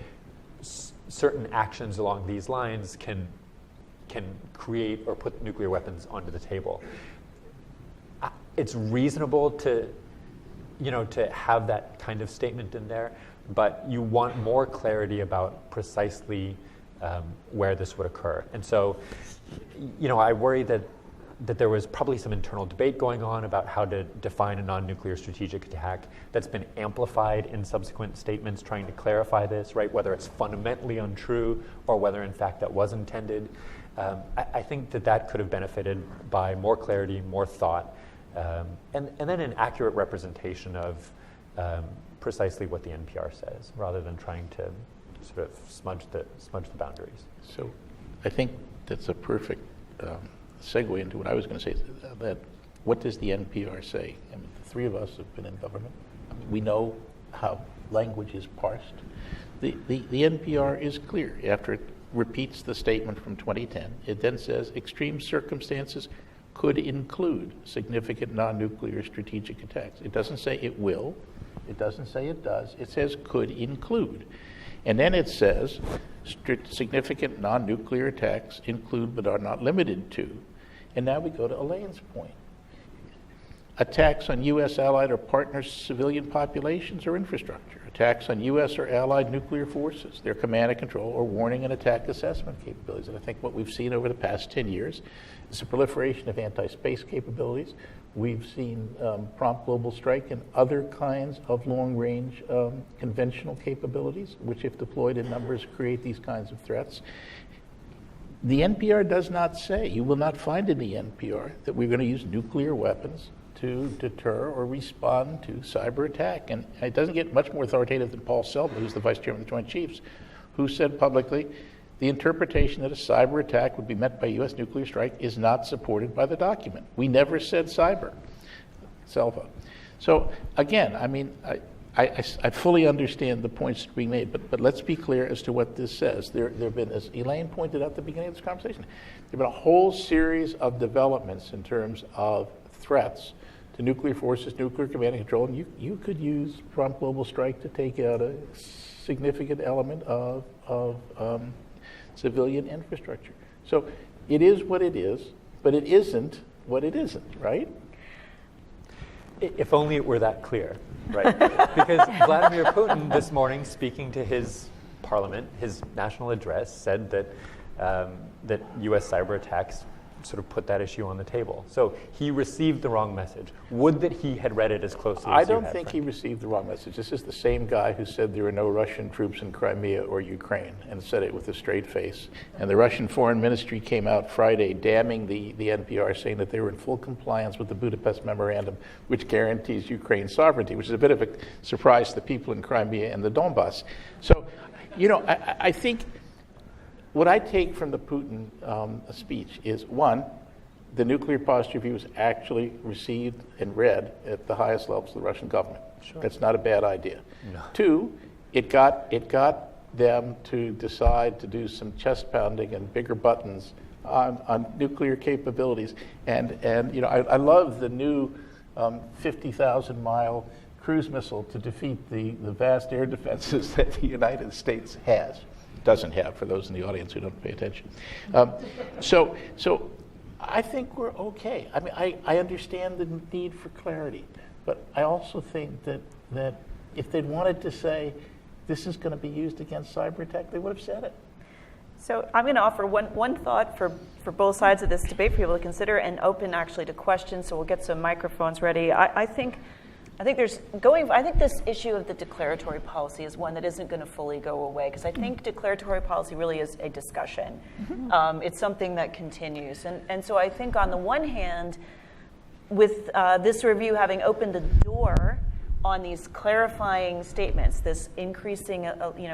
certain actions along these lines can create or put nuclear weapons onto the table. It's reasonable to have that kind of statement in there, but you want more clarity about precisely where this would occur. And so, I worry that there was probably some internal debate going on about how to define a non-nuclear strategic attack that's been amplified in subsequent statements trying to clarify this, right? Whether it's fundamentally untrue or whether in fact that was intended. I think that could have benefited by more clarity, more thought, and then an accurate representation of precisely what the NPR says, rather than trying to sort of smudge the boundaries. So I think that's a perfect segue into what I was going to say, that what does the NPR say? I mean, the three of us have been in government. I mean, we know how language is parsed. The NPR is clear. After it repeats the statement from 2010, it then says extreme circumstances could include significant non-nuclear strategic attacks. It doesn't say it will. It doesn't say it does. It says could include. And then it says significant non-nuclear attacks include but are not limited to. And now we go to Elaine's point. Attacks on U.S. allied or partner civilian populations or infrastructure. Attacks on U.S. or allied nuclear forces, their command and control or warning and attack assessment capabilities. And I think what we've seen over the past 10 years is a proliferation of anti-space capabilities. We've seen prompt global strike and other kinds of long-range conventional capabilities, which if deployed in numbers create these kinds of threats. The NPR does not say, you will not find in the NPR, that we're going to use nuclear weapons to deter or respond to cyber attack. And it doesn't get much more authoritative than Paul Selby, who's the Vice Chairman of the Joint Chiefs, who said publicly, the interpretation that a cyber attack would be met by U.S. nuclear strike is not supported by the document. We never said cyber, cell phone. So again, I mean, I fully understand the points being made, but let's be clear as to what this says. There have been, as Elaine pointed out at the beginning of this conversation, there have been a whole series of developments in terms of threats to nuclear forces, nuclear command and control, and you could use prompt global strike to take out a significant element of civilian infrastructure. So it is what it is, but it isn't what it isn't, right? If only it were that clear, right? Because Vladimir Putin this morning, speaking to his parliament, his national address, said that that U.S. cyber attacks sort of put that issue on the table. So he received the wrong message. Would that he had read it as closely as I you don't had, think Frank. he received the wrong message. This is the same guy who said there are no Russian troops in Crimea or Ukraine, and said it with a straight face. And the Russian Foreign Ministry came out Friday damning the NPR, saying that they were in full compliance with the Budapest Memorandum, which guarantees Ukraine's sovereignty, which is a bit of a surprise to the people in Crimea and the Donbass. So, you know, I think what I take from the Putin speech is, one, the nuclear posture review was actually received and read at the highest levels of the Russian government. Sure. That's not a bad idea. No. Two, it got them to decide to do some chest pounding and bigger buttons on nuclear capabilities. And you know, I love the new 50,000-mile cruise missile to defeat the vast air defenses that the United States doesn't have, for those in the audience who don't pay attention. So I think we're okay. I mean, I understand the need for clarity, but I also think that if they'd wanted to say this is going to be used against cyber attack, they would have said it. So I'm going to offer one thought for both sides of this debate for people to consider, and open actually to questions. So we'll get some microphones ready. I think this issue of the declaratory policy is one that isn't going to fully go away, because I think declaratory policy really is a discussion. Mm-hmm. It's something that continues. And so I think on the one hand, with this review having opened the door on these clarifying statements, this increasing,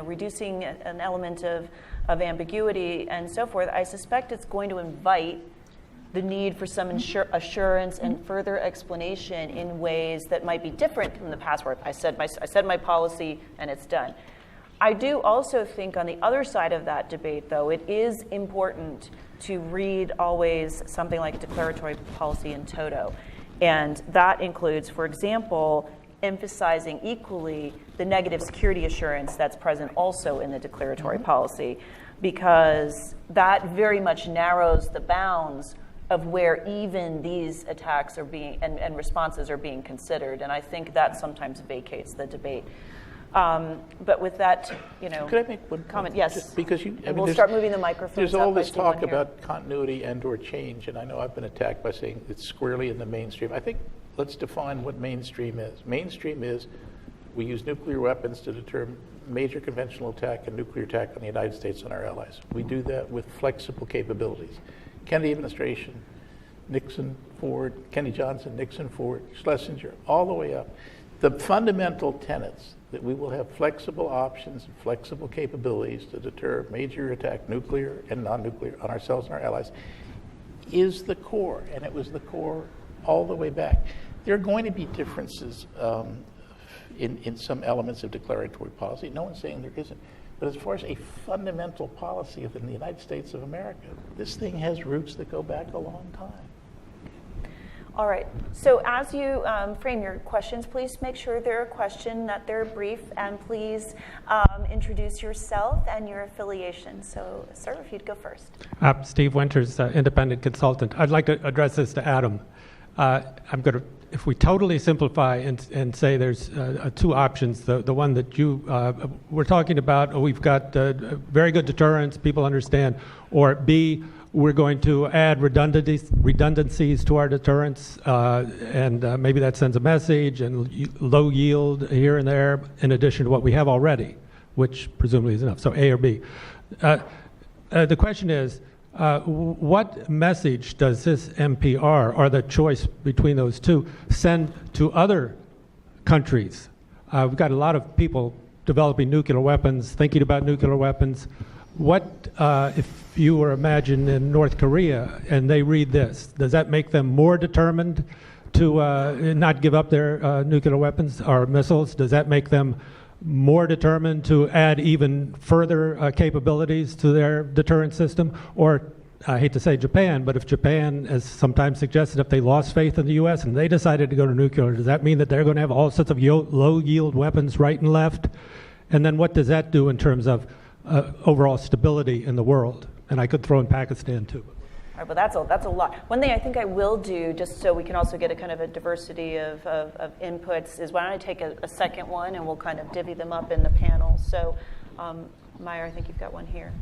reducing an element of ambiguity and so forth, I suspect it's going to invite the need for some assurance and further explanation in ways that might be different from the past, where I said my policy and it's done. I do also think on the other side of that debate, though, it is important to read always something like declaratory policy in toto. And that includes, for example, emphasizing equally the negative security assurance that's present also in the declaratory policy, because that very much narrows the bounds of where even these attacks are being and responses are being considered. And I think that sometimes vacates the debate. But with that, could I make one comment? Point? Yes. Just because we'll start moving the microphones. There's all up. this talk about continuity and/or change, and I know I've been attacked by saying it's squarely in the mainstream. I think let's define what mainstream is. Mainstream is we use nuclear weapons to deter major conventional attack and nuclear attack on the United States and our allies. We do that with flexible capabilities. Kennedy administration, Nixon, Ford, Kenny Johnson, Nixon, Ford, Schlesinger, all the way up. The fundamental tenets that we will have flexible options and flexible capabilities to deter major attack, nuclear and non-nuclear, on ourselves and our allies, is the core, and it was the core all the way back. There are going to be differences in some elements of declaratory policy. No one's saying there isn't. But as far as a fundamental policy within the United States of America, this thing has roots that go back a long time. All right. So as you frame your questions, please make sure they're a question, that they're brief, and please introduce yourself and your affiliation. So, sir, if you'd go first. Steve Winters, independent consultant. I'd like to address this to Adam. If we totally simplify and say there's two options, the one that you were talking about, we've got very good deterrence, people understand, or B, we're going to add redundancies to our deterrence, and maybe that sends a message, and low yield here and there, in addition to what we have already, which presumably is enough. So A or B. The question is, What message does this NPR, or the choice between those two, send to other countries? We've got a lot of people developing nuclear weapons, thinking about nuclear weapons. What if you were imagined in North Korea and they read this? Does that make them more determined to not give up their nuclear weapons or missiles? Does that make them more determined to add even further capabilities to their deterrent system? Or, I hate to say Japan, but if Japan, as sometimes suggested, if they lost faith in the U.S. and they decided to go to nuclear, does that mean that they're going to have all sorts of low-yield weapons right and left? And then what does that do in terms of overall stability in the world? And I could throw in Pakistan, too. All right, well, that's a lot. One thing I think I will do, just so we can also get a kind of a diversity of inputs, is why don't I take a second one and we'll kind of divvy them up in the panel. So, Meyer, I think you've got one here.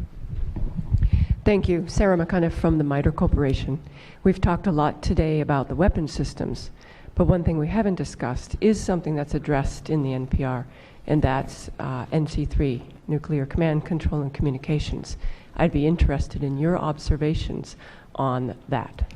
Thank you. Sarah McCunniff from the MITRE Corporation. We've talked a lot today about the weapon systems, but one thing we haven't discussed is something that's addressed in the NPR, and that's NC3, Nuclear Command, Control, and Communications. I'd be interested in your observations on that.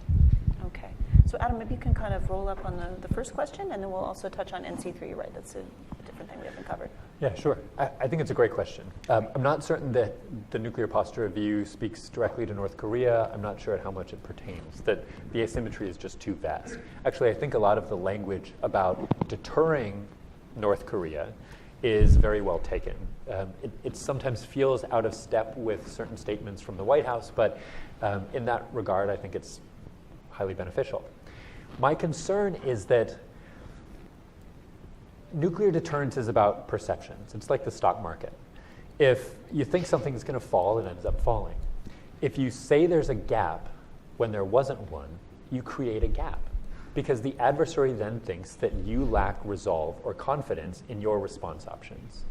Okay. So Adam, maybe you can kind of roll up on the first question, and then we'll also touch on NC3, right? That's a different thing we haven't covered. Yeah, sure. I think it's a great question. I'm not certain that the nuclear posture review speaks directly to North Korea. I'm not sure at how much it pertains, that the asymmetry is just too vast. Actually, I think a lot of the language about deterring North Korea is very well taken. It sometimes feels out of step with certain statements from the White House, but in that regard, I think it's highly beneficial. My concern is that nuclear deterrence is about perceptions. It's like the stock market. If you think something's going to fall, it ends up falling. If you say there's a gap when there wasn't one, you create a gap, because the adversary then thinks that you lack resolve or confidence in your response options.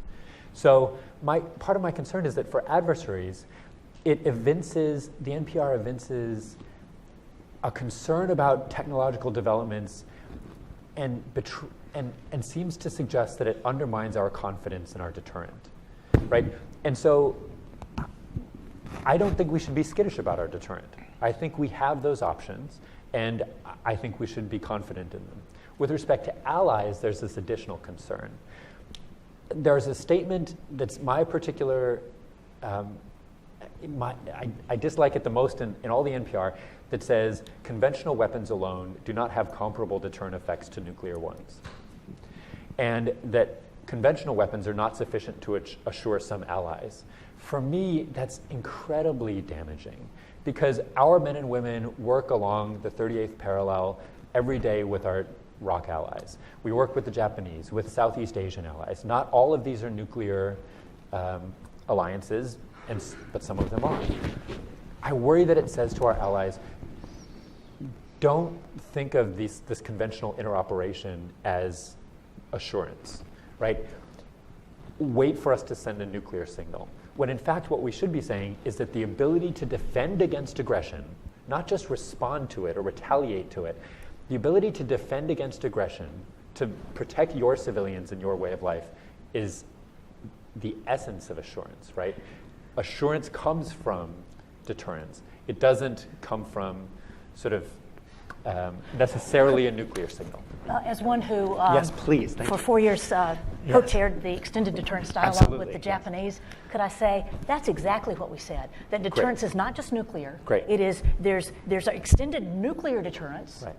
So part of my concern is that for adversaries, the NPR evinces a concern about technological developments and seems to suggest that it undermines our confidence in our deterrent, right? And so I don't think we should be skittish about our deterrent. I think we have those options, and I think we should be confident in them. With respect to allies, there's this additional concern. There's a statement that's my particular, I dislike it the most in all the NPR, that says conventional weapons alone do not have comparable deterrent effects to nuclear ones. And that conventional weapons are not sufficient to assure some allies. For me, that's incredibly damaging, because our men and women work along the 38th parallel every day with our ROC allies. We work with the Japanese, with Southeast Asian allies. Not all of these are nuclear alliances, but some of them are. I worry that it says to our allies, don't think of this conventional interoperation as assurance, right? Wait for us to send a nuclear signal. When in fact what we should be saying is that the ability to defend against aggression, not just respond to it or retaliate to it, the ability to defend against aggression, to protect your civilians and your way of life, is the essence of assurance, right? Assurance comes from deterrence. It doesn't come from sort of necessarily a nuclear signal. As one who, yes, please, for 4 years, co-chaired the extended deterrence dialogue Absolutely. with the Japanese, could I say that's exactly what we said? That deterrence is not just nuclear. Great. It is there's an extended nuclear deterrence. Right.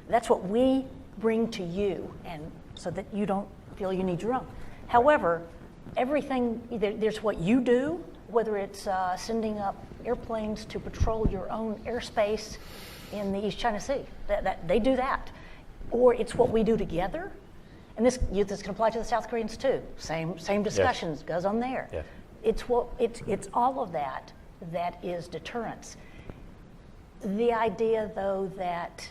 That's what we bring to you, and so that you don't feel you need your own. However, everything there's what you do, whether it's sending up airplanes to patrol your own airspace in the East China Sea. That they do that. Or it's what we do together. And this can apply to the South Koreans too. Same discussions, goes on there. Yes. It's all of that is deterrence. The idea, though, that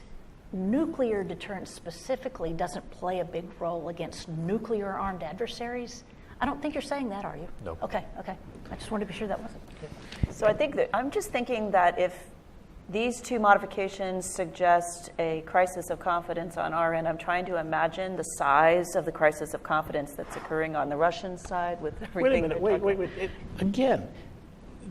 nuclear deterrence specifically doesn't play a big role against nuclear armed adversaries, I don't think you're saying that, are you? No. Okay. I just wanted to be sure that wasn't. So I think that I'm just thinking that if these two modifications suggest a crisis of confidence on our end, I'm trying to imagine the size of the crisis of confidence that's occurring on the Russian side with everything. Wait a minute, wait. Again,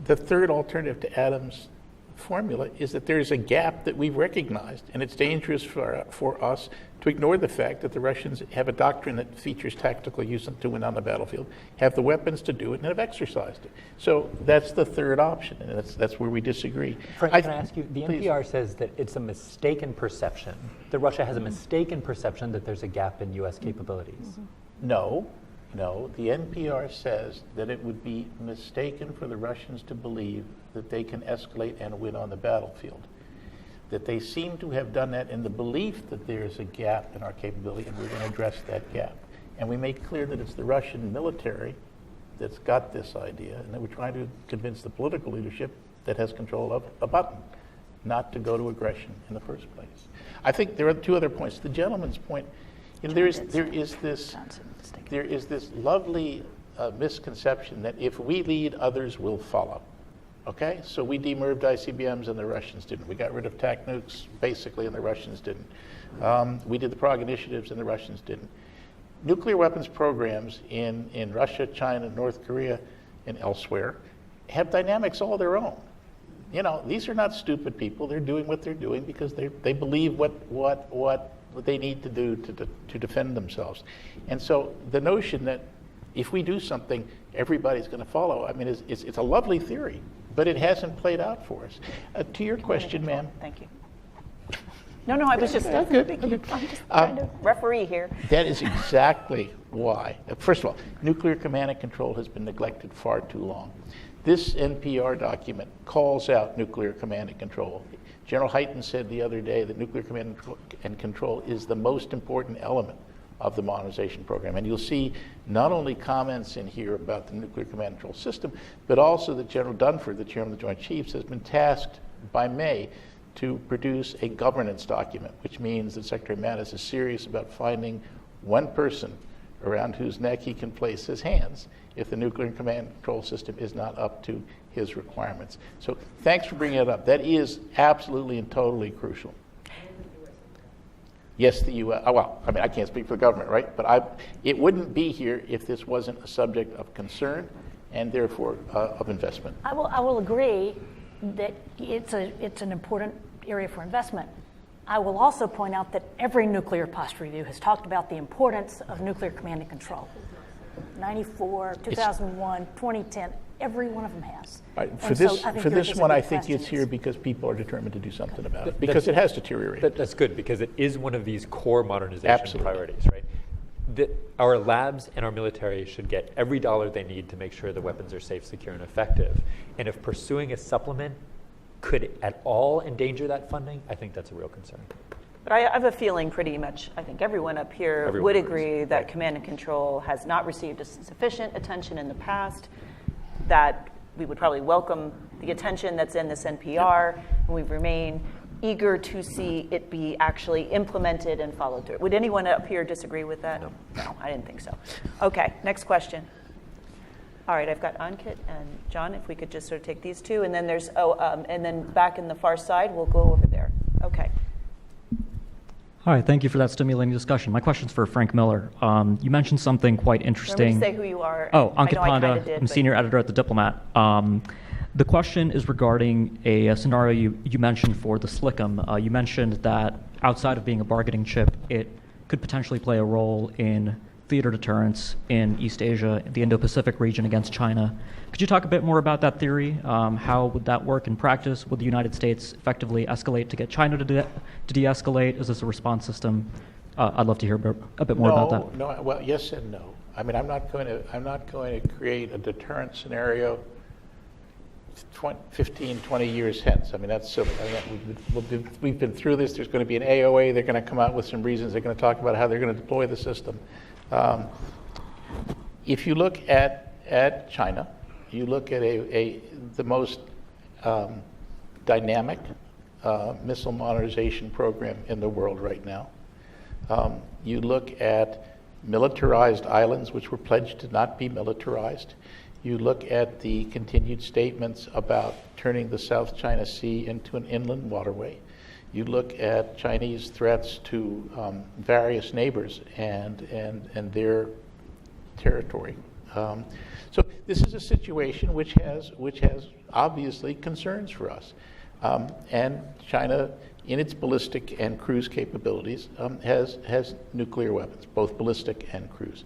the third alternative to Adam's formula is that there is a gap that we've recognized, and it's dangerous for us to ignore the fact that the Russians have a doctrine that features tactical use to win on the battlefield, have the weapons to do it, and have exercised it. So that's the third option, and that's where we disagree. Frank, can I ask you, the please. NPR says that it's a mistaken perception, that Russia has a mistaken perception that there's a gap in U.S. capabilities. No, the NPR says that it would be mistaken for the Russians to believe that they can escalate and win on the battlefield. That they seem to have done that in the belief that there is a gap in our capability, and we're going to address that gap. And we make clear that it's the Russian military that's got this idea, and that we're trying to convince the political leadership that has control of a button, not to go to aggression in the first place. I think there are two other points. The gentleman's point, there is this lovely misconception that if we lead, others will follow. Okay, so we demerged ICBMs and the Russians didn't. We got rid of TAC nukes basically and the Russians didn't. We did the Prague initiatives and the Russians didn't. Nuclear weapons programs in Russia, China, North Korea, and elsewhere have dynamics all their own. You know, these are not stupid people. They're doing what they're doing because they believe what they need to do to defend themselves. And so the notion that if we do something, everybody's going to follow, I mean, it's a lovely theory, but it hasn't played out for us. To your question, ma'am. Thank you. No, I was just, I'm just trying to referee here. That is exactly why. First of all, nuclear command and control has been neglected far too long. This NPR document calls out nuclear command and control. General Hyten said the other day that nuclear command and control is the most important element of the modernization program. And you'll see not only comments in here about the nuclear command and control system, but also that General Dunford, the chairman of the Joint Chiefs, has been tasked by May to produce a governance document, which means that Secretary Mattis is serious about finding one person around whose neck he can place his hands if the nuclear command and control system is not up to his requirements. So thanks for bringing it up. That is absolutely and totally crucial. Yes, the U.S. Well, I mean, I can't speak for the government, right? But it wouldn't be here if this wasn't a subject of concern and therefore of investment. I will agree that it's an important area for investment. I will also point out that every nuclear posture review has talked about the importance of nuclear command and control. 94, 2001, 2010, every one of them has. Right. For this one, I think it's here because people are determined to do something about it, because it has deteriorated. That's good, because it is one of these core modernization priorities, right? Our labs and our military should get every dollar they need to make sure the weapons are safe, secure, and effective. And if pursuing a supplement could at all endanger that funding, I think that's a real concern. But I have a feeling pretty much, I think everyone up here would agree that command and control has not received sufficient attention in the past, that we would probably welcome the attention that's in this NPR, and we remain eager to see it be actually implemented and followed through. Would anyone up here disagree with that? No, I didn't think so. Okay, next question. All right, I've got Ankit and John, if we could just sort of take these two, and then there's, and then back in the far side, we'll go over there. Okay. Hi, thank you for that stimulating discussion. My question's for Frank Miller. You mentioned something quite interesting. Remember to say who you are. Oh, Ankit Panda. I'm senior editor at The Diplomat. The question is regarding a scenario you mentioned for the SLICM. You mentioned that outside of being a bargaining chip, it could potentially play a role in theater deterrence in East Asia, the Indo-Pacific region against China. Could you talk a bit more about that theory? How would that work in practice? Would the United States effectively escalate to get China to de-escalate? Is this a response system? I'd love to hear a bit more about that. No, well, yes and no. I mean, I'm not going to create a deterrent scenario 15, 20 years hence. I mean, that's silly. I mean, we've been through this. There's going to be an AOA. They're going to come out with some reasons. They're going to talk about how they're going to deploy the system. If you look at China, you look at the most dynamic missile modernization program in the world right now. You look at militarized islands, which were pledged to not be militarized. You look at the continued statements about turning the South China Sea into an inland waterway. You look at Chinese threats to various neighbors and their territory. So this is a situation which has obviously concerns for us. And China, in its ballistic and cruise capabilities, has nuclear weapons, both ballistic and cruise.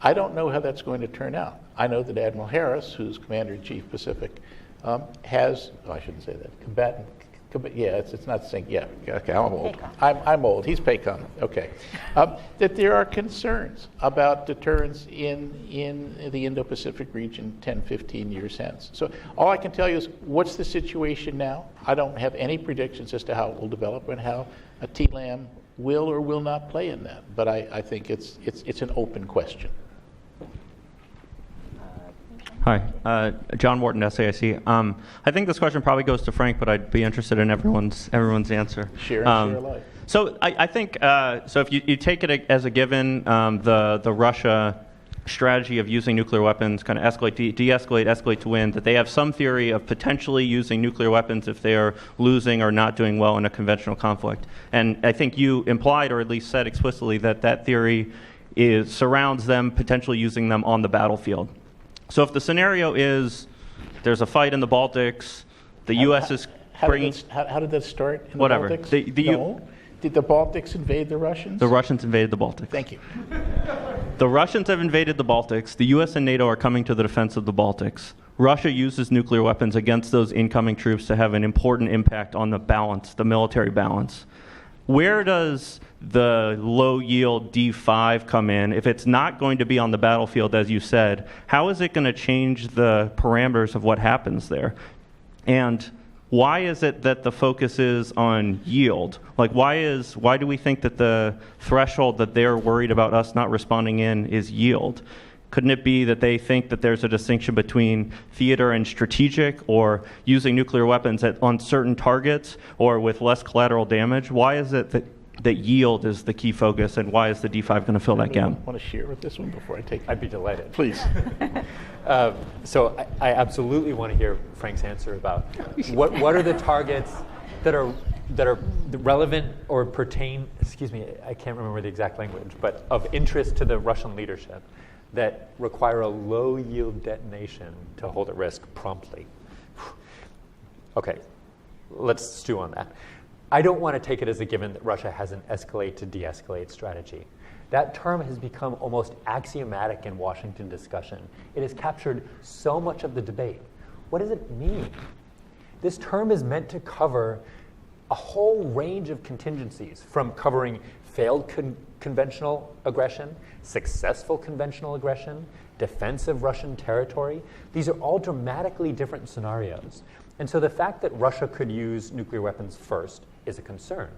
I don't know how that's going to turn out. I know that Admiral Harris, who's Commander-in-Chief Pacific, has, oh, I shouldn't say that, yeah, it's not saying, yeah, okay, I'm old. I'm old, he's PACOM, okay. That there are concerns about deterrence in the Indo-Pacific region 10, 15 years hence. So all I can tell you is, what's the situation now? I don't have any predictions as to how it will develop and how a TLAM will or will not play in that. But I think it's an open question. Hi, John Morton, SAIC. I think this question probably goes to Frank, but I'd be interested in everyone's answer. Share alike. So I think so. If you take it as a given, the Russia strategy of using nuclear weapons, kind of escalate, de-escalate, escalate to win, that they have some theory of potentially using nuclear weapons if they are losing or not doing well in a conventional conflict. And I think you implied, or at least said explicitly, that theory surrounds them potentially using them on the battlefield. So if the scenario is there's a fight in the Baltics, the U.S. is bringing... How did that start in the whatever. Baltics? No. Did the Baltics invade the Russians? The Russians invaded the Baltics. Thank you. The Russians have invaded the Baltics. The U.S. and NATO are coming to the defense of the Baltics. Russia uses nuclear weapons against those incoming troops to have an important impact on the balance, the military balance. Where does the low-yield D5 come in? If it's not going to be on the battlefield, as you said, how is it going to change the parameters of what happens there? And why is it that the focus is on yield? Like, why do we think that the threshold that they're worried about us not responding in is yield? Couldn't it be that they think that there's a distinction between theater and strategic, or using nuclear weapons on certain targets or with less collateral damage? Why is it that yield is the key focus, and why is the D5 going to fill that gap? Want to share with this one before I take it? I'd be delighted. Please. So I absolutely want to hear Frank's answer about what are the targets that are relevant or pertain, excuse me, I can't remember the exact language, but of interest to the Russian leadership that require a low-yield detonation to hold at risk promptly. Okay, let's stew on that. I don't want to take it as a given that Russia has an escalate to de-escalate strategy. That term has become almost axiomatic in Washington discussion. It has captured so much of the debate. What does it mean? This term is meant to cover a whole range of contingencies, from covering failed conventional aggression, successful conventional aggression, defensive Russian territory. These are all dramatically different scenarios. And so the fact that Russia could use nuclear weapons first is a concern.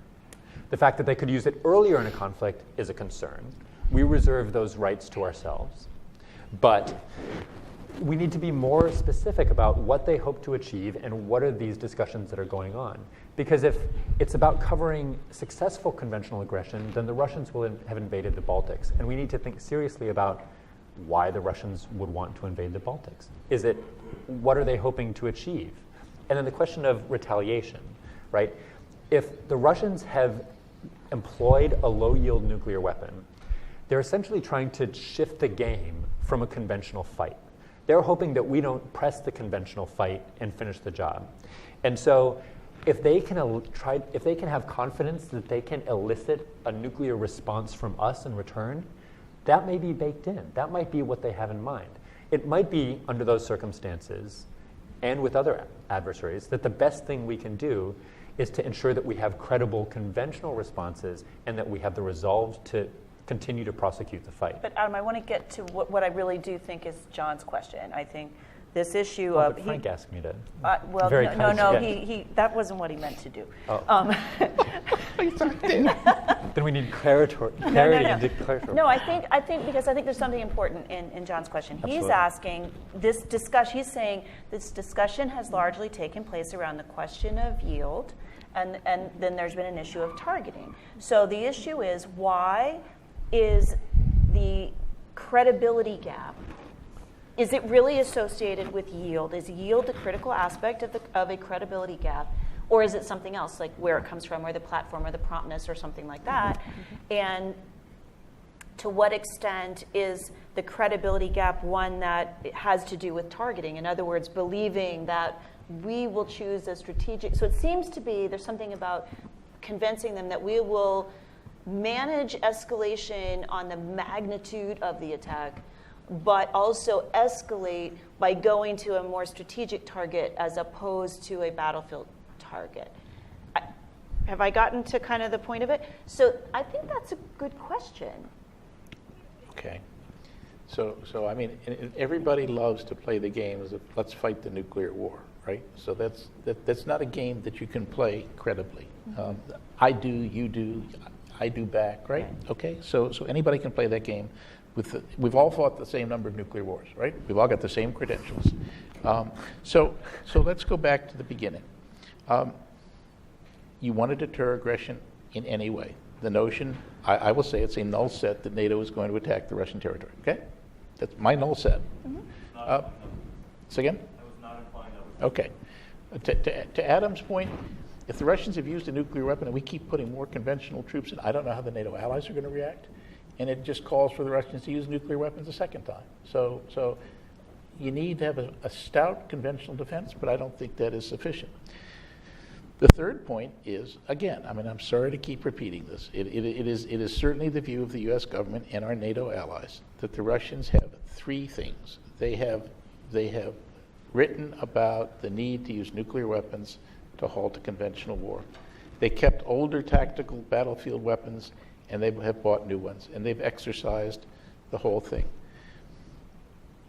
The fact that they could use it earlier in a conflict is a concern. We reserve those rights to ourselves. But we need to be more specific about what they hope to achieve and what are these discussions that are going on. Because if it's about covering successful conventional aggression, then the Russians will have invaded the Baltics. And we need to think seriously about why the Russians would want to invade the Baltics. Is it, what are they hoping to achieve? And then the question of retaliation, right? If the Russians have employed a low-yield nuclear weapon, they're essentially trying to shift the game from a conventional fight. They're hoping that we don't press the conventional fight and finish the job. And so if they can have confidence that they can elicit a nuclear response from us in return, that may be baked in. That might be what they have in mind. It might be, under those circumstances, and with other adversaries, that the best thing we can do is to ensure that we have credible conventional responses and that we have the resolve to continue to prosecute the fight. But Adam, I want to get to what I really do think is John's question. I think this issue of... Frank asked me to... well, no, he that wasn't what he meant to do. Oh. Then we need clarity and declaratory. No, I think because I think there's something important in John's question. Absolutely. He's asking this discussion. He's saying this discussion has largely taken place around the question of yield, and then there's been an issue of targeting. So the issue is, why is the credibility gap? Is it really associated with yield? Is yield a critical aspect of a credibility gap? Or is it something else, like where it comes from, or the platform, or the promptness, or something like that? And to what extent is the credibility gap one that has to do with targeting? In other words, believing that we will choose a strategic. So it seems to be there's something about convincing them that we will manage escalation on the magnitude of the attack, but also escalate by going to a more strategic target as opposed to a battlefield target. Have I gotten to kind of the point of it? So I think that's a good question. Okay. So I mean, everybody loves to play the game as if let's fight the nuclear war, right? So that's not a game that you can play credibly. I do, you do, I do back, right? Okay. So anybody can play that game. We've all fought the same number of nuclear wars, right? We've all got the same credentials. So let's go back to the beginning. You want to deter aggression in any way. The notion, I will say it's a null set that NATO is going to attack the Russian territory, okay? That's my null set. Say again? I was not implying that was... Okay. To Adam's point, if the Russians have used a nuclear weapon and we keep putting more conventional troops in, I don't know how the NATO allies are going to react. And it just calls for the Russians to use nuclear weapons a second time. So you need to have a stout conventional defense, but I don't think that is sufficient. The third point is, again, I mean, I'm sorry to keep repeating this. It is certainly the view of the U.S. government and our NATO allies that the Russians have three things. They have written about the need to use nuclear weapons to halt a conventional war. They kept older tactical battlefield weapons, and they have bought new ones, and they've exercised the whole thing.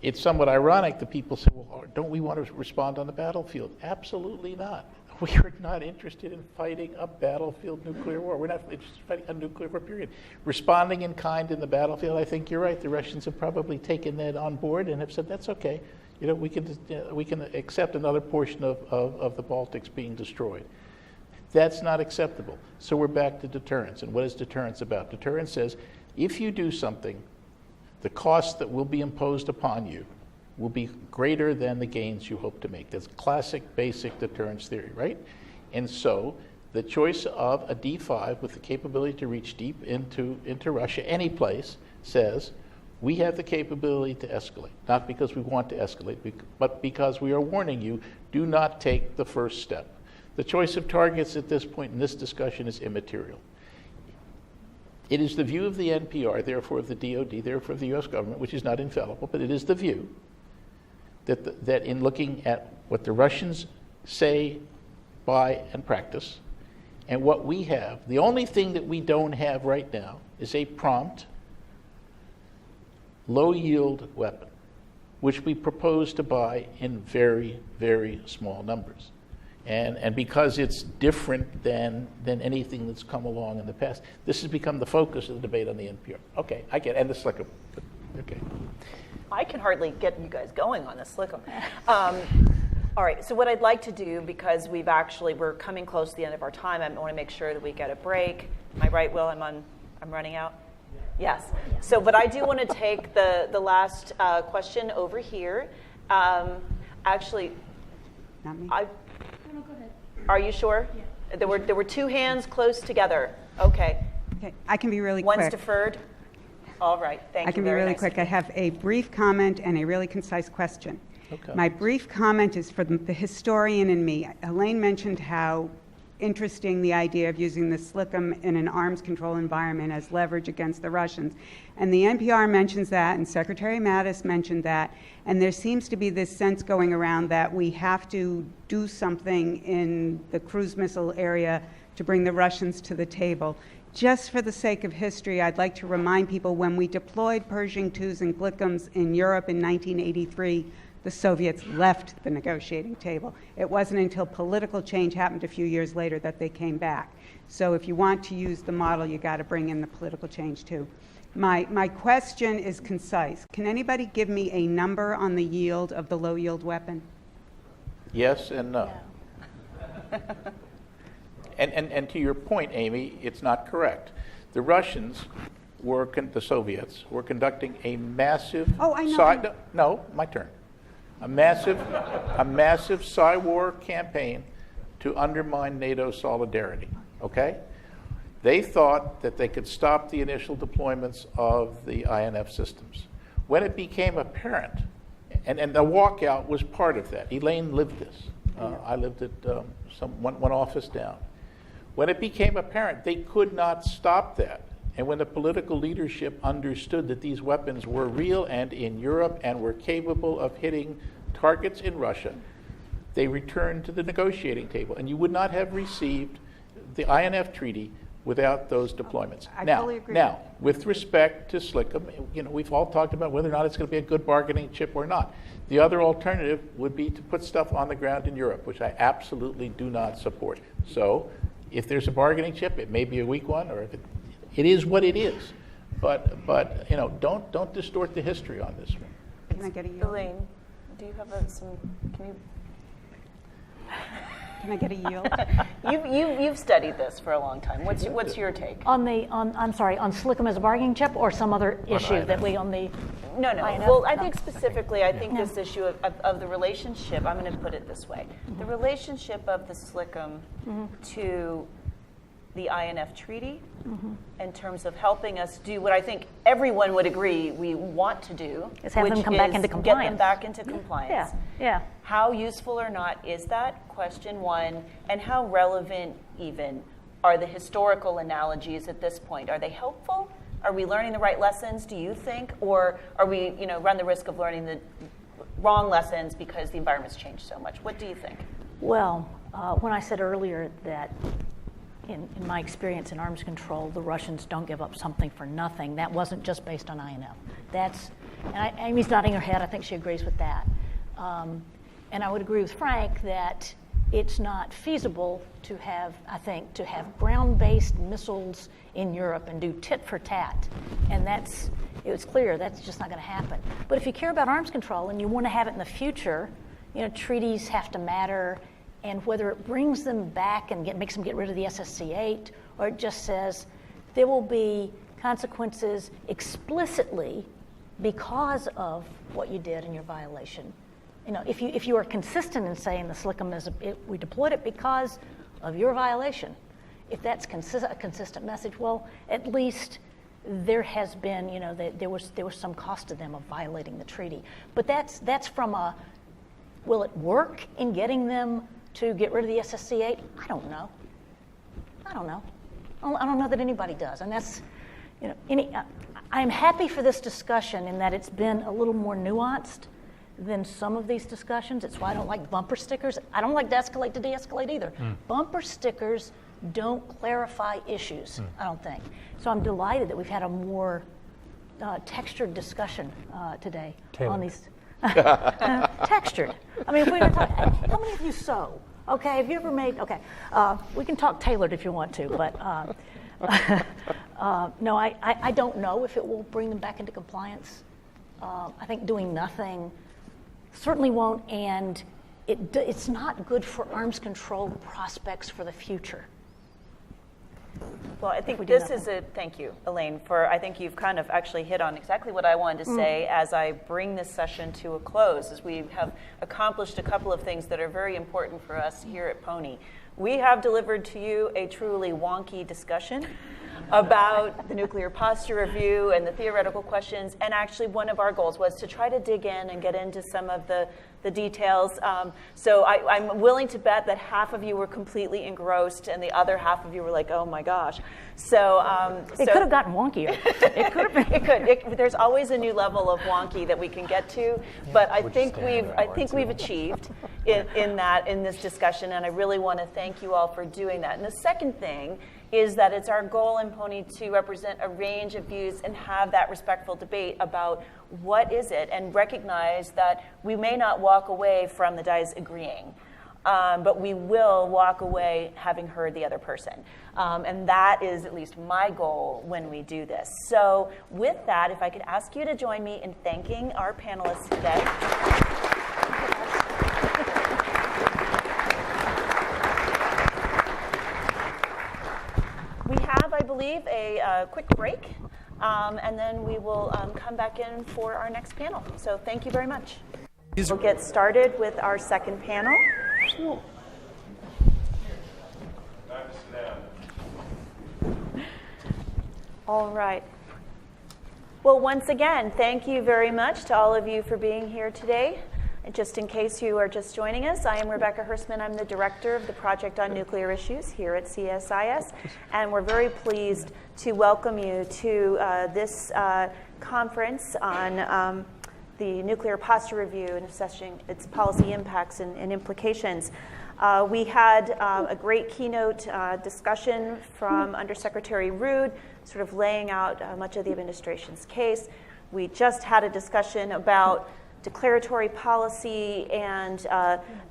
It's somewhat ironic that people say, well, don't we want to respond on the battlefield? Absolutely not. We are not interested in fighting a battlefield nuclear war. We're not interested in fighting a nuclear war, period. Responding in kind in the battlefield, I think you're right. The Russians have probably taken that on board and have said, that's okay. You know, we can accept another portion of the Baltics being destroyed. That's not acceptable. So we're back to deterrence. And what is deterrence about? Deterrence says, if you do something, the cost that will be imposed upon you will be greater than the gains you hope to make. That's classic, basic deterrence theory, right? And so the choice of a D5 with the capability to reach deep into Russia, any place, says we have the capability to escalate. Not because we want to escalate, but because we are warning you, do not take the first step. The choice of targets at this point in this discussion is immaterial. It is the view of the NPR, therefore of the DoD, therefore of the U.S. government, which is not infallible, but it is the view that in looking at what the Russians say, buy, and practice, and what we have, the only thing that we don't have right now is a prompt, low-yield weapon, which we propose to buy in very, very small numbers. And because it's different than anything that's come along in the past, this has become the focus of the debate on the NPR. Okay, I get it. And the Slickum. Okay. I can hardly get you guys going on this Slickum. All right, so what I'd like to do, because we're coming close to the end of our time, I want to make sure that we get a break. Am I right, Will? I'm running out? Yes. So, but I do want to take the last question over here. Actually, not me. No, go ahead. Are you sure? Yeah. There were two hands close together. Okay. Okay, I can be really quick. One's deferred. All right. Thank you. I can be really quick. I have a brief comment and a really concise question. Okay. My brief comment is for the historian in me. Elaine mentioned how interesting the idea of using the Slickum in an arms control environment as leverage against the Russians. And the NPR mentions that, and Secretary Mattis mentioned that, and there seems to be this sense going around that we have to do something in the cruise missile area to bring the Russians to the table. Just for the sake of history, I'd like to remind people when we deployed Pershing IIs and Glickums in Europe in 1983, the Soviets left the negotiating table. It wasn't until political change happened a few years later that they came back. So if you want to use the model, you got to bring in the political change too. My question is concise. Can anybody give me a number on the yield of the low yield weapon? Yes and no. And to your point, Amy, it's not correct. The Russians the Soviets were conducting a massive... Oh, I know. No, my turn. A massive Psy-war campaign to undermine NATO solidarity, okay? They thought that they could stop the initial deployments of the INF systems. When it became apparent, and the walkout was part of that, Elaine lived this, I lived at one office down. When it became apparent, they could not stop that. And when the political leadership understood that these weapons were real and in Europe and were capable of hitting targets in Russia, they returned to the negotiating table. And you would not have received the INF Treaty without those deployments. I fully agree. Now, with respect to SLCM, we've all talked about whether or not it's going to be a good bargaining chip or not. The other alternative would be to put stuff on the ground in Europe, which I absolutely do not support. So, if there's a bargaining chip, it may be a weak one, or if it is what it is. But don't distort the history on this one. Can I get a yield? Elaine, do you have can you? Can I get a yield? You've studied this for a long time. What's your take? On SLCM as a bargaining chip or some other issue that we on the No. INF? Well, I think specifically, I think this issue of the relationship, I'm going to put it this way. The relationship of the SLCM to the INF Treaty in terms of helping us do what I think everyone would agree we want to do, is have them come back into compliance. Get them back into compliance. Yeah. How useful or not is that? Question one. And how relevant even are the historical analogies at this point? Are they helpful? Are we learning the right lessons, do you think? Or are we, run the risk of learning the wrong lessons because the environment's changed so much? What do you think? Well, when I said earlier that in my experience in arms control, the Russians don't give up something for nothing, that wasn't just based on INF. Amy's nodding her head, I think she agrees with that. And I would agree with Frank that it's not feasible to have ground-based missiles in Europe and do tit for tat. And it was clear that's just not going to happen. But if you care about arms control and you want to have it in the future, treaties have to matter. And whether it brings them back and makes them get rid of the SSC-8, or it just says there will be consequences explicitly because of what you did in your violation. If you are consistent in saying the SLCM we deployed it because of your violation, if that's a consistent message, well, at least there has been, there was some cost to them of violating the treaty. But that's from will it work in getting them to get rid of the SSC-8? I don't know. I don't know that anybody does. And that's, I'm happy for this discussion in that it's been a little more nuanced than some of these discussions. It's why I don't like bumper stickers. I don't like to escalate to de-escalate either. Bumper stickers don't clarify issues, I don't think. So I'm delighted that we've had a more textured discussion today on these. Textured. I mean, if we were talking, how many of you sew? Okay, have you ever made? Okay, we can talk tailored if you want to, but no, I don't know if it will bring them back into compliance. I think doing nothing certainly won't, and it's not good for arms control prospects for the future. Well, I think this is thank you, Elaine, I think you've kind of actually hit on exactly what I wanted to say as I bring this session to a close, as we have accomplished a couple of things that are very important for us here at PONI. We have delivered to you a truly wonky discussion about the nuclear posture review and the theoretical questions, and actually one of our goals was to try to dig in and get into some of the details. So I'm willing to bet that half of you were completely engrossed and the other half of you were like, oh my gosh. So it could have gotten wonkier. It could have been. It could. There's always a new level of wonky that we can get to, but I think we've achieved in this discussion, and I really want to thank you all for doing that. And the second thing is that it's our goal in PONI to represent a range of views and have that respectful debate about what is it, and recognize that we may not walk away from the dais agreeing, but we will walk away having heard the other person. And that is at least my goal when we do this. So with that, if I could ask you to join me in thanking our panelists today. We have, I believe, a quick break, and then we will come back in for our next panel. So thank you very much. We'll get started with our second panel. All right. Well, once again, thank you very much to all of you for being here today. Just in case you are just joining us, I am Rebecca Hersman. I'm the director of the Project on Nuclear Issues here at CSIS, and we're very pleased to welcome you to this conference on the Nuclear Posture Review and assessing its policy impacts and implications. We had a great keynote discussion from Undersecretary Ruud, sort of laying out much of the administration's case. We just had a discussion about declaratory policy and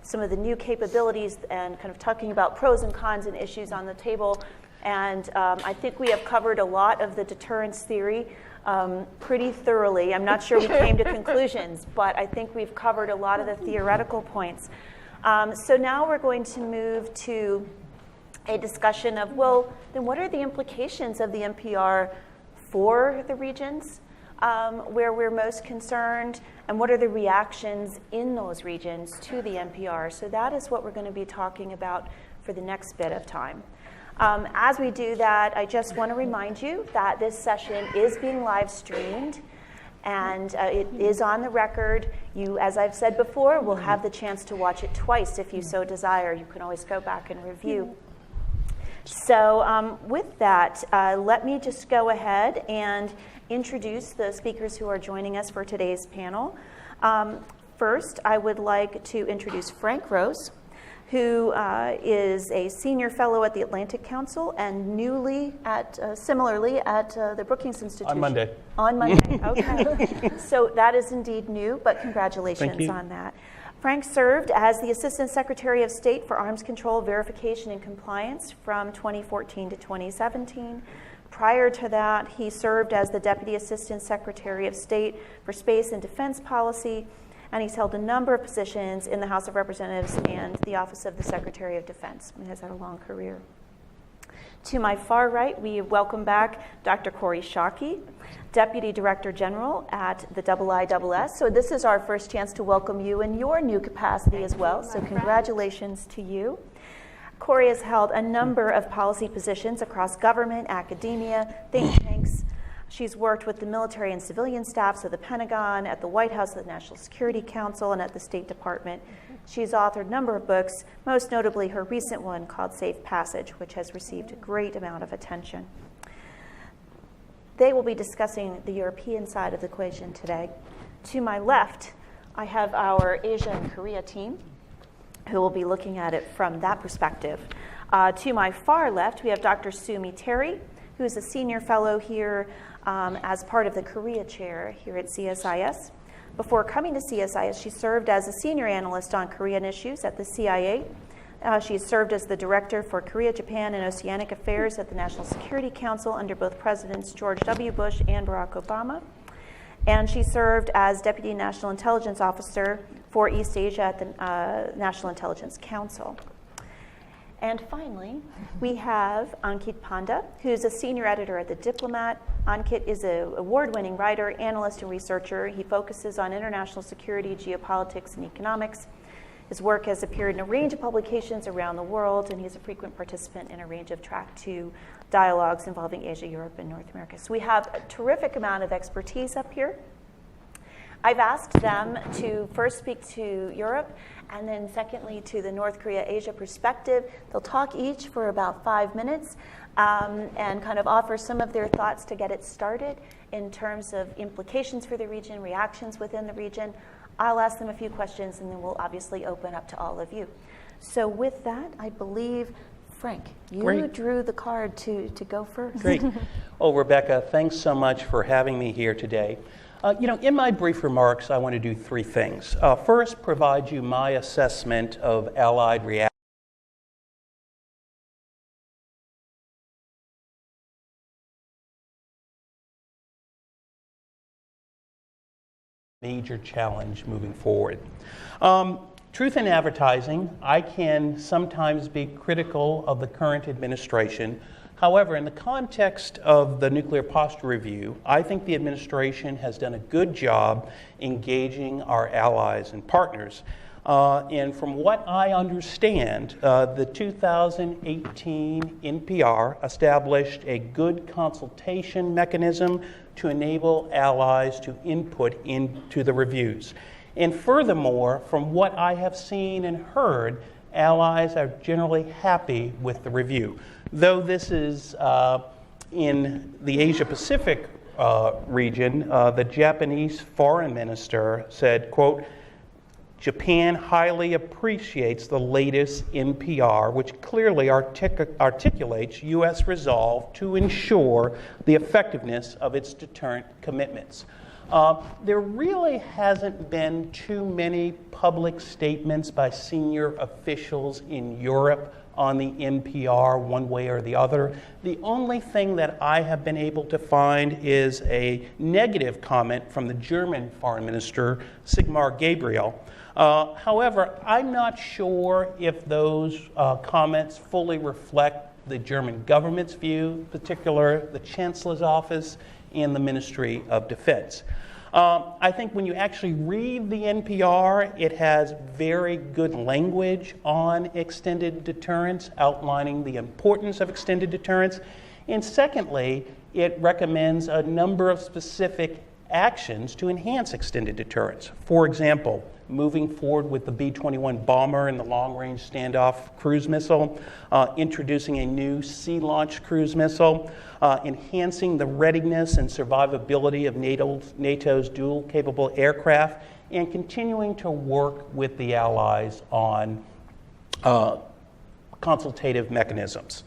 some of the new capabilities and kind of talking about pros and cons and issues on the table. And I think we have covered a lot of the deterrence theory pretty thoroughly. I'm not sure we came to conclusions, but I think we've covered a lot of the theoretical points. So now we're going to move to a discussion of, well, then what are the implications of the NPR for the regions where we're most concerned, and what are the reactions in those regions to the NPR? So that is what we're going to be talking about for the next bit of time. As we do that, I just want to remind you that this session is being live streamed, and it is on the record. You, as I've said before, will have the chance to watch it twice if you so desire. You can always go back and review. So with that, let me just go ahead and introduce the speakers who are joining us for today's panel. First, I would like to introduce Frank Rose, who is a senior fellow at the Atlantic Council and newly similarly at the Brookings Institution. On Monday. On Monday, okay. So that is indeed new, but congratulations on that. Frank served as the Assistant Secretary of State for Arms Control Verification and Compliance from 2014 to 2017. Prior to that, he served as the Deputy Assistant Secretary of State for Space and Defense Policy, and he's held a number of positions in the House of Representatives and the Office of the Secretary of Defense, and has had a long career. To my far right, we welcome back Dr. Corey Shockey, Deputy Director General at the IISS. So this is our first chance to welcome you in your new capacity as well, so congratulations to you. Corey has held a number of policy positions across government, academia, think tanks. She's worked with the military and civilian staffs of the Pentagon, at the White House, the National Security Council, and at the State Department. She's authored a number of books, most notably her recent one called Safe Passage, which has received a great amount of attention. They will be discussing the European side of the equation today. To my left, I have our Asia and Korea team, who will be looking at it from that perspective. To my far left, we have Dr. Sumi Terry, who is a senior fellow here as part of the Korea chair here at CSIS. Before coming to CSIS, she served as a senior analyst on Korean issues at the CIA. She served as the director for Korea, Japan, and Oceanic Affairs at the National Security Council under both Presidents George W. Bush and Barack Obama. And she served as Deputy National Intelligence Officer for East Asia at the National Intelligence Council. And finally, we have Ankit Panda, who's a senior editor at The Diplomat. Ankit is an award-winning writer, analyst, and researcher. He focuses on international security, geopolitics, and economics. His work has appeared in a range of publications around the world, and he's a frequent participant in a range of Track 2 dialogues involving Asia, Europe, and North America. So we have a terrific amount of expertise up here. I've asked them to first speak to Europe, and then secondly to the North Korea-Asia perspective. They'll talk each for about 5 minutes and kind of offer some of their thoughts to get it started in terms of implications for the region, reactions within the region. I'll ask them a few questions, and then we'll obviously open up to all of you. So with that, I believe, Frank, you drew the card to go first. Great. Oh, Rebecca, thanks so much for having me here today. In my brief remarks, I want to do 3 things. First, provide you my assessment of Allied reaction. Major challenge moving forward. Truth in advertising, I can sometimes be critical of the current administration. However, in the context of the Nuclear Posture Review, I think the administration has done a good job engaging our allies and partners. And from what I understand, the 2018 NPR established a good consultation mechanism to enable allies to input into the reviews. And furthermore, from what I have seen and heard, allies are generally happy with the review. Though this is in the Asia-Pacific region, the Japanese foreign minister said, quote, Japan highly appreciates the latest NPR, which clearly articulates U.S. resolve to ensure the effectiveness of its deterrent commitments. There really hasn't been too many public statements by senior officials in Europe on the NPR one way or the other. The only thing that I have been able to find is a negative comment from the German Foreign Minister, Sigmar Gabriel. However, I'm not sure if those comments fully reflect the German government's view, in particular the Chancellor's office and the Ministry of Defense. I think when you actually read the NPR, it has very good language on extended deterrence, outlining the importance of extended deterrence. And secondly, it recommends a number of specific actions to enhance extended deterrence. For example, moving forward with the B-21 bomber and the long-range standoff cruise missile, introducing a new sea-launched cruise missile, enhancing the readiness and survivability of NATO's dual-capable aircraft, and continuing to work with the allies on consultative mechanisms.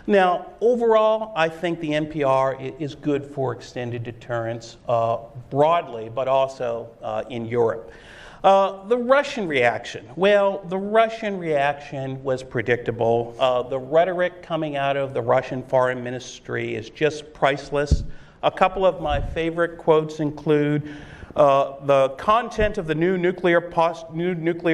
Now, overall, I think the NPR is good for extended deterrence broadly, but also in Europe. The Russian reaction. Well, the Russian reaction was predictable. The rhetoric coming out of the Russian Foreign Ministry is just priceless. A couple of my favorite quotes include the content of the new nuclear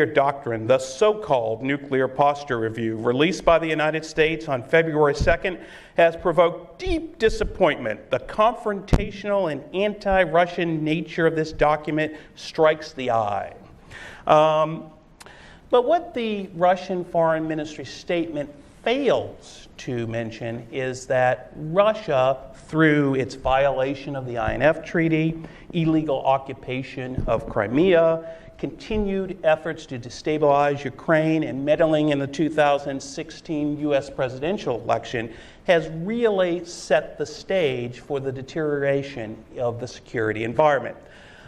doctrine, the so-called nuclear posture review, released by the United States on February 2nd, has provoked deep disappointment. The confrontational and anti-Russian nature of this document strikes the eye. But what the Russian Foreign Ministry statement fails to mention is that Russia, through its violation of the INF Treaty, illegal occupation of Crimea, continued efforts to destabilize Ukraine, and meddling in the 2016 U.S. presidential election, has really set the stage for the deterioration of the security environment.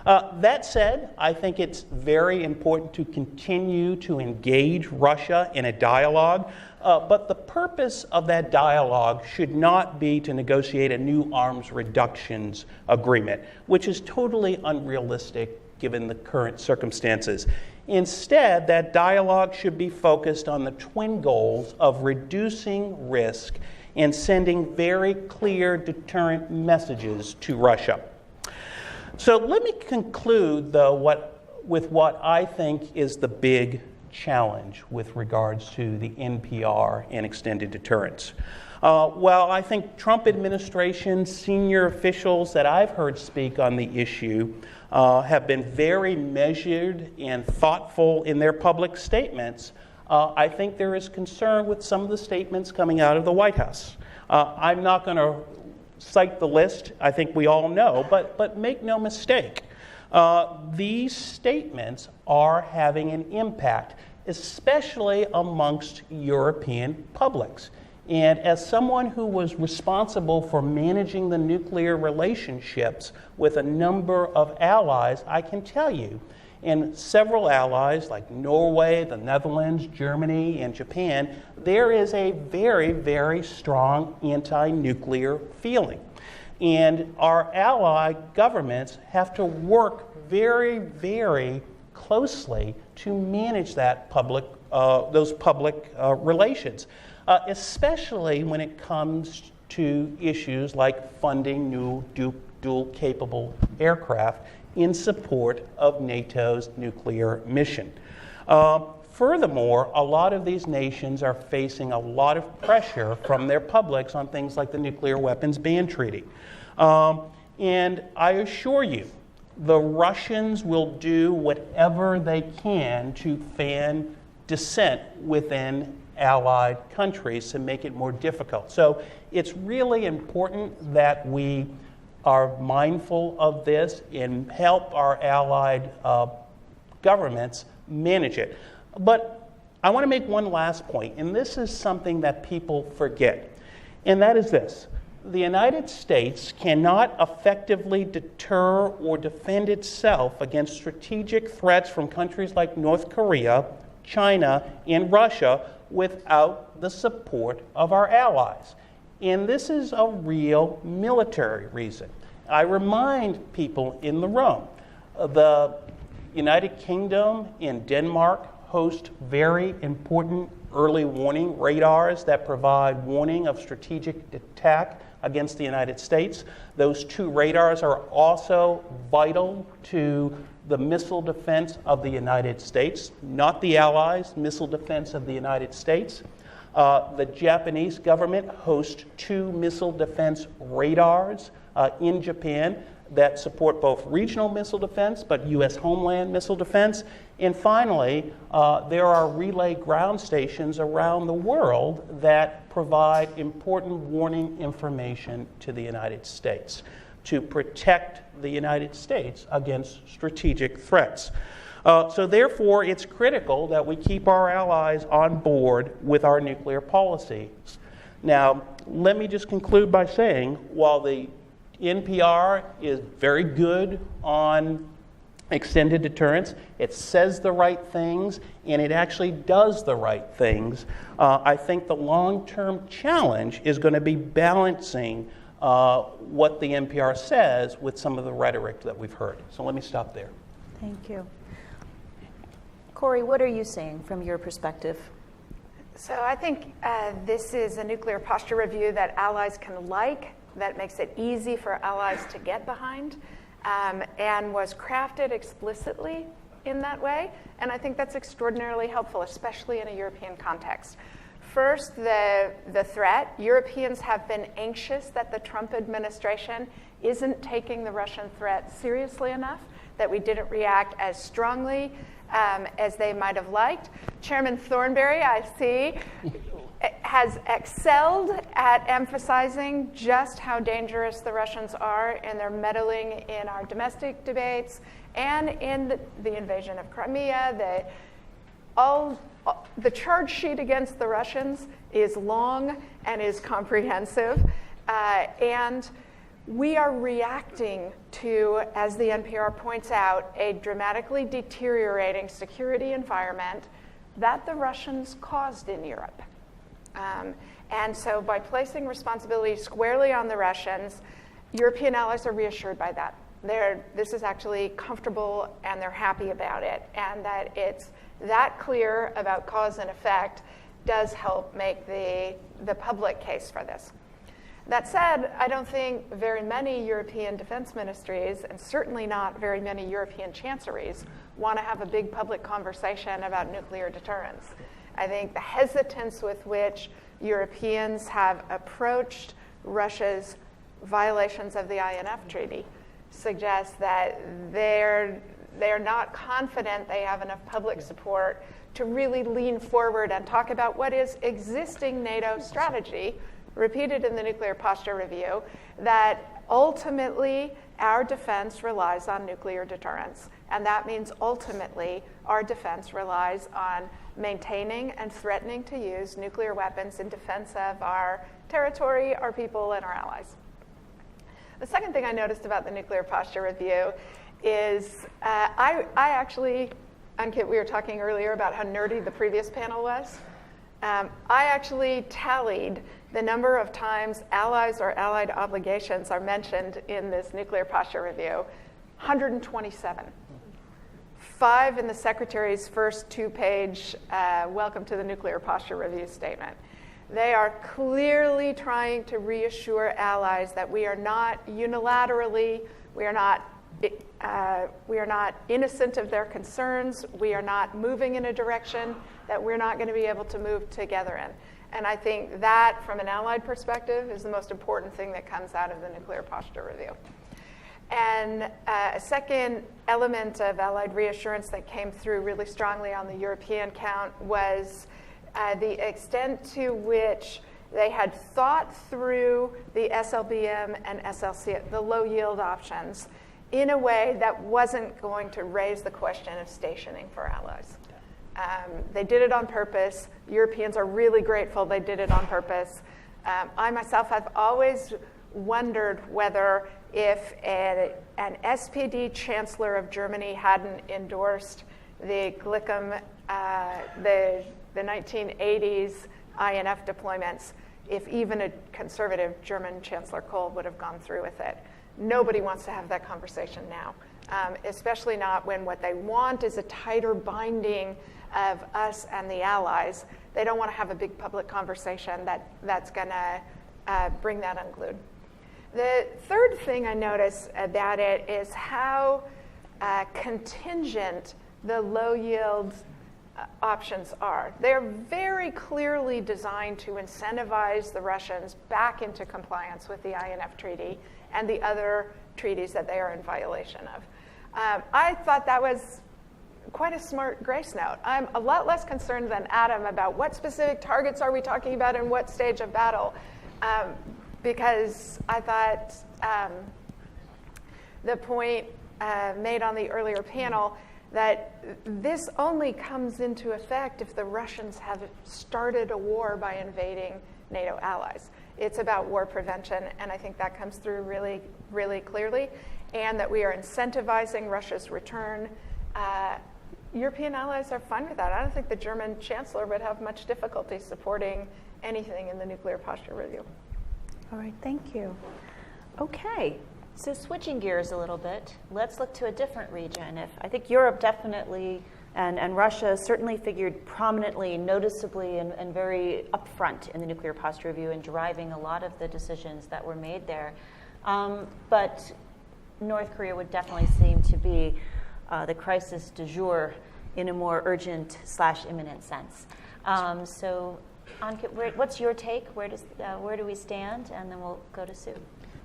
That said, I think it's very important to continue to engage Russia in a dialogue, but the purpose of that dialogue should not be to negotiate a new arms reductions agreement, which is totally unrealistic given the current circumstances. Instead, that dialogue should be focused on the twin goals of reducing risk and sending very clear deterrent messages to Russia. So let me conclude, though, with what I think is the big challenge with regards to the NPR and extended deterrence. Well, I think Trump administration senior officials that I've heard speak on the issue have been very measured and thoughtful in their public statements. I think there is concern with some of the statements coming out of the White House. I'm not going to cite the list, I think we all know, but make no mistake, these statements are having an impact, especially amongst European publics. And as someone who was responsible for managing the nuclear relationships with a number of allies, I can tell you, in several allies like Norway, the Netherlands, Germany, and Japan, there is a very, very strong anti-nuclear feeling. And our ally governments have to work very, very closely to manage that those public relations, especially when it comes to issues like funding new dual-capable aircraft in support of NATO's nuclear mission. Furthermore, a lot of these nations are facing a lot of pressure from their publics on things like the Nuclear Weapons Ban Treaty. And I assure you, the Russians will do whatever they can to fan dissent within allied countries to make it more difficult. So it's really important that we are mindful of this and help our allied governments manage it. But I want to make one last point, and this is something that people forget, and that is this. The United States cannot effectively deter or defend itself against strategic threats from countries like North Korea, China, and Russia without the support of our allies. And this is a real military reason. I remind people in the room, the United Kingdom and Denmark host very important early warning radars that provide warning of strategic attack against the United States. Those two radars are also vital to the missile defense of the United States, not the Allies, missile defense of the United States. The Japanese government hosts 2 missile defense radars in Japan that support both regional missile defense, but U.S. homeland missile defense. And finally, there are relay ground stations around the world that provide important warning information to the United States to protect the United States against strategic threats. So therefore, it's critical that we keep our allies on board with our nuclear policies. Now, let me just conclude by saying, while the NPR is very good on extended deterrence, it says the right things, and it actually does the right things. I think the long-term challenge is going to be balancing what the NPR says with some of the rhetoric that we've heard. So let me stop there. Thank you. Corey, what are you seeing from your perspective? So I think this is a nuclear posture review that allies can like, that makes it easy for allies to get behind, and was crafted explicitly in that way. And I think that's extraordinarily helpful, especially in a European context. First, the threat. Europeans have been anxious that the Trump administration isn't taking the Russian threat seriously enough, that we didn't react as strongly as they might have liked. Chairman Thornberry, I see, has excelled at emphasizing just how dangerous the Russians are in their meddling in our domestic debates and in the invasion of Crimea. The charge sheet against the Russians is long and is comprehensive, and we are reacting to, as the NPR points out, a dramatically deteriorating security environment that the Russians caused in Europe. And so by placing responsibility squarely on the Russians, European allies are reassured by that. This is actually comfortable and they're happy about it. And that it's that clear about cause and effect does help make the public case for this. That said, I don't think very many European defense ministries, and certainly not very many European chancelleries, want to have a big public conversation about nuclear deterrence. I think the hesitance with which Europeans have approached Russia's violations of the INF Treaty suggests that they're not confident they have enough public support to really lean forward and talk about what is existing NATO strategy, repeated in the Nuclear Posture Review, that ultimately our defense relies on nuclear deterrence. And that means ultimately our defense relies on maintaining and threatening to use nuclear weapons in defense of our territory, our people, and our allies. The second thing I noticed about the Nuclear Posture Review is I actually, Ankit, we were talking earlier about how nerdy the previous panel was. I actually tallied the number of times allies or allied obligations are mentioned in this Nuclear Posture Review, 127. 5 in the Secretary's first 2-page Welcome to the Nuclear Posture Review statement. They are clearly trying to reassure allies that we are not unilaterally, we are not innocent of their concerns, we are not moving in a direction that we're not going to be able to move together in. And I think that, from an allied perspective, is the most important thing that comes out of the Nuclear Posture Review. And a second element of allied reassurance that came through really strongly on the European count was the extent to which they had thought through the SLBM and SLC, the low yield options, in a way that wasn't going to raise the question of stationing for allies. They did it on purpose. Europeans are really grateful they did it on purpose. I myself have always wondered whether if an SPD chancellor of Germany hadn't endorsed the GLICM, the 1980s INF deployments, if even a conservative German Chancellor Kohl would have gone through with it. Nobody wants to have that conversation now, especially not when what they want is a tighter binding of us and the allies. They don't want to have a big public conversation that's going to bring that unglued. The third thing I notice about it is how contingent the low yield options are. They're very clearly designed to incentivize the Russians back into compliance with the INF Treaty and the other treaties that they are in violation of. I thought that was quite a smart grace note. I'm a lot less concerned than Adam about what specific targets are we talking about in what stage of battle, because I thought the point made on the earlier panel that this only comes into effect if the Russians have started a war by invading NATO allies. It's about war prevention, and I think that comes through really, really clearly, and that we are incentivizing Russia's return. European allies are fine with that. I don't think the German chancellor would have much difficulty supporting anything in the nuclear posture review. All right, thank you. Okay, so switching gears a little bit, let's look to a different region. I think Europe definitely, and Russia certainly figured prominently, noticeably, and very upfront in the nuclear posture review and driving a lot of the decisions that were made there. But North Korea would definitely seem to be the crisis du jour in a more urgent / imminent sense. So, Ankit, what's your take? Where do we stand? And then we'll go to Sue.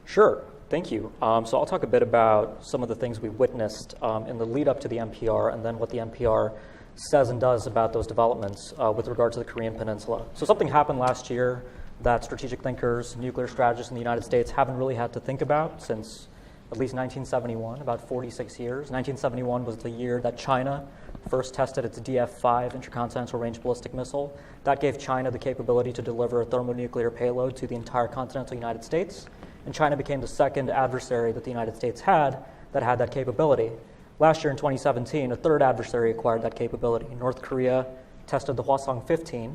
Sure, thank you. So I'll talk a bit about some of the things we witnessed in the lead up to the NPR, and then what the NPR says and does about those developments with regard to the Korean Peninsula. So something happened last year that strategic thinkers, nuclear strategists in the United States haven't really had to think about since at least 1971, about 46 years. 1971 was the year that China first tested its DF-5 intercontinental range ballistic missile. That gave China the capability to deliver a thermonuclear payload to the entire continental United States. And China became the second adversary that the United States had that capability. Last year in 2017, a third adversary acquired that capability. North Korea tested the Hwasong-15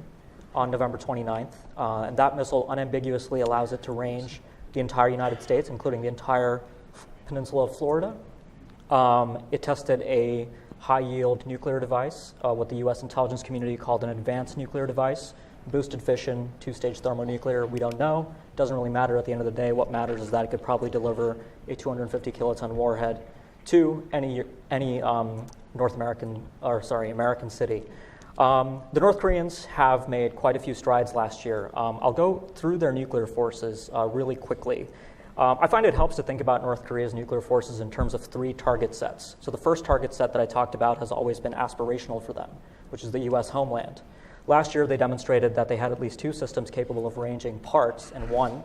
on November 29th, and that missile unambiguously allows it to range the entire United States, including the entire peninsula of Florida. It tested a high-yield nuclear device, what the U.S. intelligence community called an advanced nuclear device, boosted fission, two-stage thermonuclear. We don't know. Doesn't really matter at the end of the day. What matters is that it could probably deliver a 250 kiloton warhead to any American city. The North Koreans have made quite a few strides last year. I'll go through their nuclear forces really quickly. I find it helps to think about North Korea's nuclear forces in terms of 3 target sets. So the first target set that I talked about has always been aspirational for them, which is the U.S. homeland. Last year, they demonstrated that they had at least 2 systems capable of ranging parts and 1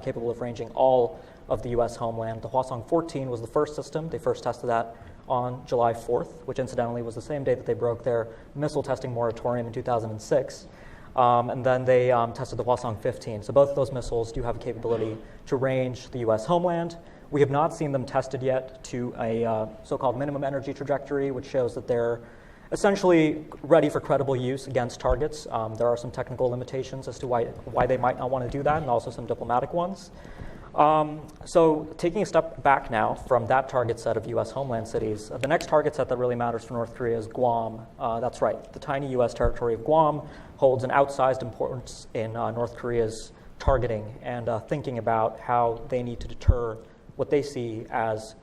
capable of ranging all of the U.S. homeland. The Hwasong-14 was the first system. They first tested that on July 4th, which incidentally was the same day that they broke their missile testing moratorium in 2006. And then they tested the Hwasong-15. So both of those missiles do have a capability to range the U.S. homeland. We have not seen them tested yet to a so-called minimum energy trajectory, which shows that they're essentially ready for credible use against targets. There are some technical limitations as to why they might not want to do that, and also some diplomatic ones. So taking a step back now from that target set of U.S. homeland cities, the next target set that really matters for North Korea is Guam. That's right. The tiny U.S. territory of Guam holds an outsized importance in North Korea's targeting and thinking about how they need to deter what they see as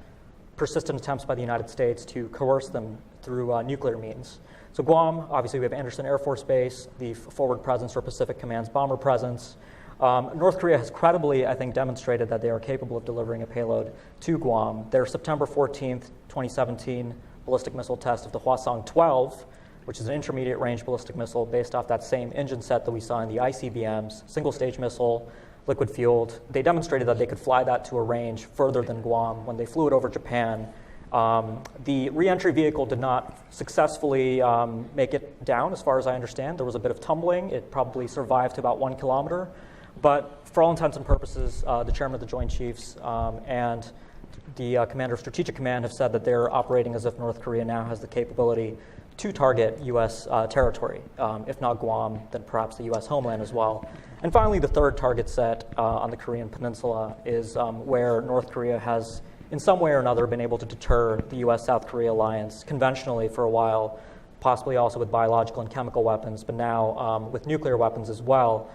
persistent attempts by the United States to coerce them through nuclear means. So Guam, obviously we have Andersen Air Force Base, the forward presence or Pacific Command's bomber presence. North Korea has credibly, I think, demonstrated that they are capable of delivering a payload to Guam. Their September 14th, 2017 ballistic missile test of the Hwasong-12, which is an intermediate range ballistic missile based off that same engine set that we saw in the ICBMs, single-stage missile, liquid-fueled. They demonstrated that they could fly that to a range further than Guam. When they flew it over Japan, the re-entry vehicle did not successfully make it down, as far as I understand. There was a bit of tumbling. It probably survived to about 1 kilometer. But for all intents and purposes, the chairman of the Joint Chiefs and the commander of Strategic Command have said that they're operating as if North Korea now has the capability to target U.S. territory. If not Guam, then perhaps the U.S. homeland as well. And finally, the third target set on the Korean Peninsula is where North Korea has, in some way or another, been able to deter the U.S.-South Korea alliance conventionally for a while, possibly also with biological and chemical weapons, but now with nuclear weapons as well.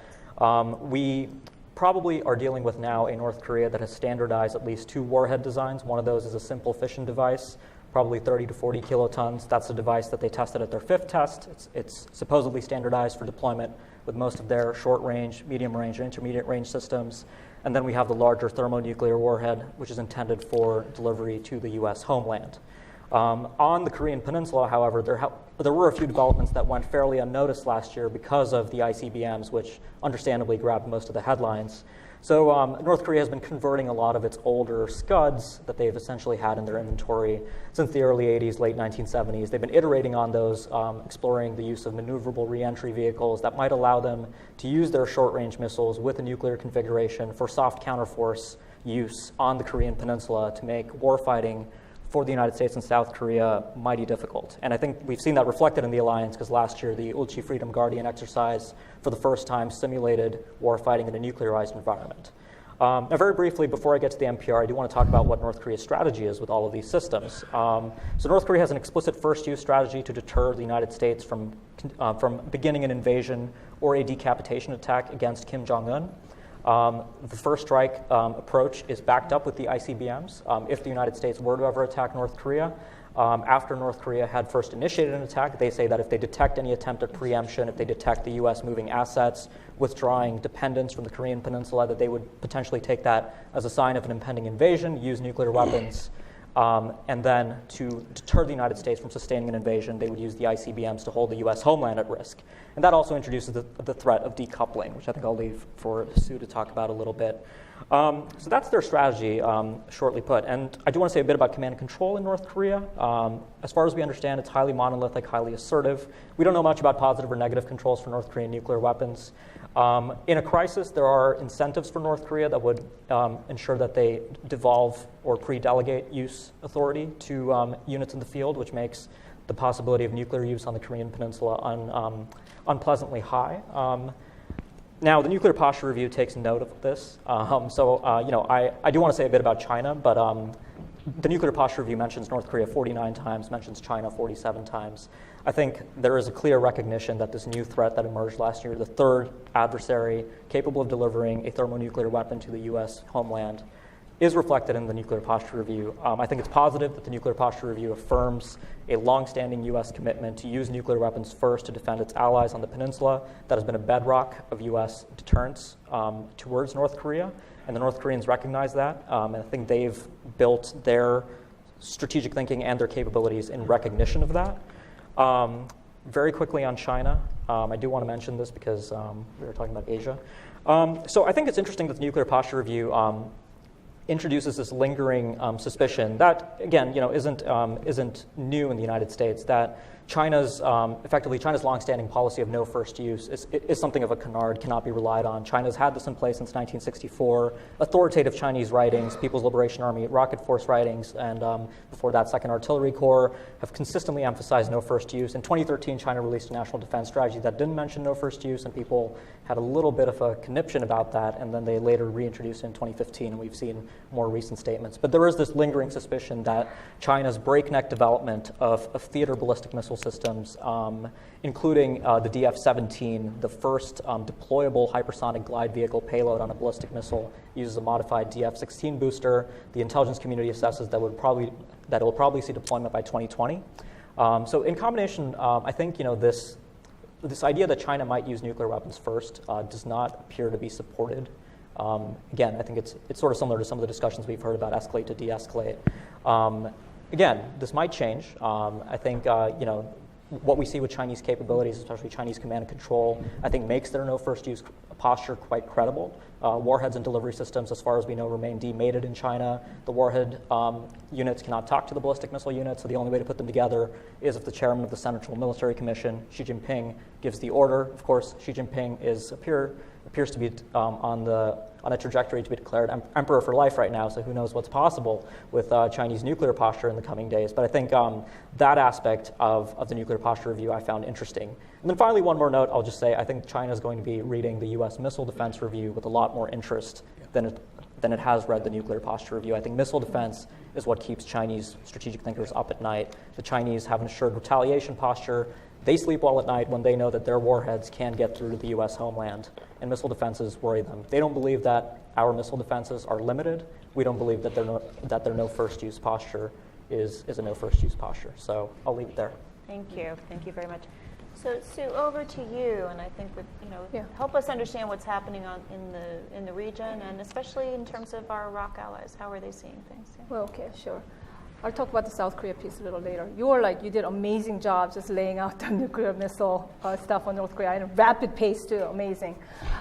We probably are dealing with now a North Korea that has standardized at least 2 warhead designs. One of those is a simple fission device, probably 30 to 40 kilotons. That's the device that they tested at their 5th test. It's supposedly standardized for deployment with most of their short-range, medium-range, and intermediate-range systems. And then we have the larger thermonuclear warhead, which is intended for delivery to the U.S. homeland. On the Korean Peninsula, however, there were a few developments that went fairly unnoticed last year because of the ICBMs, which understandably grabbed most of the headlines. So North Korea has been converting a lot of its older Scuds that they've essentially had in their inventory since the early 80s, late 1970s. They've been iterating on those, exploring the use of maneuverable re-entry vehicles that might allow them to use their short-range missiles with a nuclear configuration for soft counterforce use on the Korean Peninsula to make warfighting for the United States and South Korea mighty difficult. And I think we've seen that reflected in the alliance because last year the Ulchi Freedom Guardian exercise for the first time simulated warfighting in a nuclearized environment. Now very briefly, before I get to the NPR, I do want to talk about what North Korea's strategy is with all of these systems. So North Korea has an explicit first-use strategy to deter the United States from beginning an invasion or a decapitation attack against Kim Jong-un. The first strike approach is backed up with the ICBMs. If the United States were to ever attack North Korea, after North Korea had first initiated an attack, they say that if they detect any attempt at preemption, if they detect the U.S. moving assets, withdrawing dependence from the Korean Peninsula, that they would potentially take that as a sign of an impending invasion, use nuclear weapons, and then to deter the United States from sustaining an invasion, they would use the ICBMs to hold the U.S. homeland at risk. And that also introduces the threat of decoupling, which I think I'll leave for Sue to talk about a little bit. So that's their strategy, shortly put. And I do want to say a bit about command and control in North Korea. As far as we understand, it's highly monolithic, highly assertive. We don't know much about positive or negative controls for North Korean nuclear weapons. In a crisis, there are incentives for North Korea that would ensure that they devolve or pre-delegate use authority to units in the field, which makes the possibility of nuclear use on the Korean Peninsula unpleasantly high. Now, the Nuclear Posture Review takes note of this. I do want to say a bit about China, but the Nuclear Posture Review mentions North Korea 49 times, mentions China 47 times. I think there is a clear recognition that this new threat that emerged last year, the third adversary capable of delivering a thermonuclear weapon to the U.S. homeland, is reflected in the Nuclear Posture Review. I think it's positive that the Nuclear Posture Review affirms a longstanding U.S. commitment to use nuclear weapons first to defend its allies on the peninsula. That has been a bedrock of U.S. deterrence towards North Korea, and the North Koreans recognize that. And I think they've built their strategic thinking and their capabilities in recognition of that. Very quickly on China, I do want to mention this because we were talking about Asia. So I think it's interesting that the Nuclear Posture Review introduces this lingering suspicion that, again, isn't new in the United States, that China's longstanding policy of no first use is something of a canard, cannot be relied on. China's had this in place since 1964. Authoritative Chinese writings, People's Liberation Army Rocket Force writings, and before that, Second Artillery Corps have consistently emphasized no first use. In 2013, China released a national defense strategy that didn't mention no first use, and people had a little bit of a conniption about that, and then they later reintroduced it in 2015, and we've seen more recent statements. But there is this lingering suspicion that China's breakneck development of theater ballistic missile systems, including the DF-17, the first deployable hypersonic glide vehicle payload on a ballistic missile, uses a modified DF-16 booster. The intelligence community assesses that it will probably see deployment by 2020. So in combination, I think this idea that China might use nuclear weapons first does not appear to be supported. Again, I think it's sort of similar to some of the discussions we've heard about escalate to de-escalate. Again, this might change. I think what we see with Chinese capabilities, especially Chinese command and control, I think makes their no first use posture quite credible. warheads and delivery systems, as far as we know, remain demated in China. The warhead units cannot talk to the ballistic missile units, so the only way to put them together is if the chairman of the Central Military Commission, Xi Jinping, gives the order. Of course, Xi Jinping appears to be on a trajectory to be declared emperor for life right now, so who knows what's possible with Chinese nuclear posture in the coming days. But I think that aspect of the nuclear posture review I found interesting. And then finally, one more note, I'll just say, I think China is going to be reading the U.S. Missile Defense Review with a lot more interest than it has read the nuclear posture review. I think missile defense is what keeps Chinese strategic thinkers up at night. The Chinese have an assured retaliation posture. They sleep well at night when they know that their warheads can get through to the U.S. homeland, and missile defenses worry them. They don't believe that our missile defenses are limited. We don't believe that their no first use posture is a no first use posture. So I'll leave it there. Thank you. Thank you very much. So Sue, over to you, and I think help us understand what's happening in the region, and especially in terms of our ROC allies. How are they seeing things? Yeah. Well, okay, sure. I'll talk about the South Korea piece a little later. You did amazing job just laying out the nuclear missile stuff on North Korea in a rapid pace too, amazing.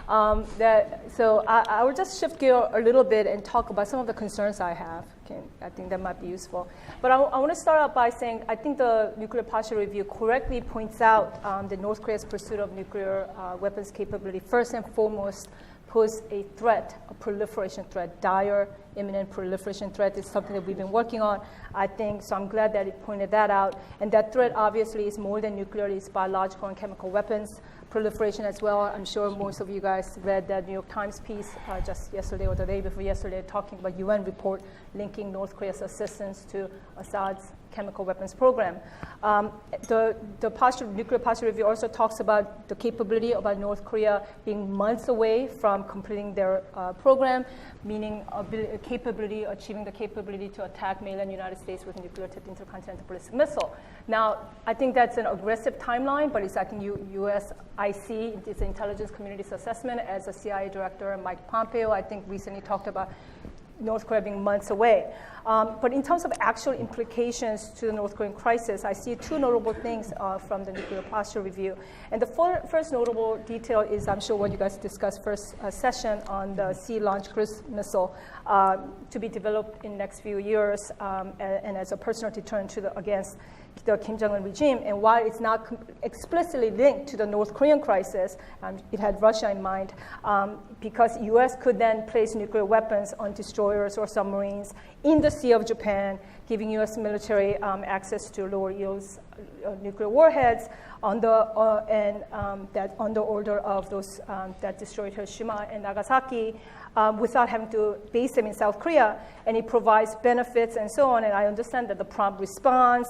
So I will just shift gear a little bit and talk about some of the concerns I have. Okay, I think that might be useful. But I want to start out by saying I think the nuclear posture review correctly points out that North Korea's pursuit of nuclear weapons capability first and foremost pose a threat, a proliferation threat, dire, imminent proliferation threat is something that we've been working on, I think, so I'm glad that it pointed that out. And that threat obviously is more than nuclear, it's biological and chemical weapons proliferation as well. I'm sure most of you guys read that New York Times piece just yesterday or the day before yesterday talking about UN report linking North Korea's assistance to Assad's chemical weapons program. The nuclear posture review also talks about the capability about North Korea being months away from completing their program, meaning achieving the capability to attack mainland United States with a nuclear-tipped intercontinental ballistic missile. Now, I think that's an aggressive timeline, but it's like USIC, it's the intelligence community's assessment. As a CIA director, Mike Pompeo, I think recently talked about North Korea being months away. But in terms of actual implications to the North Korean crisis, I see two notable things from the nuclear posture review. And the first notable detail is, I'm sure what you guys discussed first session on the Sea-launched cruise missile to be developed in the next few years and as a personal deterrent against the Kim Jong-un regime. And while it's not explicitly linked to the North Korean crisis, it had Russia in mind, because U.S. could then place nuclear weapons on destroyers or submarines in the Sea of Japan, giving U.S. military access to lower yields nuclear warheads on the order of those that destroyed Hiroshima and Nagasaki, without having to base them in South Korea, and it provides benefits and so on. And I understand that the prompt response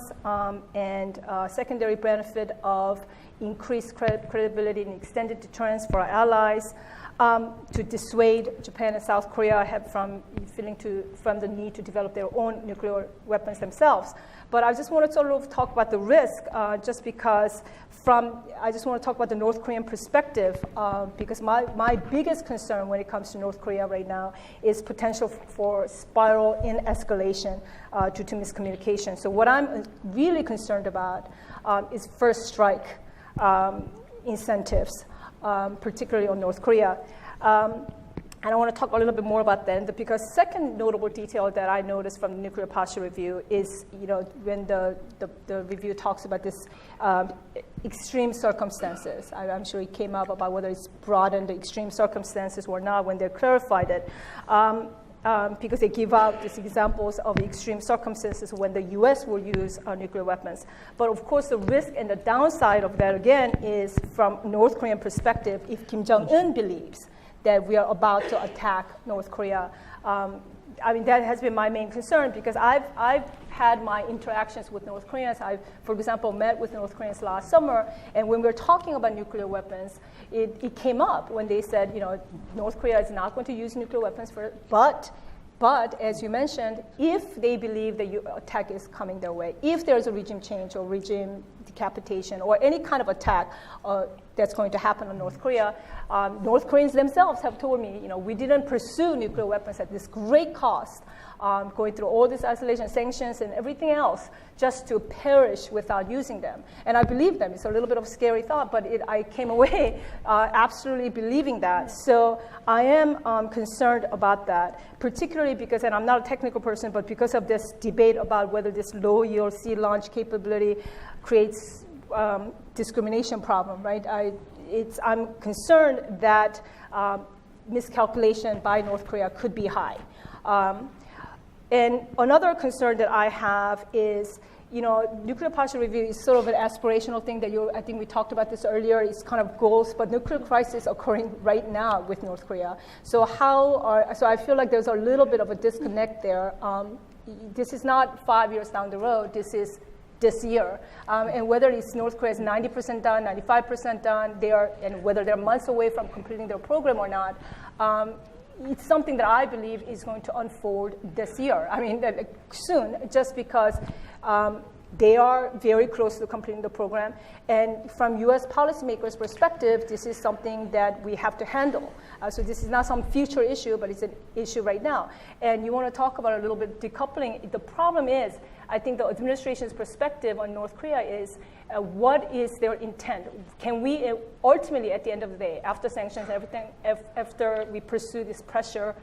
and secondary benefit of increased credibility and extended deterrence for our allies to dissuade Japan and South Korea from the need to develop their own nuclear weapons themselves. But I just want to sort of talk about the risk, just because I just want to talk about the North Korean perspective, because my biggest concern when it comes to North Korea right now is potential for spiral in escalation due to miscommunication. So what I'm really concerned about is first strike incentives, particularly on North Korea. And I want to talk a little bit more about that, because second notable detail that I noticed from the nuclear posture review is, when the review talks about this extreme circumstances. I'm sure it came up about whether it's broadened the extreme circumstances or not when they clarified it. Because they give out these examples of extreme circumstances when the U.S. will use nuclear weapons. But of course, the risk and the downside of that, again, is from North Korean perspective, if Kim Jong-un believes that we are about to attack North Korea. That has been my main concern, because I've had my interactions with North Koreans. I, for example, met with North Koreans last summer, and when we were talking about nuclear weapons, it came up when they said, North Korea is not going to use nuclear weapons, but as you mentioned, if they believe the attack is coming their way, if there's a regime change or regime decapitation or any kind of attack that's going to happen on North Korea. North Koreans themselves have told me, we didn't pursue nuclear weapons at this great cost, going through all this isolation, sanctions, and everything else, just to perish without using them. And I believe them. It's a little bit of a scary thought, but I came away absolutely believing that. So I am concerned about that, particularly because, and I'm not a technical person, but because of this debate about whether this low-yield sea launch capability creates discrimination problem, right? I'm concerned that miscalculation by North Korea could be high. And another concern that I have is, nuclear posture review is sort of an aspirational thing that I think we talked about this earlier. It's kind of goals, but nuclear crisis occurring right now with North Korea. So so I feel like there's a little bit of a disconnect there. This is not 5 years down the road. This is this year. And whether it's North Korea is 90% done, 95% done, and whether they're months away from completing their program or not, it's something that I believe is going to unfold this year. I mean, soon, just because they are very close to completing the program. And from U.S. policymakers' perspective, this is something that we have to handle. So this is not some future issue, but it's an issue right now. And you want to talk about a little bit decoupling. The problem is, I think the administration's perspective on North Korea is, what is their intent? Can we ultimately, at the end of the day, after sanctions and everything, after we pursue this pressure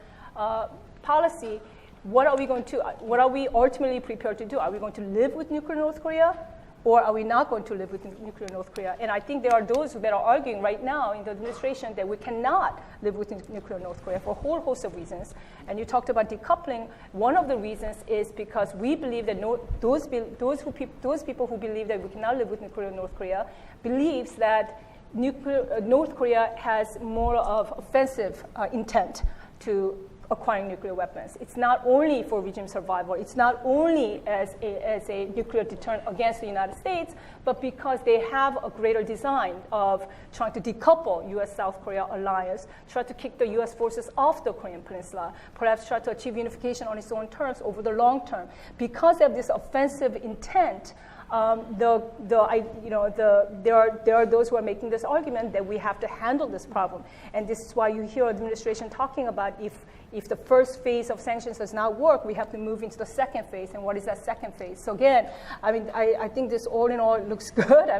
policy, what are we ultimately prepared to do? Are we going to live with nuclear North Korea, or are we not going to live with nuclear North Korea? And I think there are those that are arguing right now in the administration that we cannot live with nuclear North Korea for a whole host of reasons. And you talked about decoupling. One of the reasons is because we believe that those people who believe that we cannot live with nuclear North Korea believes that North Korea has more of offensive intent to acquiring nuclear weapons. It's not only for regime survival, it's not only as a nuclear deterrent against the United States, but because they have a greater design of trying to decouple U.S.-South Korea alliance, try to kick the U.S. forces off the Korean peninsula, perhaps try to achieve unification on its own terms over the long term. Because of this offensive intent, there are those who are making this argument that we have to handle this problem. And this is why you hear administration talking about if the first phase of sanctions does not work, we have to move into the second phase. And what is that second phase? So again, I think this all in all looks good.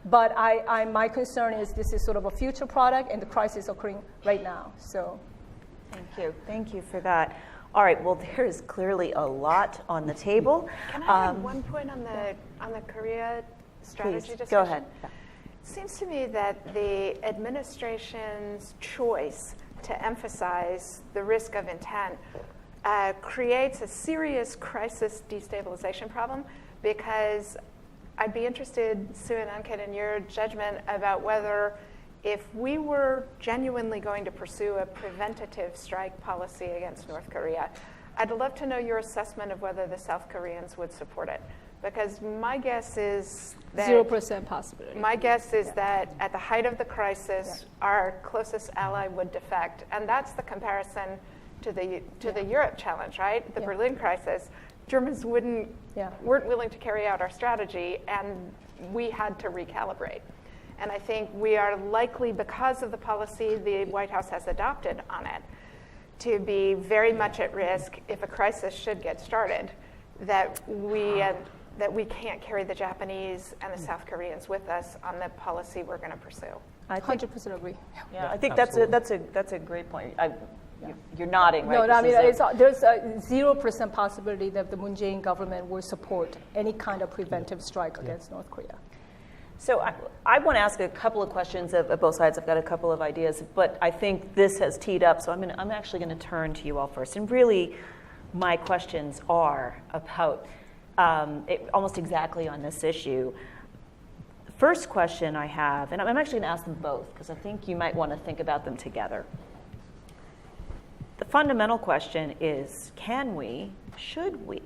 But my concern is this is sort of a future product, and the crisis is occurring right now. So, thank you for that. All right. Well, there is clearly a lot on the table. Can I add one point on the Korea strategy discussion? Go ahead. It seems to me that the administration's choice to emphasize the risk of intent creates a serious crisis destabilization problem, because I'd be interested, Sue and Ankit, in your judgment about whether, if we were genuinely going to pursue a preventative strike policy against North Korea, I'd love to know your assessment of whether the South Koreans would support it. Because my guess is that 0% possibility. My guess is that at the height of the crisis, our closest ally would defect, and that's the comparison to the Europe challenge, right? The Berlin crisis. Germans weren't willing to carry out our strategy, and we had to recalibrate. And I think we are likely, because of the policy the White House has adopted on it, to be very much at risk if a crisis should get started, that we can't carry the Japanese and the South Koreans with us on the policy we're going to pursue. I 100% agree. Yeah, I think that's a great point. You're nodding, right? No, there's a 0% possibility that the Moon Jae-in government will support any kind of preventive strike against North Korea. So I want to ask a couple of questions of both sides. I've got a couple of ideas, but I think this has teed up, so I'm actually going to turn to you all first. And really, my questions are about almost exactly on this issue. The first question I have, and I'm actually going to ask them both, because I think you might want to think about them together. The fundamental question is, should we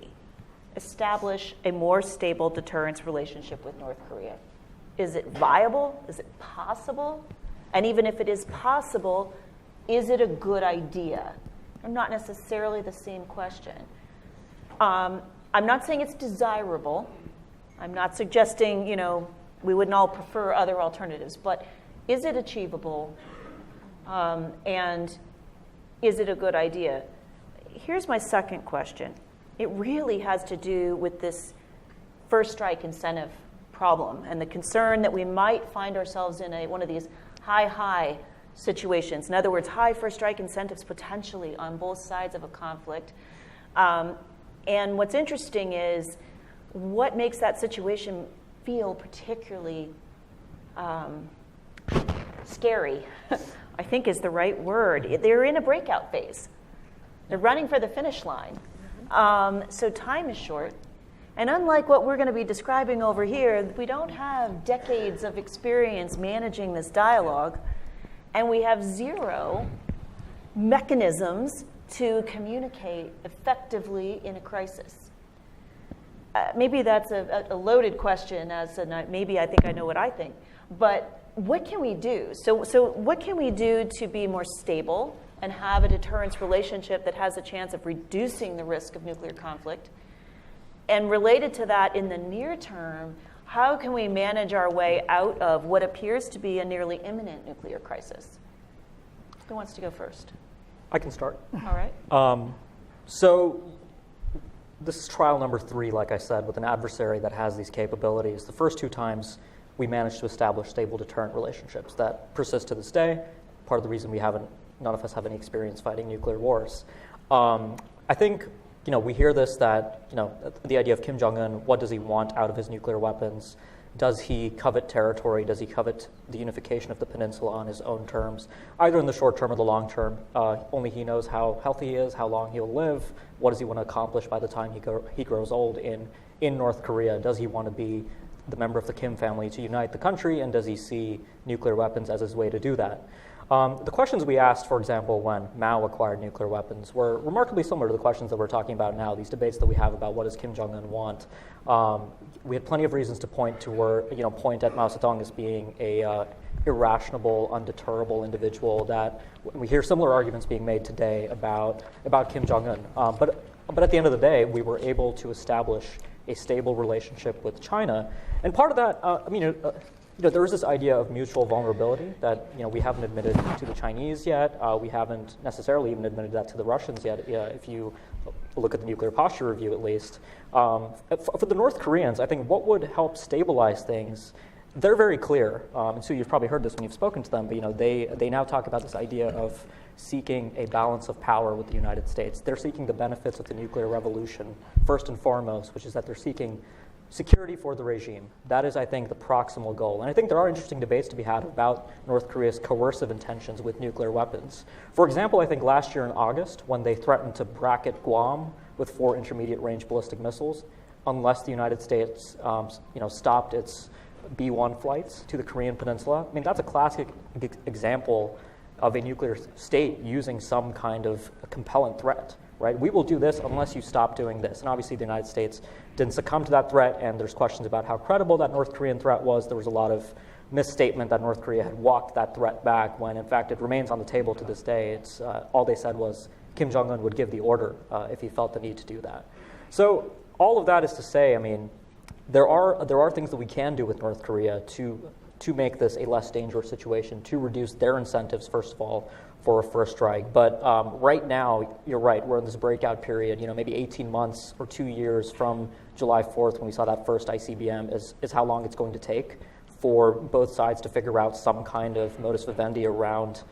establish a more stable deterrence relationship with North Korea? Is it viable? Is it possible? And even if it is possible, is it a good idea? They're not necessarily the same question. I'm not saying it's desirable. I'm not suggesting, we wouldn't all prefer other alternatives. But Is it achievable? And is it a good idea? Here's my second question. It really has to do with this first strike incentive problem and the concern that we might find ourselves in one of these high situations. In other words, high first strike incentives potentially on both sides of a conflict. And what's interesting is what makes that situation feel particularly scary, I think is the right word. They're in a breakout phase. They're running for the finish line. So time is short. And unlike what we're going to be describing over here, we don't have decades of experience managing this dialogue, and we have zero mechanisms to communicate effectively in a crisis. Maybe that's a loaded question, maybe I think I know what I think, but what can we do? So what can we do to be more stable and have a deterrence relationship that has a chance of reducing the risk of nuclear conflict? And related to that, in the near term, how can we manage our way out of what appears to be a nearly imminent nuclear crisis? Who wants to go first? I can start. All right. So this is trial number 3, like I said, with an adversary that has these capabilities. The first 2 times, we managed to establish stable deterrent relationships that persist to this day. Part of the reason none of us have any experience fighting nuclear wars. I think, we hear this, that, the idea of Kim Jong-un, what does he want out of his nuclear weapons? Does he covet territory? Does he covet the unification of the peninsula on his own terms, either in the short term or the long term? Only he knows how healthy he is, how long he'll live. What does he want to accomplish by the time he grows old in North Korea? Does he want to be the member of the Kim family to unite the country, and does he see nuclear weapons as his way to do that? The questions we asked, for example, when Mao acquired nuclear weapons were remarkably similar to the questions that we're talking about now, these debates that we have about what does Kim Jong-un want. We had plenty of reasons to point at Mao Zedong as being a irrational, undeterrable individual. That we hear similar arguments being made today about Kim Jong-un. But at the end of the day, we were able to establish a stable relationship with China, and part of that, there is this idea of mutual vulnerability that we haven't admitted to the Chinese yet. We haven't necessarily even admitted that to the Russians yet. If you look at the nuclear posture review, at least, for the North Koreans, I think what would help stabilize things. They're very clear, and so you've probably heard this when you've spoken to them. But they now talk about this idea of seeking a balance of power with the United States. They're seeking the benefits of the nuclear revolution first and foremost, which is that they're seeking security for the regime. That is, I think, the proximal goal. And I think there are interesting debates to be had about North Korea's coercive intentions with nuclear weapons. For example, I think last year in August, when they threatened to bracket Guam with 4 intermediate-range ballistic missiles, unless the United States, stopped its B-1 flights to the Korean Peninsula. I mean, that's a classic example of a nuclear state using some kind of compelling threat. Right? We will do this unless you stop doing this. And obviously the United States didn't succumb to that threat, and there's questions about how credible that North Korean threat was. There was a lot of misstatement that North Korea had walked that threat back when, in fact, it remains on the table to this day. It's all they said was Kim Jong-un would give the order if he felt the need to do that. So all of that is to say, I mean, there are things that we can do with North Korea to make this a less dangerous situation, to reduce their incentives, first of all, for a first strike. But right now, you're right, we're in this breakout period, maybe 18 months or 2 years from July 4th when we saw that first ICBM is how long it's going to take for both sides to figure out some kind of modus vivendi around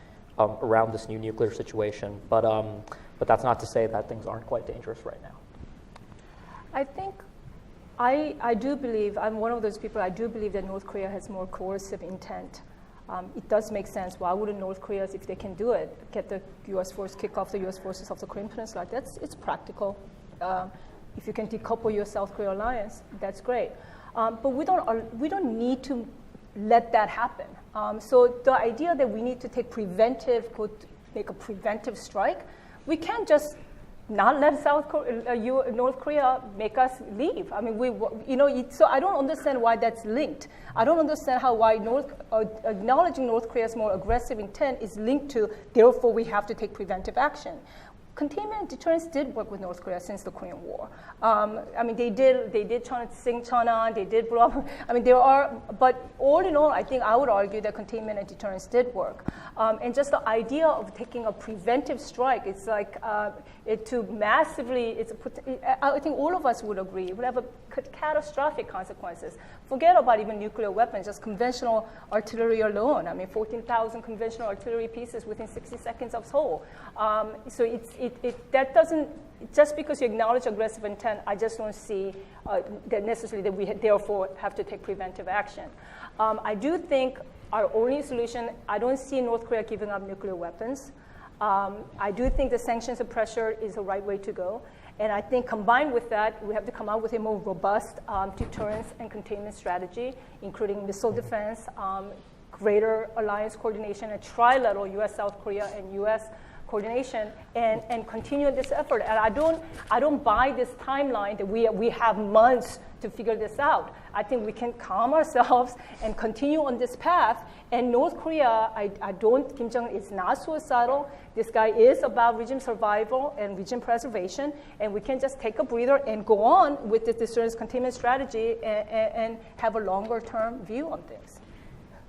this new nuclear situation. But that's not to say that things aren't quite dangerous right now. I think I do believe, I'm one of those people, I do believe that North Korea has more coercive intent. It does make sense. Why wouldn't North Korea, if they can do it, get the U.S. force, kick off the U.S. forces off the Korean Peninsula? It's practical. If you can decouple your South Korea alliance, that's great. But we don't need to let that happen. So the idea that we need to take make a preventive strike, we can't just not let North Korea make us leave. I mean, so I don't understand why that's linked. I don't understand why acknowledging North Korea's more aggressive intent is linked to, therefore we have to take preventive action. containment and deterrence did work with North Korea since the Korean War. I mean, they did sing Cheonan, they did blah, blah. I mean, but all in all, I think I would argue that containment and deterrence did work. And just the idea of taking a preventive strike, it's like I think all of us would agree, it would have catastrophic consequences. Forget about even nuclear weapons, just conventional artillery alone. I mean, 14,000 conventional artillery pieces within 60 seconds of Seoul. So that doesn't, just because you acknowledge aggressive intent, I just don't see that necessarily that we therefore have to take preventive action. I do think our only solution, I don't see North Korea giving up nuclear weapons. I do think the sanctions and pressure is the right way to go. And I think combined with that, we have to come out with a more robust deterrence and containment strategy, including missile defense, greater alliance coordination, and trilateral U.S., South Korea, and U.S. coordination, and continue this effort. And I don't buy this timeline that we have months to figure this out. I think we can calm ourselves and continue on this path. And North Korea, Kim Jong-un is not suicidal. This guy is about regime survival and regime preservation, and we can just take a breather and go on with the deterrence containment strategy and have a longer-term view on things.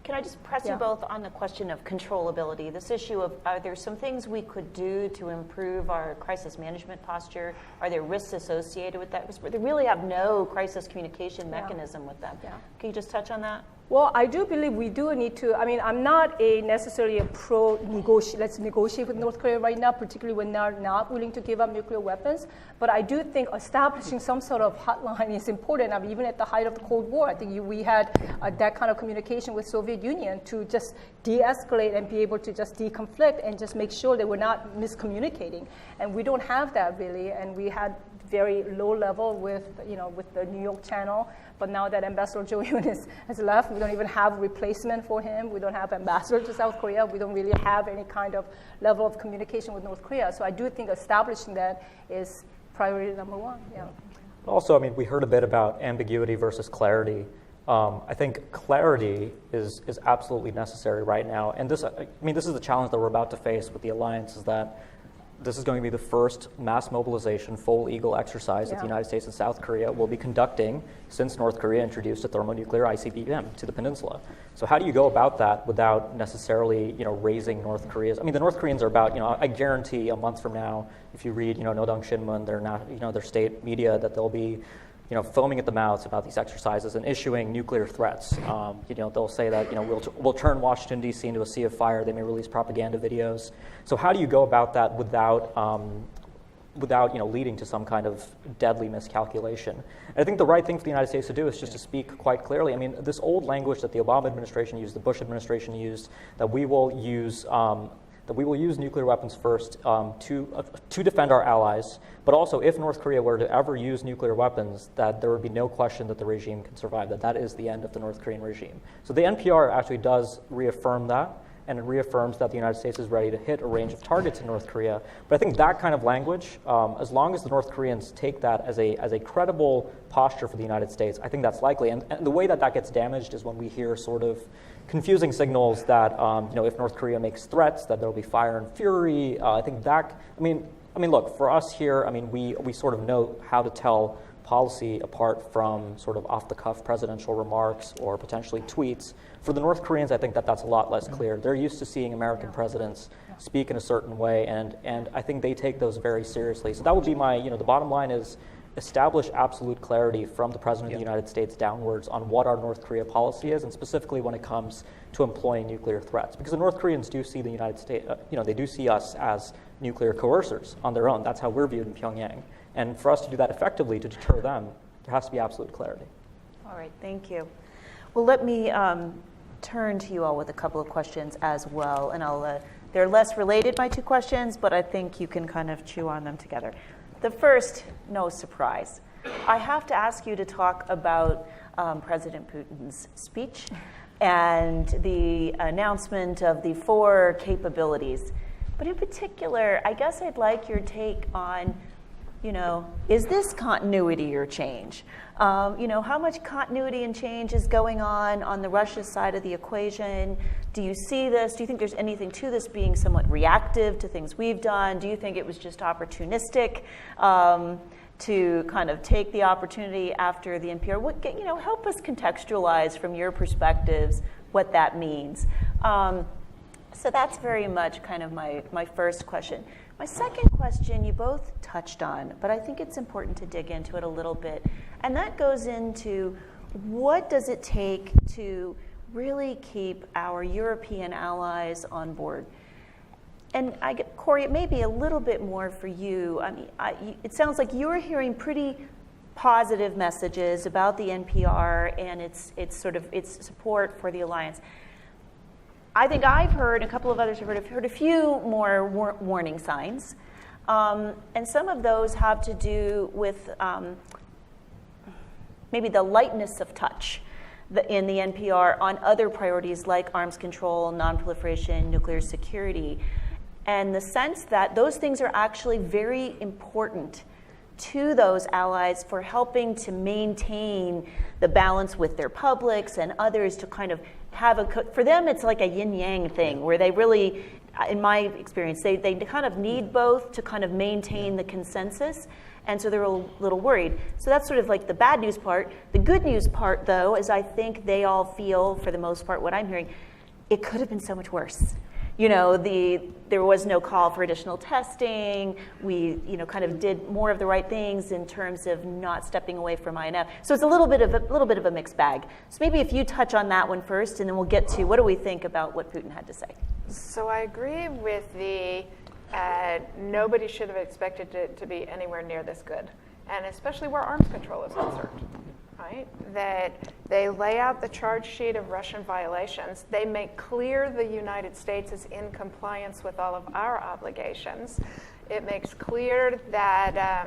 Can I just press you both on the question of controllability? This issue of, are there some things we could do to improve our crisis management posture? Are there risks associated with that? Because they really have no crisis communication mechanism with them. Can you just touch on that? Well, I do believe we do need to, I mean, I'm not necessarily a let's negotiate with North Korea right now, particularly when they're not willing to give up nuclear weapons. But I do think establishing some sort of hotline is important. I mean, even at the height of the Cold War, I think we had that kind of communication with Soviet Union to just de-escalate and be able to just deconflict and just make sure that we're not miscommunicating. And we don't have that really, and we had very low level with the New York channel. But now that Ambassador Jo Yoon has left, we don't even have a replacement for him. We don't have ambassador to South Korea. We don't really have any kind of level of communication with North Korea. So I do think establishing that is priority number one. Yeah. Also, I mean, we heard a bit about ambiguity versus clarity. I think clarity is absolutely necessary right now. And this is the challenge that we're about to face with the alliance, is that this is going to be the first mass mobilization, full Eagle exercise that the United States and South Korea will be conducting since North Korea introduced a thermonuclear ICBM to the peninsula. So how do you go about that without necessarily, raising North Korea's? I mean, the North Koreans are about, I guarantee a month from now, if you read, Nodong Shinmun, their state media, that they'll be, foaming at the mouths about these exercises and issuing nuclear threats. They'll say that we'll turn Washington D.C. into a sea of fire. They may release propaganda videos. So how do you go about that without leading to some kind of deadly miscalculation? And I think the right thing for the United States to do is just to speak quite clearly. I mean, this old language that the Obama administration used, the Bush administration used, that we will use nuclear weapons first to defend our allies, but also if North Korea were to ever use nuclear weapons, that there would be no question that the regime can survive, that is the end of the North Korean regime. So the NPR actually does reaffirm that, and it reaffirms that the United States is ready to hit a range of targets in North Korea. But I think that kind of language, as long as the North Koreans take that as a credible posture for the United States, I think that's likely. And the way that gets damaged is when we hear sort of confusing signals that if North Korea makes threats, that there will be fire and fury. I think that, I mean, look, for us here, I mean, we sort of know how to tell policy apart from sort of off-the-cuff presidential remarks or potentially tweets. For the North Koreans, I think that's a lot less clear. They're used to seeing American presidents speak in a certain way, and I think they take those very seriously. So that would be my, the bottom line is establish absolute clarity from the President of the United States downwards on what our North Korea policy is, and specifically when it comes to employing nuclear threats. Because the North Koreans do see the United States, they do see us as nuclear coercers on their own. That's how we're viewed in Pyongyang. And for us to do that effectively, to deter them, there has to be absolute clarity. All right, thank you. Well, let me turn to you all with a couple of questions as well. And they're less related, my two questions, but I think you can kind of chew on them together. The first, no surprise. I have to ask you to talk about President Putin's speech and the announcement of the 4 capabilities. But in particular, I guess I'd like your take on is this continuity or change? How much continuity and change is going on the Russia side of the equation? Do you see this? Do you think there's anything to this being somewhat reactive to things we've done? Do you think it was just opportunistic to kind of take the opportunity after the NPR? Help us contextualize from your perspectives what that means. So that's very much kind of my first question. My second question you both touched on, but I think it's important to dig into it a little bit. And that goes into what does it take to really keep our European allies on board? And Corey, it may be a little bit more for you. I mean, it sounds like you're hearing pretty positive messages about the NPR and its support for the alliance. I think I've heard, a couple of others have heard a few more warning signs. And some of those have to do with maybe the lightness of touch in the NPR on other priorities like arms control, non-proliferation, nuclear security, and the sense that those things are actually very important to those allies for helping to maintain the balance with their publics and others to kind of for them, it's like a yin-yang thing where they really, in my experience, they kind of need both to kind of maintain the consensus, and so they're a little worried. So that's sort of like the bad news part. The good news part, though, is I think they all feel, for the most part, what I'm hearing, it could have been so much worse. There was no call for additional testing. We, kind of did more of the right things in terms of not stepping away from INF. So it's a little bit of a mixed bag. So maybe if you touch on that one first, and then we'll get to what do we think about what Putin had to say. So I agree with nobody should have expected it to be anywhere near this good, and especially where arms control is concerned. Right? That they lay out the charge sheet of Russian violations. They make clear the United States is in compliance with all of our obligations. It makes clear that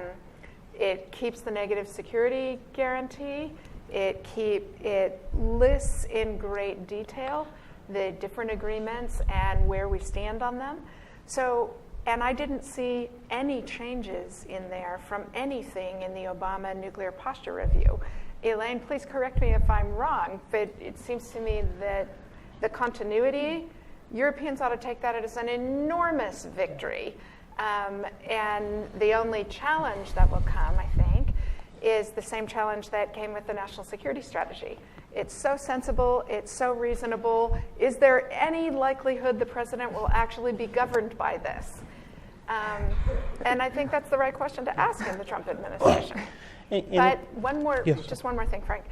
it keeps the negative security guarantee. It lists in great detail the different agreements and where we stand on them. And I didn't see any changes in there from anything in the Obama nuclear posture review. Elaine, please correct me if I'm wrong, but it seems to me that the continuity, Europeans ought to take that as an enormous victory. And the only challenge that will come, I think, is the same challenge that came with the national security strategy. It's so sensible, it's so reasonable. Is there any likelihood the president will actually be governed by this? And I think that's the right question to ask in the Trump administration. But just one more thing, Frank,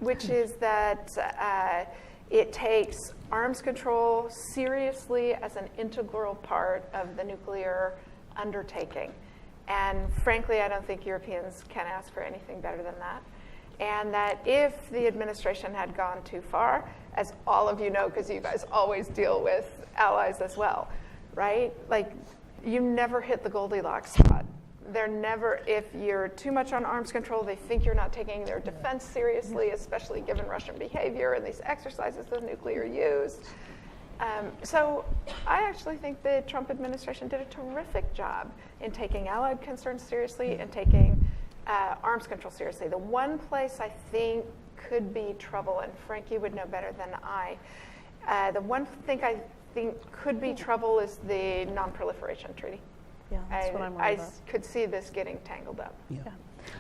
which is that it takes arms control seriously as an integral part of the nuclear undertaking. And frankly, I don't think Europeans can ask for anything better than that. And that if the administration had gone too far, as all of you know, because you guys always deal with allies as well, right? Like, you never hit the Goldilocks spot. They're never, if you're too much on arms control, they think you're not taking their defense seriously, especially given Russian behavior and these exercises of nuclear use. So I actually think the Trump administration did a terrific job in taking allied concerns seriously and taking arms control seriously. The one place I think could be trouble, and Frank, you would know better than I, the one thing I think could be trouble is the non-proliferation treaty. Yeah, that's what I'm worried about. I could see this getting tangled up. Yeah.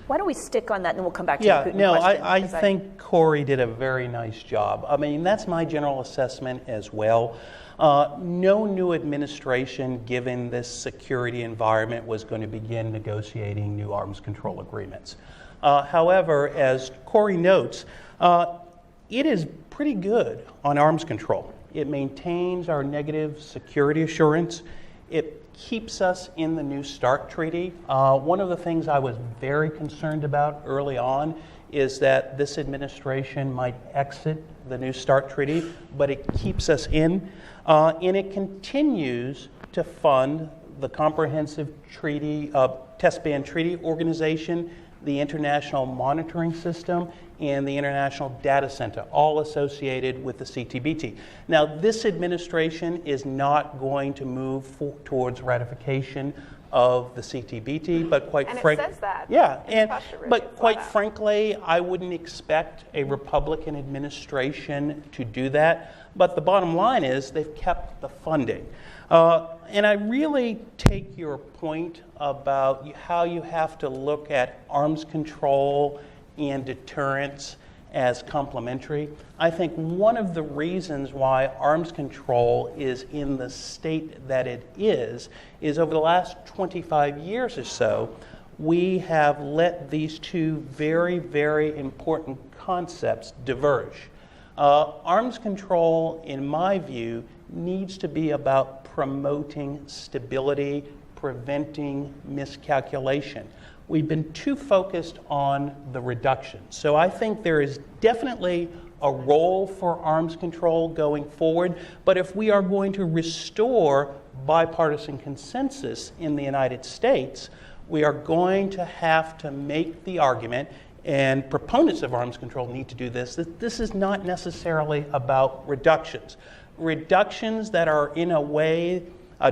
Why don't we stick on that, and then we'll come back to the Putin question. I think Corey did a very nice job. I mean, that's my general assessment as well. No new administration, given this security environment, was going to begin negotiating new arms control agreements. However, as Corey notes, it is pretty good on arms control. It maintains our negative security assurance. It keeps us in the New START treaty. One of the things I was very concerned about early on is that this administration might exit the New START treaty, but it keeps us in, and it continues to fund the Comprehensive Treaty Test Ban Treaty Organization, the International Monitoring System, and the International Data Center, all associated with the CTBT. Now, this administration is not going to move towards ratification of the CTBT, but quite frankly, it says that. yeah, in the posture review, but quite flat out. frankly, I wouldn't expect a Republican administration to do that. But the bottom line is they've kept the funding. And I really take your point about how you have to look at arms control and deterrence as complementary. I think one of the reasons why arms control is in the state that it is over the last 25 years or so, we have let these two very, very important concepts diverge. Arms control, in my view, needs to be about promoting stability, preventing miscalculation. We've been too focused on the reduction. So I think there is definitely a role for arms control going forward, but if we are going to restore bipartisan consensus in the United States, we are going to have to make the argument, and proponents of arms control need to do this, that this is not necessarily about reductions. Reductions that are in a way,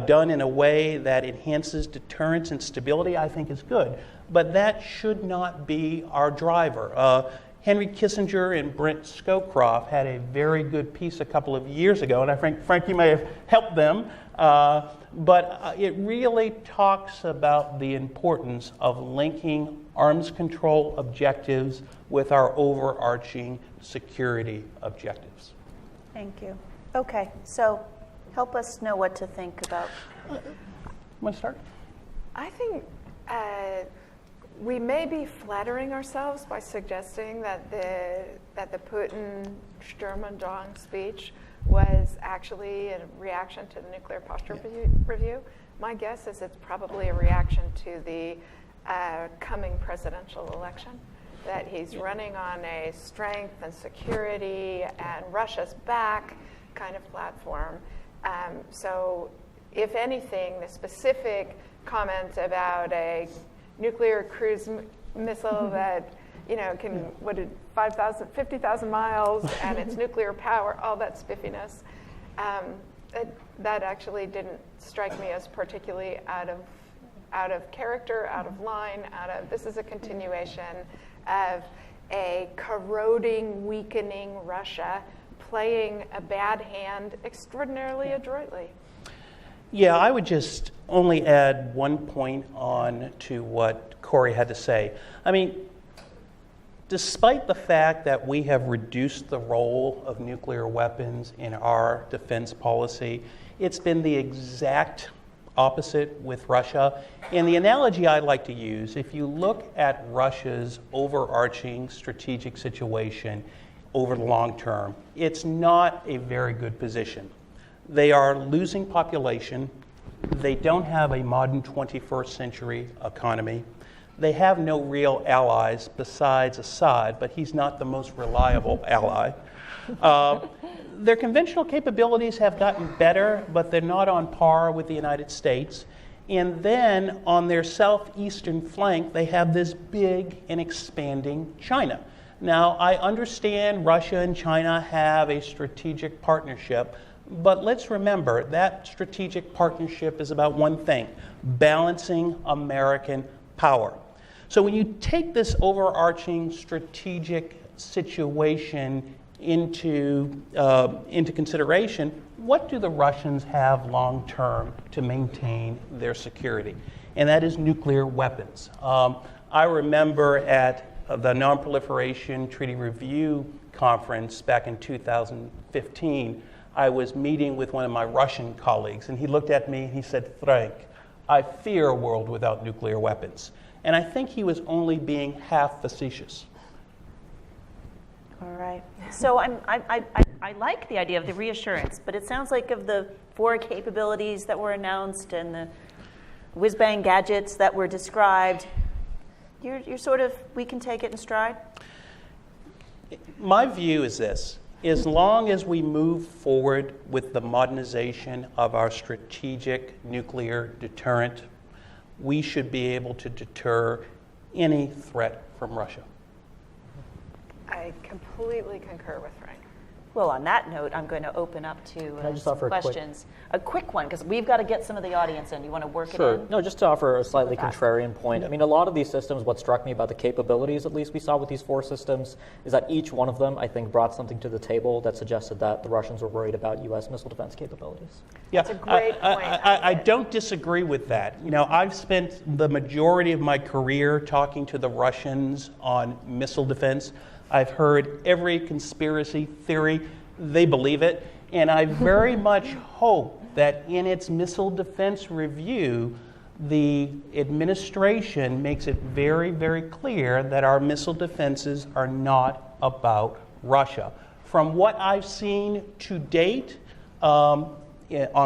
done in a way that enhances deterrence and stability, I think is good. But that should not be our driver. Henry Kissinger and Brent Scowcroft had a very good piece a couple of years ago, and I think, Frank, you may have helped them, but it really talks about the importance of linking arms control objectives with our overarching security objectives. Thank you. Okay, so help us know what to think about. Want to start? I think we may be flattering ourselves by suggesting that the Putin-Sturm-und-Drang speech was actually a reaction to the nuclear posture review. My guess is it's probably a reaction to the coming presidential election, that he's running on a strength and security and Russia's back kind of platform. So if anything, the specific comment about a nuclear cruise missile that can, 50,000 miles and it's nuclear power, all that spiffiness, that actually didn't strike me as particularly out of character, out of line, this is a continuation of a corroding, weakening Russia playing a bad hand extraordinarily adroitly. Yeah, I would just only add one point on to what Corey had to say. I mean, despite the fact that we have reduced the role of nuclear weapons in our defense policy, it's been the exact opposite with Russia. And the analogy I like to use, if you look at Russia's overarching strategic situation over the long term, it's not a very good position. They are losing population. They don't have a modern 21st century economy. They have no real allies besides Assad, but he's not the most reliable ally. Their conventional capabilities have gotten better, but they're not on par with the United States. And then on their southeastern flank, they have this big and expanding China. Now, I understand Russia and China have a strategic partnership, but let's remember that strategic partnership is about one thing: balancing American power. So when you take this overarching strategic situation into consideration, what do the Russians have long term to maintain their security? And that is nuclear weapons. I remember at the Non-Proliferation Treaty Review Conference back in 2015, I was meeting with one of my Russian colleagues, and he looked at me and he said, "Frank, I fear a world without nuclear weapons." And I think he was only being half facetious. All right. So I like the idea of the reassurance, but it sounds like of the 4 capabilities that were announced and the whiz-bang gadgets that were described, you're sort of, we can take it in stride? My view is this: as long as we move forward with the modernization of our strategic nuclear deterrent, we should be able to deter any threat from Russia. I completely concur with Frank. Well, on that note, I'm going to open up to Can I just some offer questions. A quick one, because we've got to get some of the audience in. You want to work Sure. it in? No, just to offer a slightly Fast. contrarian point. I mean, a lot of these systems, what struck me about the capabilities, at least we saw with these 4 systems, is that each one of them, I think, brought something to the table that suggested that the Russians were worried about U.S. missile defense capabilities. Yeah, That's a great point. I don't disagree with that. You know, I've spent the majority of my career talking to the Russians on missile defense. I've heard every conspiracy theory. They believe it. And I very much hope that in its missile defense review, the administration makes it very, very clear that our missile defenses are not about Russia. From what I've seen to date, on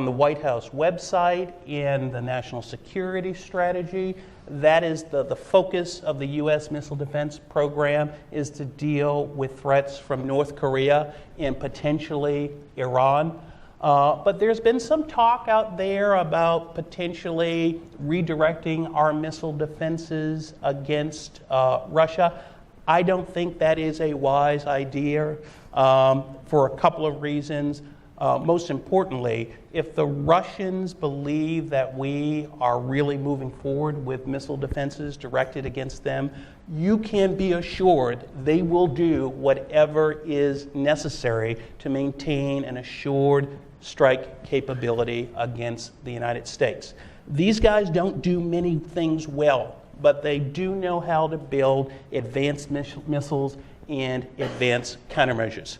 the White House website, in the national security strategy, that is the focus of the U.S. missile defense program, is to deal with threats from North Korea and potentially Iran. But there's been some talk out there about potentially redirecting our missile defenses against Russia. I don't think that is a wise idea for a couple of reasons. Most importantly, if the Russians believe that we are really moving forward with missile defenses directed against them, you can be assured they will do whatever is necessary to maintain an assured strike capability against the United States. These guys don't do many things well, but they do know how to build advanced missiles and advanced countermeasures.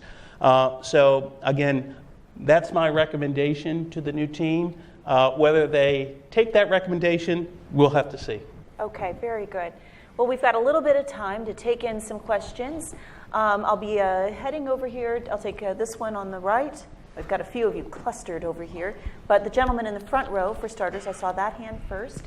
So again, that's my recommendation to the new team. Whether they take that recommendation, we'll have to see. Okay, very good. Well, we've got a little bit of time to take in some questions. I'll be heading over here. I'll take this one on the right. I've got a few of you clustered over here. But the gentleman in the front row, for starters, I saw that hand first.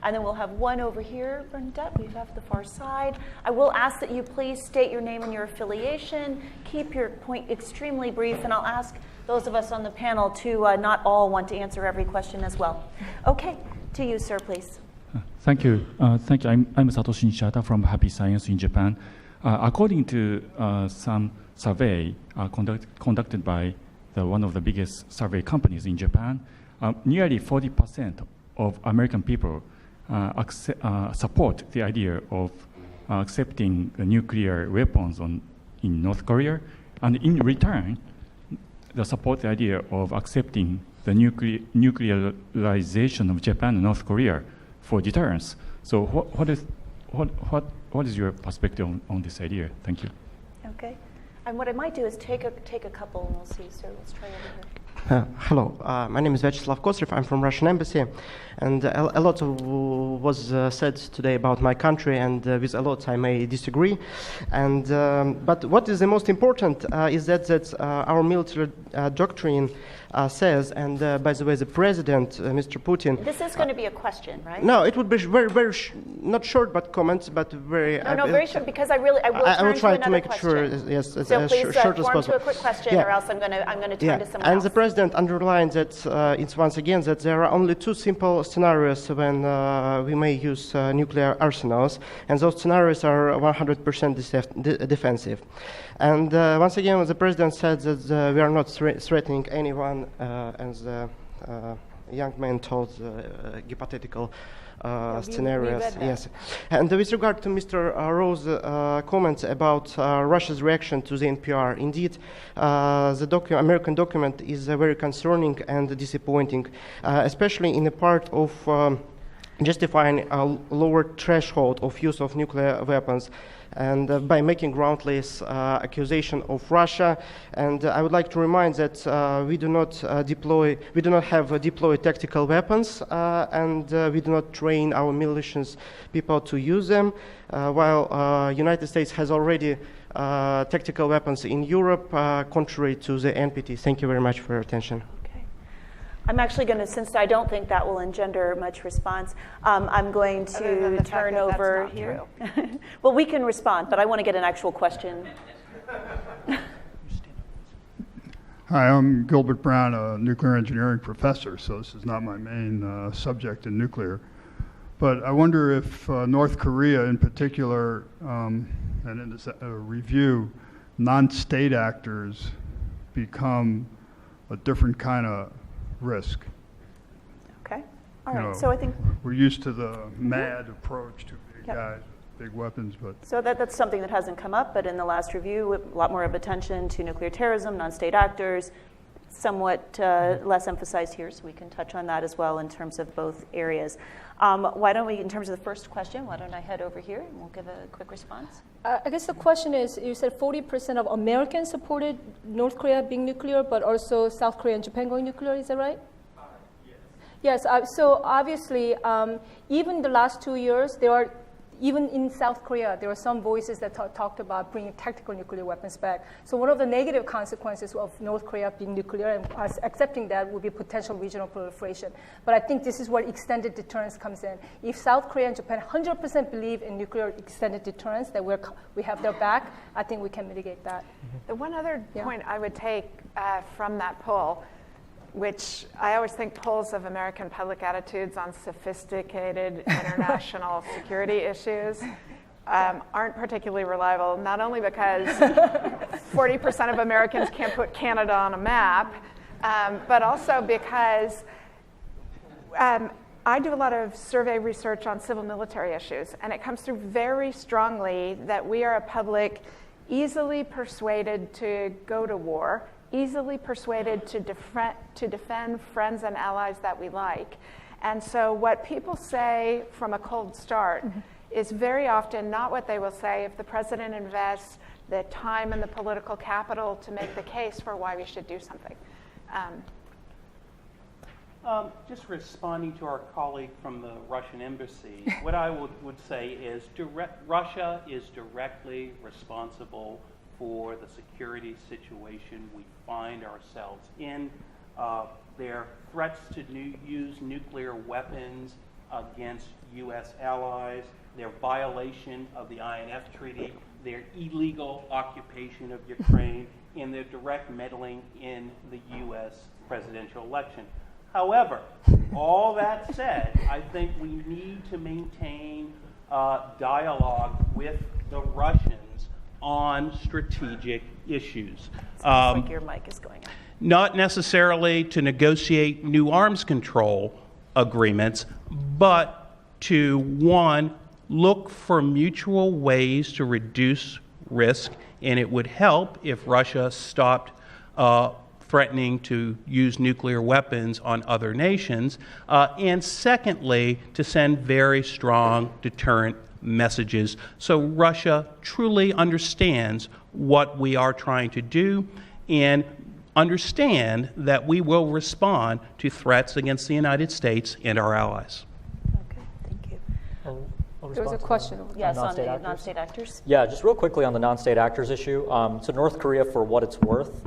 And then we'll have one over here, Bernadette. We have the far side. I will ask that you please state your name and your affiliation. Keep your point extremely brief, and I'll ask those of us on the panel to not all want to answer every question as well. Okay, to you, sir, please. Thank you. Thank you. I'm Satoshi Nishida from Happy Science in Japan. According to some survey conducted by one of the biggest survey companies in Japan, nearly 40% of American people support the idea of accepting nuclear weapons in North Korea, and in return, they support the idea of accepting the nuclearization of Japan and North Korea for deterrence. So what is your perspective on this idea? Thank you. Okay. And what I might do is take a couple and we'll see. So let's try over here. Hello, my name is Vyacheslav Kosrev. I'm from Russian Embassy, and a lot was said today about my country, and with a lot I may disagree. And but what is the most important is that our military doctrine says, and by the way, the president, Mr. Putin. This is going to be a question, right? No, it would be very not short, but comments, but very. No, very short, because I will try to make question. sure, yes, so as please short as possible. To a quick question, or else I'm going to turn to someone and else. The president underlined that it's once again that there are only 2 simple scenarios when we may use nuclear arsenals, and those scenarios are 100% defensive. And once again, the president said that we are not threatening anyone, and the young man told hypothetical scenarios. Yes. And with regard to Mr. Rowe's comments about Russia's reaction to the NPR, indeed, the American document is very concerning and disappointing, especially in the part of justifying a lower threshold of use of nuclear weapons, and by making groundless accusation of Russia. And I would like to remind that we do not have deployed tactical weapons, and we do not train our militias people to use them, while United States has already tactical weapons in Europe, contrary to the NPT. Thank you very much for your attention. I'm actually going to, since I don't think that will engender much response, I'm going to turn over here. Well, we can respond, but I want to get an actual question. Hi, I'm Gilbert Brown, a nuclear engineering professor, so this is not my main subject in nuclear. But I wonder if North Korea in particular, and in this review, non-state actors become a different kind of risk. Okay. All You right. know, So I think we're used to the mad approach to big Yep. guys, big weapons, but so that's something that hasn't come up, but in the last review, a lot more of attention to nuclear terrorism, non-state actors, somewhat less emphasized here, so we can touch on that as well in terms of both areas. Why don't we, in terms of the first question, why don't I head over here and we'll give a quick response? I guess the question is, you said 40% of Americans supported North Korea being nuclear, but also South Korea and Japan going nuclear, is that right? Yes, so obviously, even the last 2 years, even in South Korea, there are some voices that talked about bringing tactical nuclear weapons back. So one of the negative consequences of North Korea being nuclear and us accepting that would be potential regional proliferation. But I think this is where extended deterrence comes in. If South Korea and Japan 100% believe in nuclear extended deterrence, that we have their back, I think we can mitigate that. The one other point I would take from that poll, which I always think polls of American public attitudes on sophisticated international security issues aren't particularly reliable, not only because 40% of Americans can't put Canada on a map, but also because I do a lot of survey research on civil military issues, and it comes through very strongly that we are a public easily persuaded to go to war, easily persuaded to defend friends and allies that we like. And so what people say from a cold start is very often not what they will say if the president invests the time and the political capital to make the case for why we should do something. Just responding to our colleague from the Russian embassy, what I would say is Russia is directly responsible for the security situation we find ourselves in. Their threats to use nuclear weapons against U.S. allies, their violation of the INF Treaty, their illegal occupation of Ukraine, and their direct meddling in the U.S. presidential election. However, all that said, I think we need to maintain dialogue with the Russians on strategic issues. Sounds like your mic is going on. Not necessarily to negotiate new arms control agreements, but to, one, look for mutual ways to reduce risk, and it would help if Russia stopped threatening to use nuclear weapons on other nations, and secondly, to send very strong deterrent messages so Russia truly understands what we are trying to do and understand that we will respond to threats against the United States and our allies. Okay, thank you. There was a question. Yes, on the non-state actors. Yeah, just real quickly on the non-state actors issue. So North Korea, for what it's worth,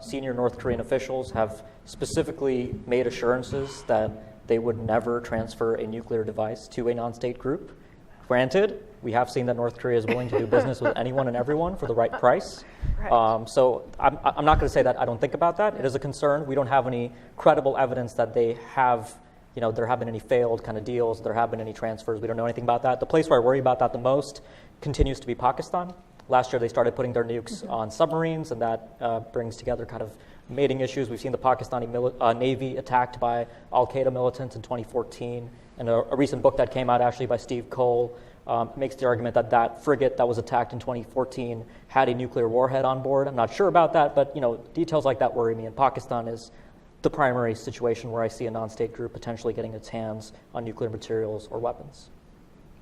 senior North Korean officials have specifically made assurances that they would never transfer a nuclear device to a non-state group. Granted, we have seen that North Korea is willing to do business with anyone and everyone for the right price. Right. So I'm not going to say that I don't think about that. It is a concern. We don't have any credible evidence that they have, there have been any failed kind of deals, there have been any transfers. We don't know anything about that. The place where I worry about that the most continues to be Pakistan. Last year they started putting their nukes on submarines, and that brings together kind of mating issues. We've seen the Pakistani Navy attacked by al-Qaeda militants in 2014. And a recent book that came out actually by Steve Cole makes the argument that that frigate that was attacked in 2014 had a nuclear warhead on board. I'm not sure about that, but details like that worry me. And Pakistan is the primary situation where I see a non-state group potentially getting its hands on nuclear materials or weapons.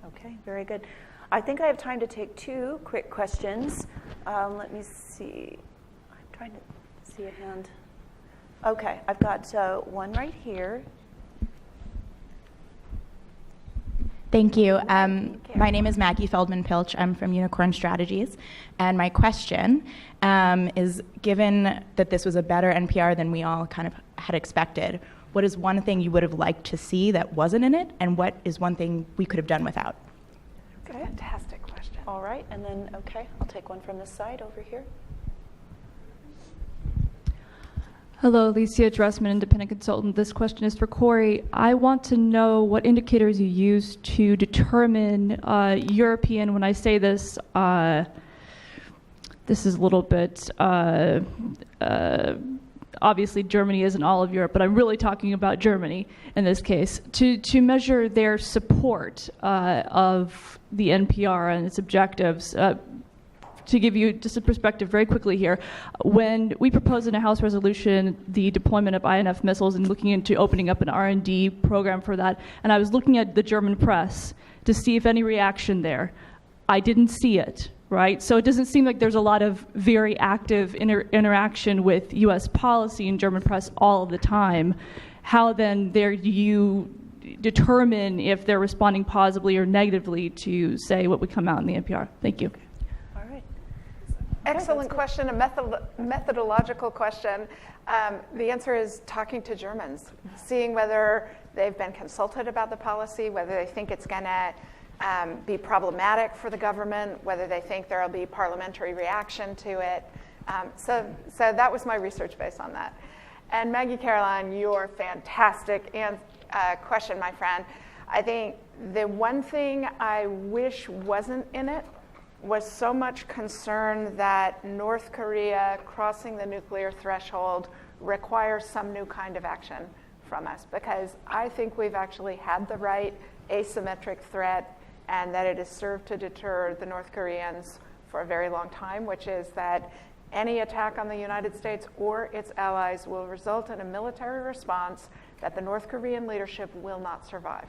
Okay, very good. I think I have time to take two quick questions. Let me see. I'm trying to see a hand. Okay, I've got one right here. Thank you. My name is Maggie Feldman-Pilch. I'm from Unicorn Strategies. And my question is, given that this was a better NPR than we all kind of had expected, what is one thing you would have liked to see that wasn't in it? And what is one thing we could have done without? Okay. Fantastic question. All right. And then, okay, I'll take one from this side over here. Hello, Alicia Dressman, independent consultant. This question is for Corey. I want to know what indicators you use to determine European, when I say this, this is a little bit, obviously Germany isn't all of Europe, but I'm really talking about Germany in this case, to measure their support of the NPR and its objectives. To give you just a perspective very quickly here, when we proposed in a House resolution the deployment of INF missiles and looking into opening up an R&D program for that, and I was looking at the German press to see if any reaction there, I didn't see it, right? So it doesn't seem like there's a lot of very active interaction with U.S. policy in German press all of the time. How then do you determine if they're responding positively or negatively to, say, what would come out in the NPR? Thank you. Excellent question, a methodological question. The answer is talking to Germans, seeing whether they've been consulted about the policy, whether they think it's going to be problematic for the government, whether they think there will be parliamentary reaction to it. So that was my research based on that. And Maggie Caroline, your fantastic question, my friend. I think the one thing I wish wasn't in it was so much concern that North Korea crossing the nuclear threshold requires some new kind of action from us, because I think we've actually had the right asymmetric threat, and that it has served to deter the North Koreans for a very long time, which is that any attack on the United States or its allies will result in a military response that the North Korean leadership will not survive.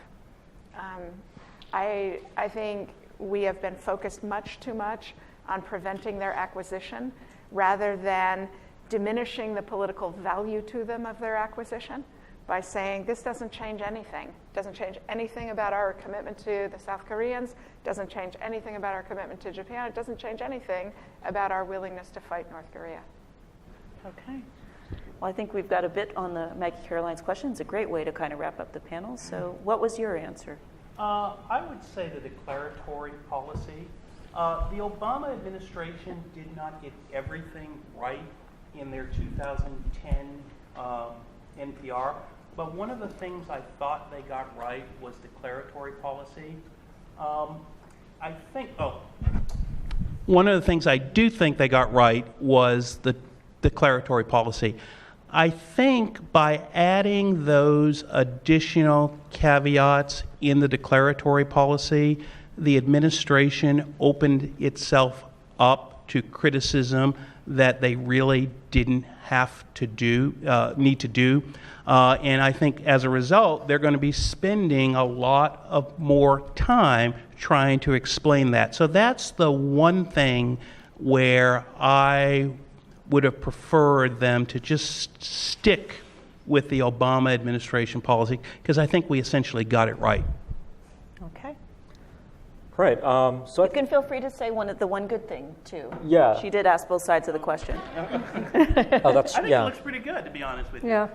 I think we have been focused much too much on preventing their acquisition rather than diminishing the political value to them of their acquisition by saying this doesn't change anything. It doesn't change anything about our commitment to the South Koreans, doesn't change anything about our commitment to Japan, it doesn't change anything about our willingness to fight North Korea. Okay. Well, I think we've got a bit on the Maggie Caroline's question. It's a great way to kind of wrap up the panel. So what was your answer? I would say the declaratory policy. The Obama administration did not get everything right in their 2010 NPR, but one of the things I thought they got right was declaratory policy. One of the things I do think they got right was the declaratory policy. I think by adding those additional caveats in the declaratory policy, the administration opened itself up to criticism that they really didn't have to need to do. And I think as a result, they're going to be spending a lot of more time trying to explain that. So that's the one thing where I would have preferred them to just stick with the Obama administration policy, because I think we essentially got it right. Okay. Right. So you can feel free to say the one good thing too. Yeah. She did ask both sides of the question. Oh, that's, I think it looks pretty good, to be honest with you. Yeah.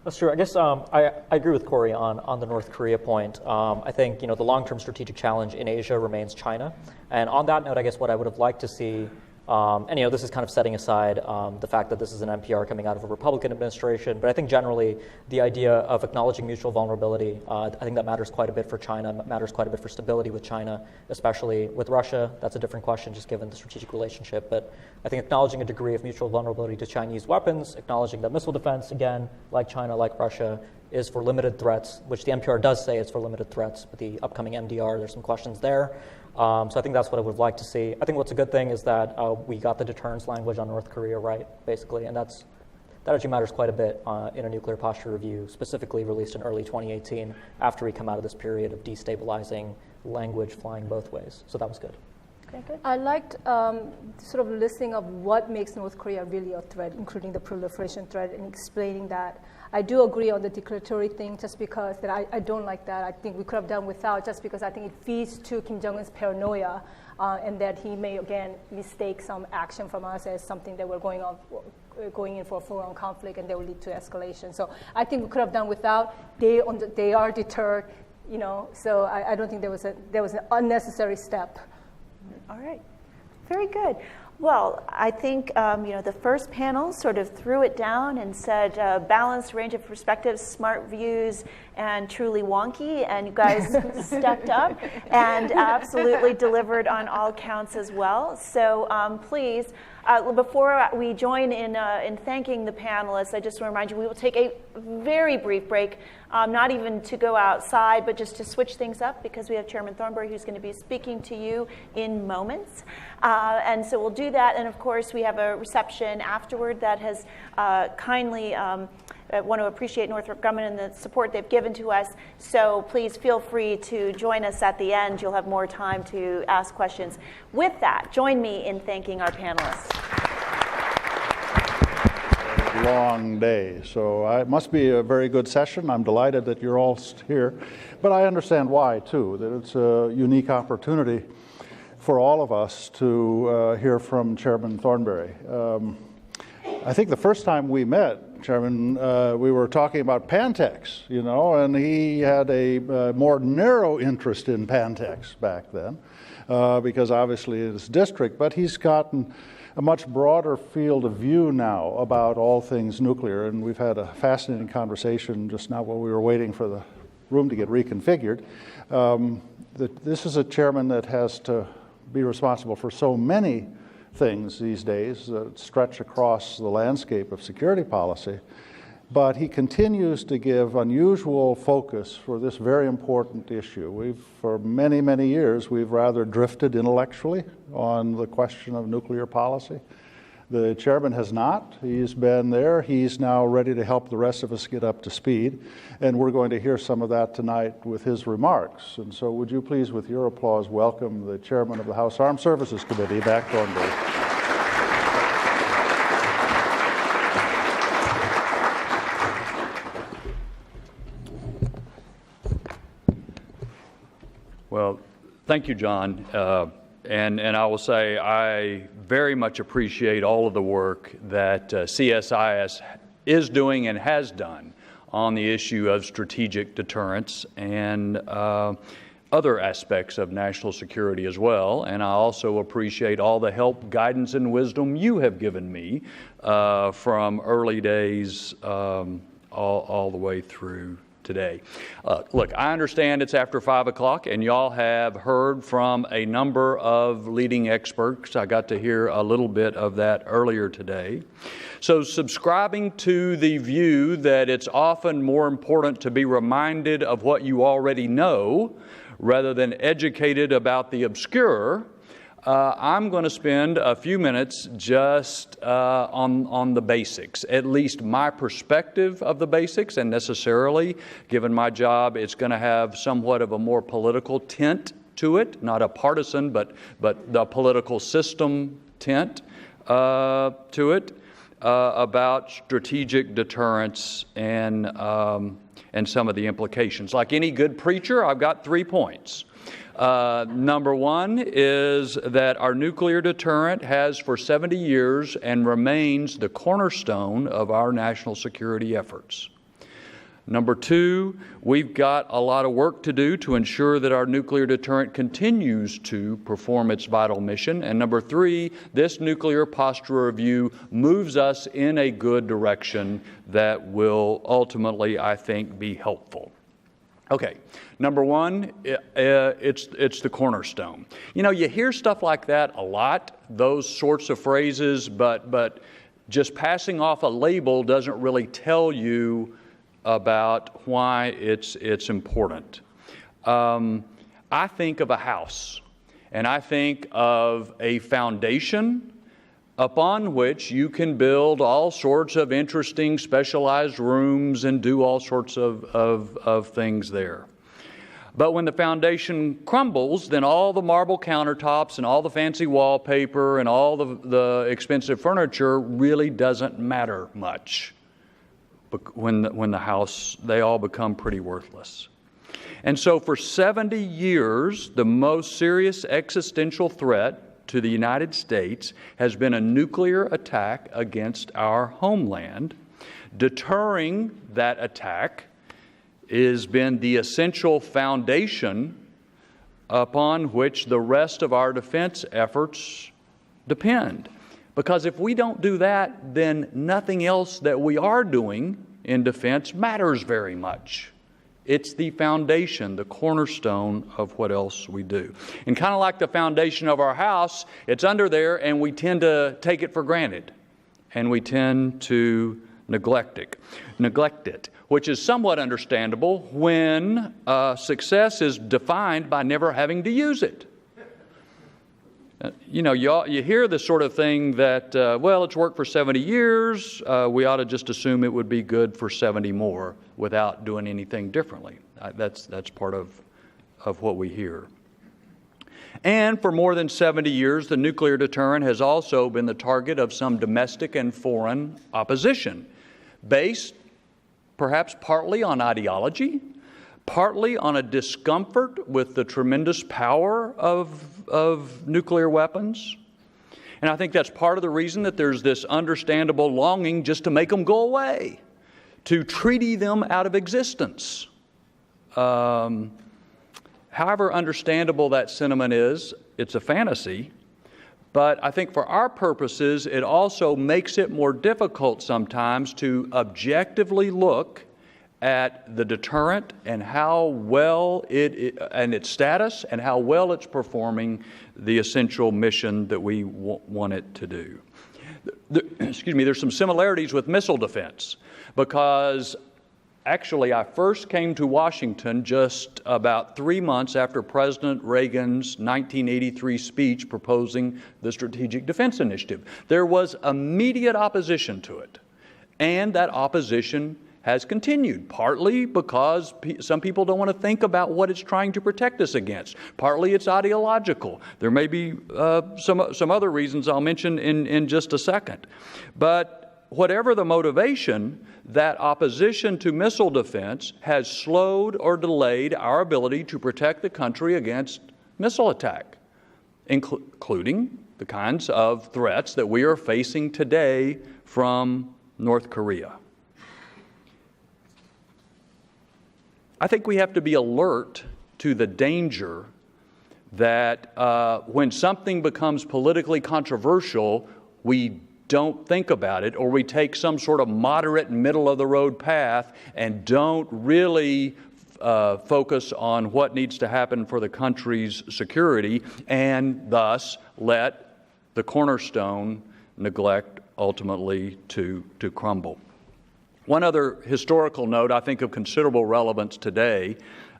That's true. I guess I agree with Corey on the North Korea point. I think the long-term strategic challenge in Asia remains China. And on that note, I guess what I would have liked to see, and this is kind of setting aside the fact that this is an NPR coming out of a Republican administration, but I think generally the idea of acknowledging mutual vulnerability, I think that matters quite a bit for China, matters quite a bit for stability with China, especially with Russia. That's a different question just given the strategic relationship, but I think acknowledging a degree of mutual vulnerability to Chinese weapons, acknowledging that missile defense, again, like China, like Russia, is for limited threats, which the NPR does say it's for limited threats, but the upcoming MDR, there's some questions there. So I think that's what I would have liked to see. I think what's a good thing is that we got the deterrence language on North Korea right, basically, and that actually matters quite a bit in a nuclear posture review, specifically released in early 2018, after we come out of this period of destabilizing language flying both ways. So that was good. Okay, good. I liked sort of listing of what makes North Korea really a threat, including the proliferation threat, and explaining that. I do agree on the declaratory thing just because that I don't like that. I think we could have done without, just because I think it feeds to Kim Jong-un's paranoia and that he may, again, mistake some action from us as something that we're going in for a full-on conflict and that will lead to escalation. So I think we could have done without. They are deterred, so I don't think there was an unnecessary step. All right. Very good. Well, I think the first panel sort of threw it down and said balanced range of perspectives, smart views, and truly wonky. And you guys stepped up and absolutely delivered on all counts as well. So please, before we join in thanking the panelists, I just want to remind you we will take a very brief break, not even to go outside, but just to switch things up because we have Chairman Thornberry who's going to be speaking to you in moments. And so we'll do that. And of course, we have a reception afterward that has kindly want to appreciate Northrop Grumman and the support they've given to us. So please feel free to join us at the end. You'll have more time to ask questions. With that, join me in thanking our panelists. Long day, so it must be a very good session. I'm delighted that you're all here, but I understand why too, that it's a unique opportunity for all of us to hear from Chairman Thornberry. I think the first time we met, Chairman, we were talking about Pantex, and he had a more narrow interest in Pantex back then, because obviously it's district, but he's gotten a much broader field of view now about all things nuclear, and we've had a fascinating conversation just now while we were waiting for the room to get reconfigured. This is a chairman that has to be responsible for so many things these days that stretch across the landscape of security policy, but he continues to give unusual focus for this very important issue. For many, many years, we've rather drifted intellectually on the question of nuclear policy. The chairman has not. He's been there. He's now ready to help the rest of us get up to speed, and we're going to hear some of that tonight with his remarks. And so would you please, with your applause, welcome the chairman of the House Armed Services Committee, Mac Thornberry. Well, thank you, John. And I will say I very much appreciate all of the work that CSIS is doing and has done on the issue of strategic deterrence and other aspects of national security as well. And I also appreciate all the help, guidance, and wisdom you have given me from early days all the way through today. Look, I understand it's after 5 o'clock and y'all have heard from a number of leading experts. I got to hear a little bit of that earlier today. So subscribing to the view that it's often more important to be reminded of what you already know rather than educated about the obscure, I'm going to spend a few minutes just on the basics, at least my perspective of the basics, and necessarily, given my job, it's going to have somewhat of a more political tint to it, not a partisan, but the political system tint to it, about strategic deterrence and some of the implications. Like any good preacher, I've got 3 points. Number one is that our nuclear deterrent has for 70 years and remains the cornerstone of our national security efforts. Number two, we've got a lot of work to do to ensure that our nuclear deterrent continues to perform its vital mission. And number three, this nuclear posture review moves us in a good direction that will ultimately, I think, be helpful. Okay, number one, it's the cornerstone. You know, you hear stuff like that a lot, those sorts of phrases, but just passing off a label doesn't really tell you about why it's important. I think of a house, and I think of a foundation upon which you can build all sorts of interesting specialized rooms and do all sorts of things there. But when the foundation crumbles, then all the marble countertops and all the fancy wallpaper and all the expensive furniture really doesn't matter much. When the house, they all become pretty worthless. And so for 70 years, the most serious existential threat to the United States has been a nuclear attack against our homeland. Deterring that attack has been the essential foundation upon which the rest of our defense efforts depend. Because if we don't do that, then nothing else that we are doing in defense matters very much. It's the foundation, the cornerstone of what else we do. And kind of like the foundation of our house, it's under there and we tend to take it for granted. And we tend to neglect it, which is somewhat understandable when success is defined by never having to use it. You hear this sort of thing that, well, it's worked for 70 years. We ought to just assume it would be good for 70 more without doing anything differently. That's part of what we hear. And for more than 70 years, the nuclear deterrent has also been the target of some domestic and foreign opposition, based perhaps partly on ideology, partly on a discomfort with the tremendous power of nuclear weapons. And I think that's part of the reason that there's this understandable longing just to make them go away, to treaty them out of existence. However understandable that sentiment is, it's a fantasy. But I think for our purposes, it also makes it more difficult sometimes to objectively look at the deterrent and how well and its status and how well it's performing the essential mission that we want it to do. There's some similarities with missile defense, because actually I first came to Washington just about 3 months after President Reagan's 1983 speech proposing the Strategic Defense Initiative. There was immediate opposition to it, and that opposition has continued, partly because some people don't want to think about what it's trying to protect us against. Partly it's ideological. There may be some other reasons I'll mention in just a second. But whatever the motivation, that opposition to missile defense has slowed or delayed our ability to protect the country against missile attack, including the kinds of threats that we are facing today from North Korea. I think we have to be alert to the danger that when something becomes politically controversial, we don't think about it, or we take some sort of moderate middle-of-the-road path and don't really focus on what needs to happen for the country's security, and thus let the cornerstone neglect ultimately to crumble. One other historical note, I think of considerable relevance today,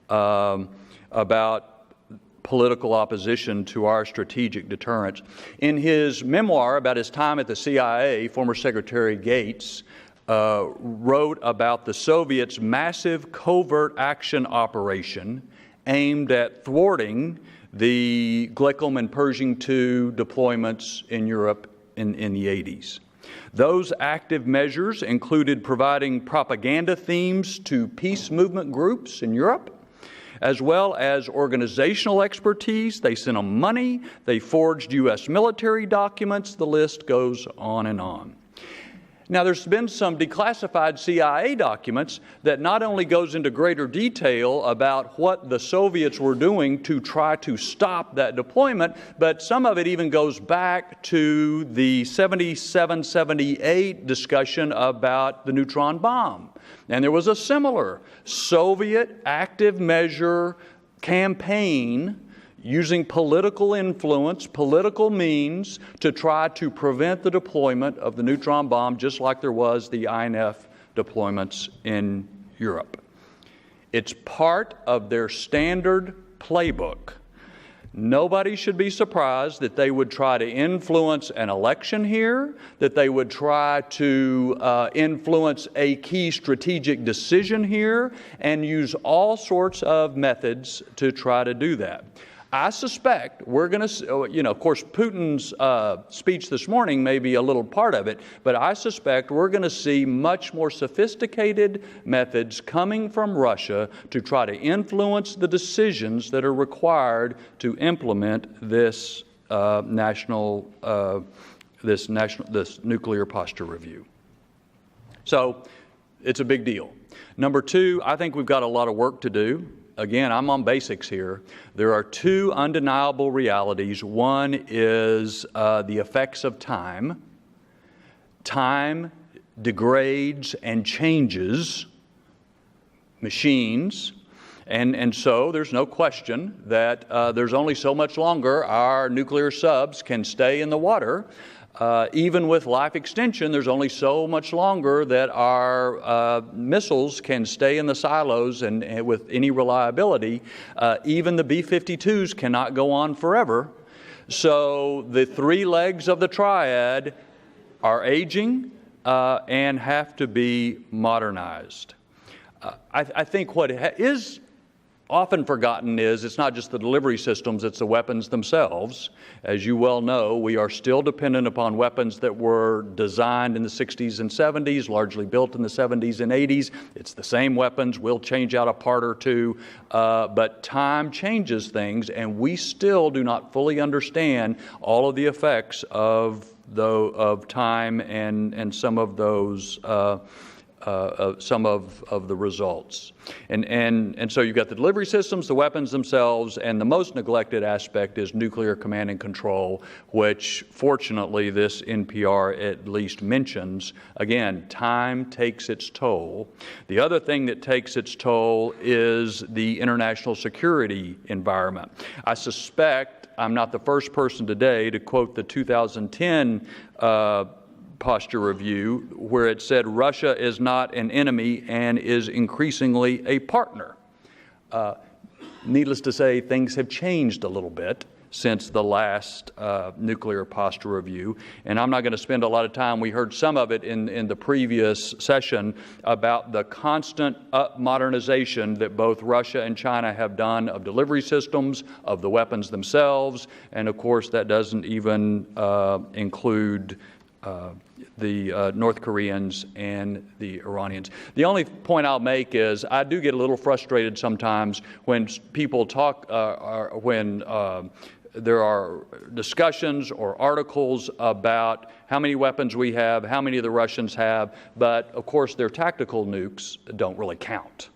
about political opposition to our strategic deterrence. In his memoir about his time at the CIA, former Secretary Gates wrote about the Soviets' massive covert action operation aimed at thwarting the Glickholm and Pershing II deployments in Europe in the 80s. Those active measures included providing propaganda themes to peace movement groups in Europe, as well as organizational expertise. They sent them money. They forged U.S. military documents. The list goes on and on. Now, there's been some declassified CIA documents that not only goes into greater detail about what the Soviets were doing to try to stop that deployment, but some of it even goes back to the 77-78 discussion about the neutron bomb. And there was a similar Soviet active measure campaign using political influence, political means, to try to prevent the deployment of the neutron bomb, just like there was the INF deployments in Europe. It's part of their standard playbook. Nobody should be surprised that they would try to influence an election here, that they would try to influence a key strategic decision here, and use all sorts of methods to try to do that. I suspect we're going to, of course, Putin's speech this morning may be a little part of it, but I suspect we're going to see much more sophisticated methods coming from Russia to try to influence the decisions that are required to implement this this nuclear posture review. So it's a big deal. Number two, I think we've got a lot of work to do. again, I'm on basics here. There are two undeniable realities. One is the effects of time. Time degrades and changes machines. And so there's no question that there's only so much longer our nuclear subs can stay in the water. Even with life extension, there's only so much longer that our missiles can stay in the silos and with any reliability. Even the B-52s cannot go on forever. So the three legs of the triad are aging and have to be modernized. I think what is often forgotten is it's not just the delivery systems, it's the weapons themselves. As you well know, we are still dependent upon weapons that were designed in the 60s and 70s, largely built in the 70s and 80s. It's the same weapons. We'll change out a part or two, but time changes things, and we still do not fully understand all of the effects of time and some of those some of the results. And so you've got the delivery systems, the weapons themselves, and the most neglected aspect is nuclear command and control, which fortunately this NPR at least mentions. Again, time takes its toll. The other thing that takes its toll is the international security environment. I suspect I'm not the first person today to quote the 2010 posture review, where it said Russia is not an enemy and is increasingly a partner. Needless to say, things have changed a little bit since the last nuclear posture review, and I'm not going to spend a lot of time. We heard some of it in the previous session about the constant modernization that both Russia and China have done of delivery systems, of the weapons themselves, and of course that doesn't even include the North Koreans and the Iranians. The only point I'll make is I do get a little frustrated sometimes when people talk, when there are discussions or articles about how many weapons we have, how many of the Russians have, but of course their tactical nukes don't really count.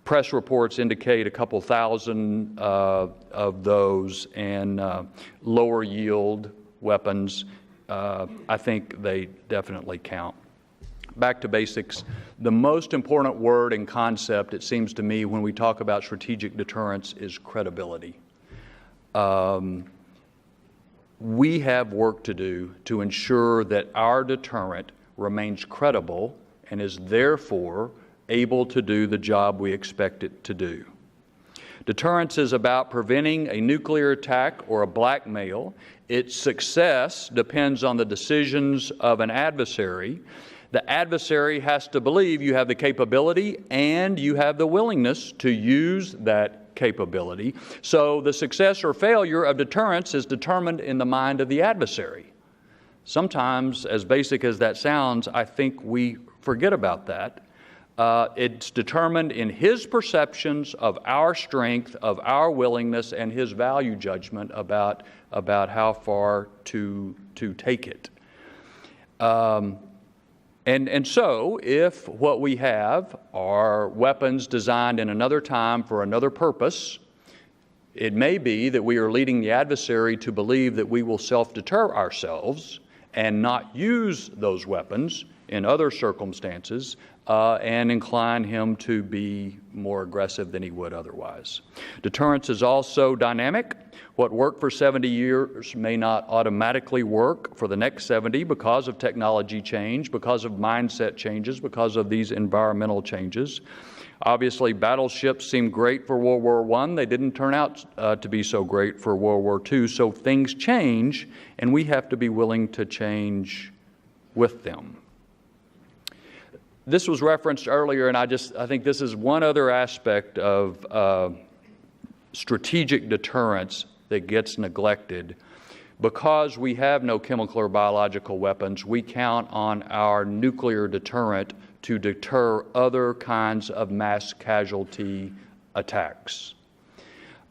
Press reports indicate a couple thousand of those, and lower yield weapons, I think they definitely count. Back to basics. The most important word and concept, it seems to me, when we talk about strategic deterrence is credibility. We have work to do to ensure that our deterrent remains credible and is therefore able to do the job we expect it to do. Deterrence is about preventing a nuclear attack or a blackmail. Its success depends on the decisions of an adversary. The adversary has to believe you have the capability and you have the willingness to use that capability. So the success or failure of deterrence is determined in the mind of the adversary. Sometimes, as basic as that sounds, I think we forget about that. It's determined in his perceptions of our strength, of our willingness, and his value judgment about how far to take it. And so, if what we have are weapons designed in another time for another purpose, it may be that we are leading the adversary to believe that we will self-deter ourselves and not use those weapons in other circumstances, and incline him to be more aggressive than he would otherwise. Deterrence is also dynamic. What worked for 70 years may not automatically work for the next 70 because of technology change, because of mindset changes, because of these environmental changes. Obviously, battleships seemed great for World War I. They didn't turn out to be so great for World War II. So things change, and we have to be willing to change with them. This was referenced earlier, and I think this is one other aspect of strategic deterrence that gets neglected. Because we have no chemical or biological weapons, we count on our nuclear deterrent to deter other kinds of mass casualty attacks.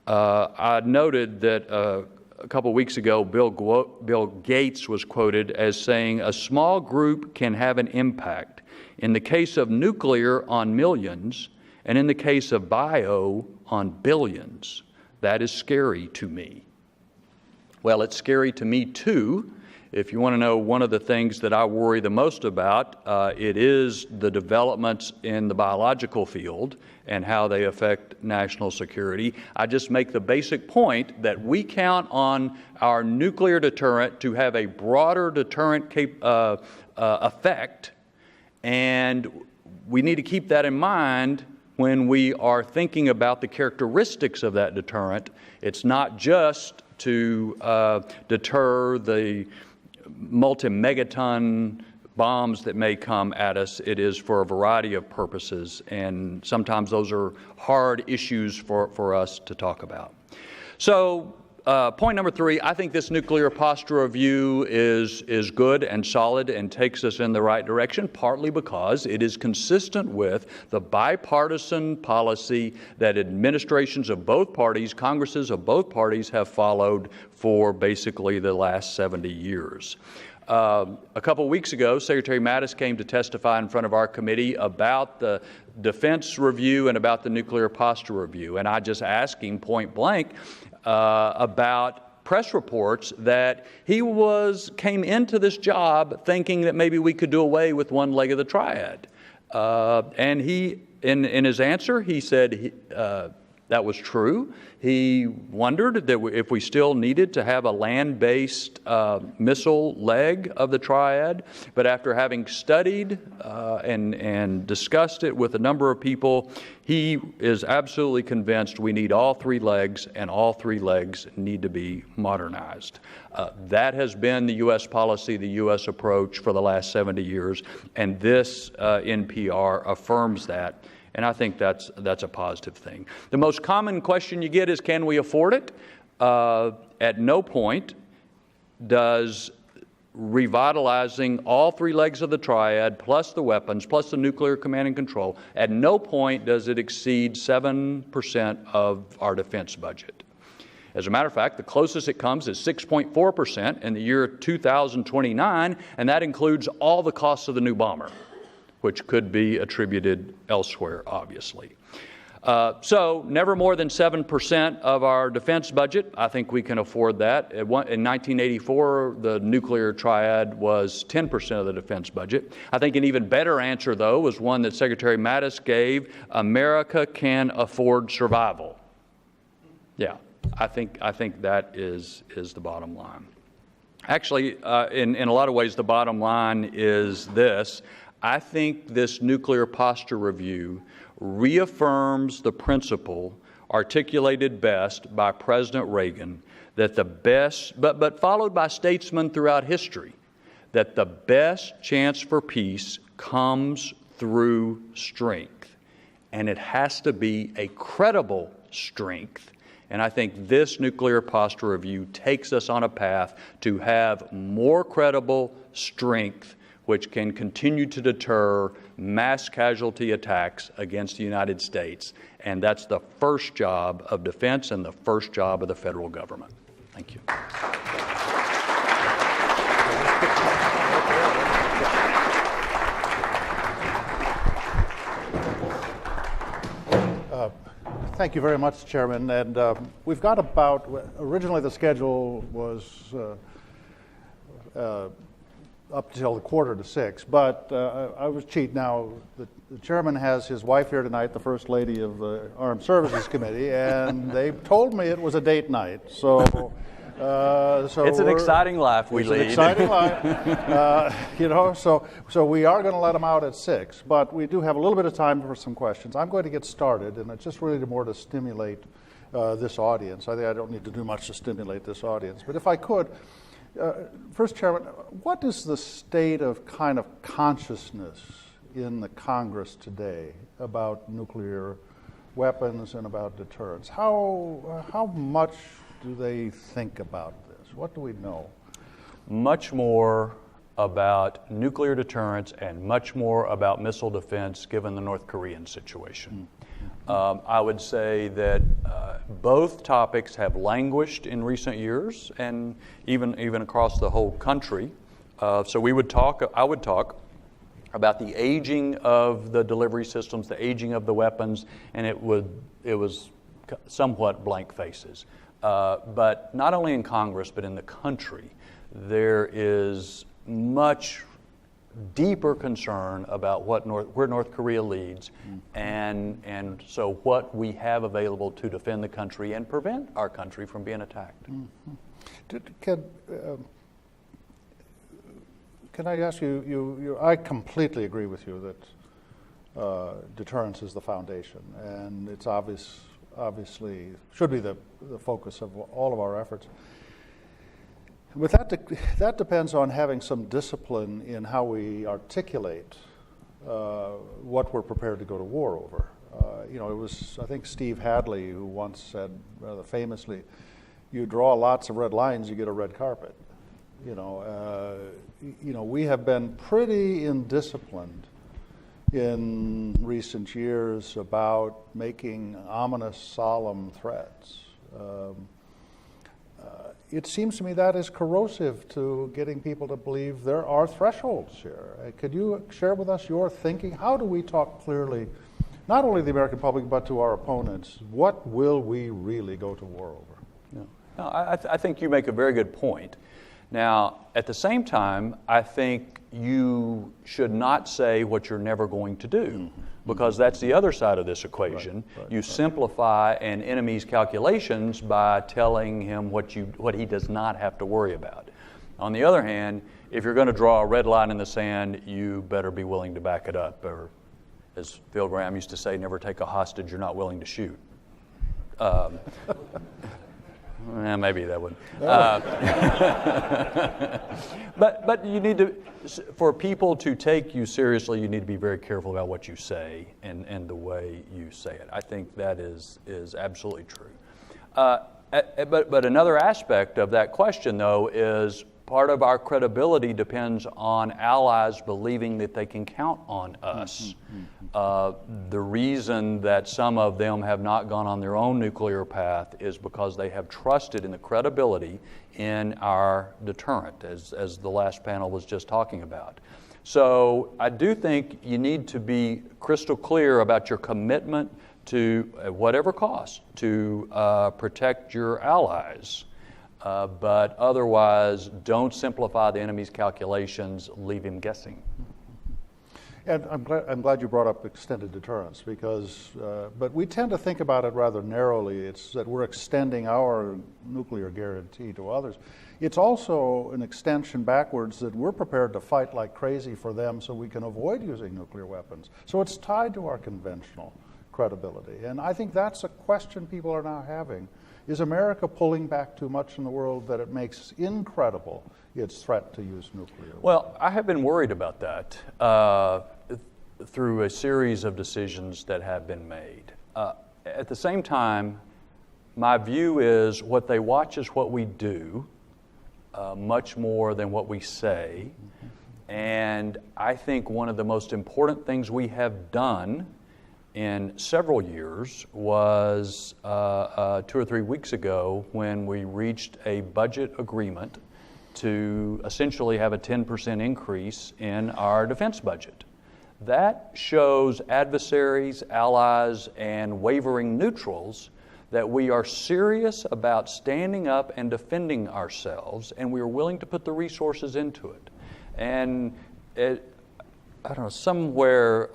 I noted that a couple of weeks ago, Bill Gates was quoted as saying, "A small group can have an impact. In the case of nuclear, on millions, And in the case of bio, on billions. That is scary to me. Well, it's scary to me too. If you want to know one of the things that I worry the most about, it is the developments in the biological field and how they affect national security. I just make the basic point that we count on our nuclear deterrent to have a broader deterrent effect, and we need to keep that in mind when we are thinking about the characteristics of that deterrent. It's not just to deter the multi-megaton bombs that may come at us. It is for a variety of purposes, and sometimes those are hard issues for us to talk about. So point number 3, I think this nuclear posture review is good and solid and takes us in the right direction, partly because it is consistent with the bipartisan policy that administrations of both parties, Congresses of both parties have followed for basically the last 70 years. A couple weeks ago, Secretary Mattis came to testify in front of our committee about the defense review and about the nuclear posture review, and I just asked him point blank about press reports that he came into this job thinking that maybe we could do away with one leg of the triad. And he, in his answer, he said that was true. He wondered that if we still needed to have a land-based missile leg of the triad, but after having studied and discussed it with a number of people, he is absolutely convinced we need all 3 legs, and all 3 legs need to be modernized. That has been the U.S. policy, the U.S. approach for the last 70 years, and this NPR affirms that. And I think that's a positive thing. The most common question you get is, can we afford it? At no point does revitalizing all 3 legs of the triad, plus the weapons, plus the nuclear command and control, at no point does it exceed 7% of our defense budget. As a matter of fact, the closest it comes is 6.4% in the year 2029, and that includes all the costs of the new bomber, which could be attributed elsewhere, obviously. So never more than 7% of our defense budget. I think we can afford that. In 1984, the nuclear triad was 10% of the defense budget. I think an even better answer, though, was one that Secretary Mattis gave: America can afford survival. Yeah, I think that is the bottom line. Actually, in a lot of ways, the bottom line is this. I think this nuclear posture review reaffirms the principle articulated best by President Reagan, that the best, but followed by statesmen throughout history, that the best chance for peace comes through strength. And it has to be a credible strength. And I think this nuclear posture review takes us on a path to have more credible strength, which can continue to deter mass casualty attacks against the United States. And that's the first job of defense and the first job of the federal government. Thank you. Thank you very much, Chairman. And we've got about, originally the schedule was up till 5:45, but I was cheating. Now, the chairman has his wife here tonight, the First Lady of the Armed Services Committee, and they told me it was a date night. So it's an exciting life we lead. It's an exciting life. So we are going to let them out at 6, but we do have a little bit of time for some questions. I'm going to get started, and it's just really more to stimulate this audience. I think I don't need to do much to stimulate this audience, but if I could, first, Chairman, what is the state of kind of consciousness in the Congress today about nuclear weapons and about deterrence? How much do they think about this? What do we know? Much more about nuclear deterrence and much more about missile defense given the North Korean situation. I would say that both topics have languished in recent years, and even across the whole country. So I would talk about the aging of the delivery systems, the aging of the weapons, and it was somewhat blank faces. But not only in Congress, but in the country, there is much deeper concern about where North Korea leads, and so what we have available to defend the country and prevent our country from being attacked. Can I ask you, I completely agree with you that deterrence is the foundation, and it's obviously should be the focus of all of our efforts. But that depends on having some discipline in how we articulate what we're prepared to go to war over. It was, I think, Steve Hadley who once said rather famously, you draw lots of red lines, you get a red carpet. We have been pretty indisciplined in recent years about making ominous, solemn threats. It seems to me that is corrosive to getting people to believe there are thresholds here. Could you share with us your thinking? How do we talk clearly, not only to the American public, but to our opponents? What will we really go to war over? No, I think you make a very good point. Now, at the same time, I think you should not say what you're never going to do, because that's the other side of this equation. You simplify an enemy's calculations by telling him what he does not have to worry about. On the other hand, if you're going to draw a red line in the sand, you better be willing to back it up. Or, as Phil Graham used to say, never take a hostage you're not willing to shoot. Maybe that wouldn't. But you need to, for people to take you seriously, you need to be very careful about what you say and the way you say it. I think that is absolutely true. But another aspect of that question, though, is part of our credibility depends on allies believing that they can count on us. The reason that some of them have not gone on their own nuclear path is because they have trusted in the credibility in our deterrent, as the last panel was just talking about. So I do think you need to be crystal clear about your commitment to, at whatever cost, to protect your allies. But otherwise, don't simplify the enemy's calculations, leave him guessing. And I'm glad you brought up extended deterrence, because, but we tend to think about it rather narrowly. It's that we're extending our nuclear guarantee to others. It's also an extension backwards that we're prepared to fight like crazy for them so we can avoid using nuclear weapons. So it's tied to our conventional credibility. And I think that's a question people are now having. Is America pulling back too much in the world that it makes incredible its threat to use nuclear? Well, I have been worried about that through a series of decisions that have been made. At the same time, my view is what they watch is what we do, much more than what we say. And I think one of the most important things we have done in several years was 2 or 3 weeks ago when we reached a budget agreement to essentially have a 10% increase in our defense budget. That shows adversaries, allies, and wavering neutrals that we are serious about standing up and defending ourselves, and we are willing to put the resources into it. And I don't know, somewhere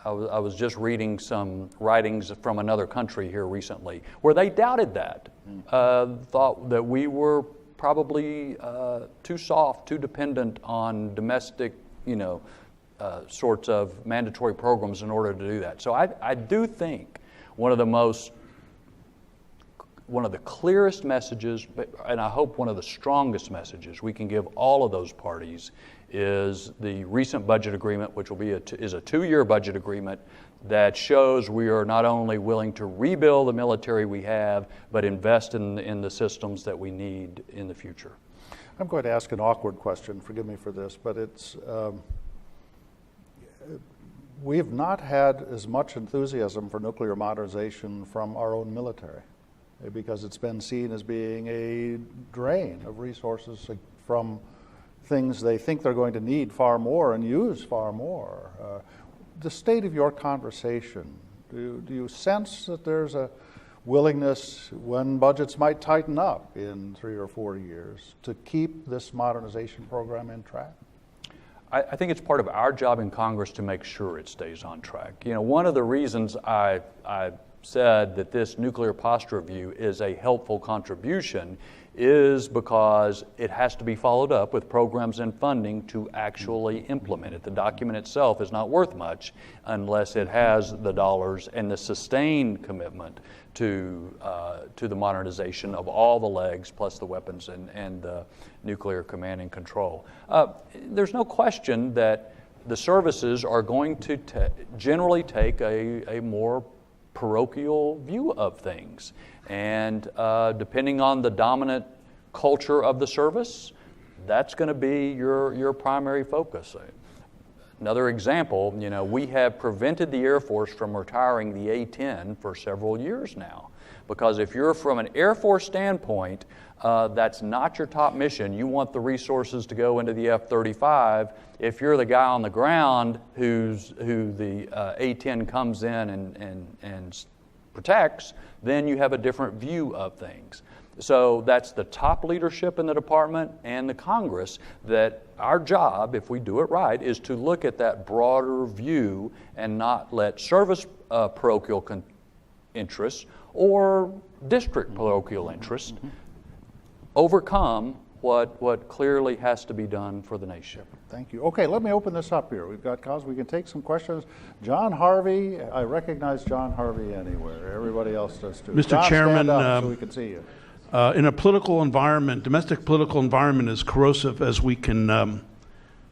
I was just reading some writings from another country here recently where they doubted that, thought that we were probably too soft, too dependent on domestic, sorts of mandatory programs in order to do that. So I do think one of the clearest messages, and I hope one of the strongest messages we can give all of those parties is the recent budget agreement, which will be is a 2-year budget agreement that shows we are not only willing to rebuild the military we have, but invest in the systems that we need in the future. I'm going to ask an awkward question. Forgive me for this, but it's we have not had as much enthusiasm for nuclear modernization from our own military, because it's been seen as being a drain of resources from things they think they're going to need far more and use far more. The state of your conversation, do you sense that there's a willingness when budgets might tighten up in 3 or 4 years to keep this modernization program in track? I think it's part of our job in Congress to make sure it stays on track. You know, one of the reasons I said that this nuclear posture review is a helpful contribution is because it has to be followed up with programs and funding to actually implement it. The document itself is not worth much unless it has the dollars and the sustained commitment to the modernization of all the legs, plus the weapons and the nuclear command and control. There's no question that the services are going to generally take a more parochial view of things. And depending on the dominant culture of the service, that's going to be your primary focus. Another example, you know, we have prevented the Air Force from retiring the A-10 for several years now. Because if you're from an Air Force standpoint, that's not your top mission. You want the resources to go into the F-35. If you're the guy on the ground who the A-10 comes in and protects, then you have a different view of things. So that's the top leadership in the department and the Congress that our job, if we do it right, is to look at that broader view and not let service parochial interests or district parochial interests overcome what clearly has to be done for the nation. Thank you. Okay, let me open this up here. We've got calls. We can take some questions. John Harvey, I recognize John Harvey anywhere. Everybody else does too. Mr. John, Chairman, stand up so we can see you. In a political environment, domestic political environment as corrosive as we can,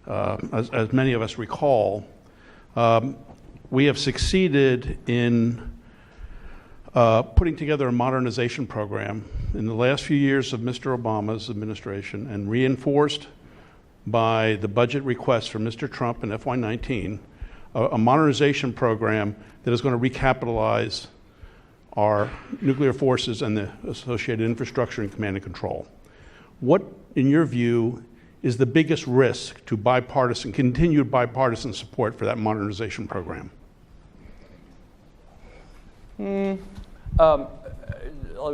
as many of us recall, we have succeeded in putting together a modernization program in the last few years of Mr. Obama's administration and reinforced by the budget requests from Mr. Trump in FY19, a modernization program that is going to recapitalize our nuclear forces and the associated infrastructure and command and control. What, in your view, is the biggest risk to continued bipartisan support for that modernization program? Let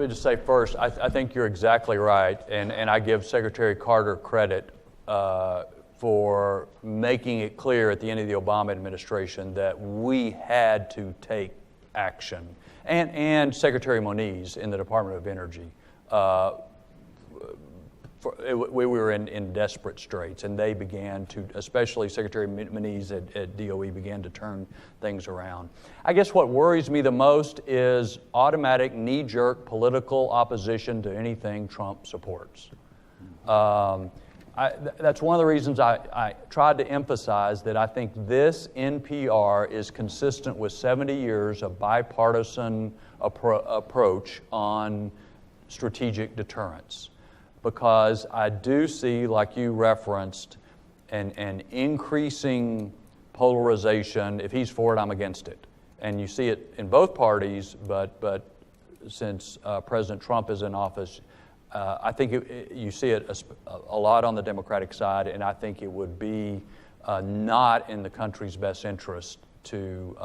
me just say first, I think you're exactly right, and I give Secretary Carter credit for making it clear at the end of the Obama administration that we had to take action. And Secretary Moniz in the Department of Energy. We were in desperate straits, and they began to, especially Secretary Moniz at DOE, began to turn things around. I guess what worries me the most is automatic knee-jerk political opposition to anything Trump supports. That's one of the reasons I tried to emphasize that I think this NPR is consistent with 70 years of bipartisan approach on strategic deterrence. Because I do see, like you referenced, an increasing polarization. If he's for it, I'm against it. And you see it in both parties, but since President Trump is in office, I think you see it a lot on the Democratic side, and I think it would be not in the country's best interest to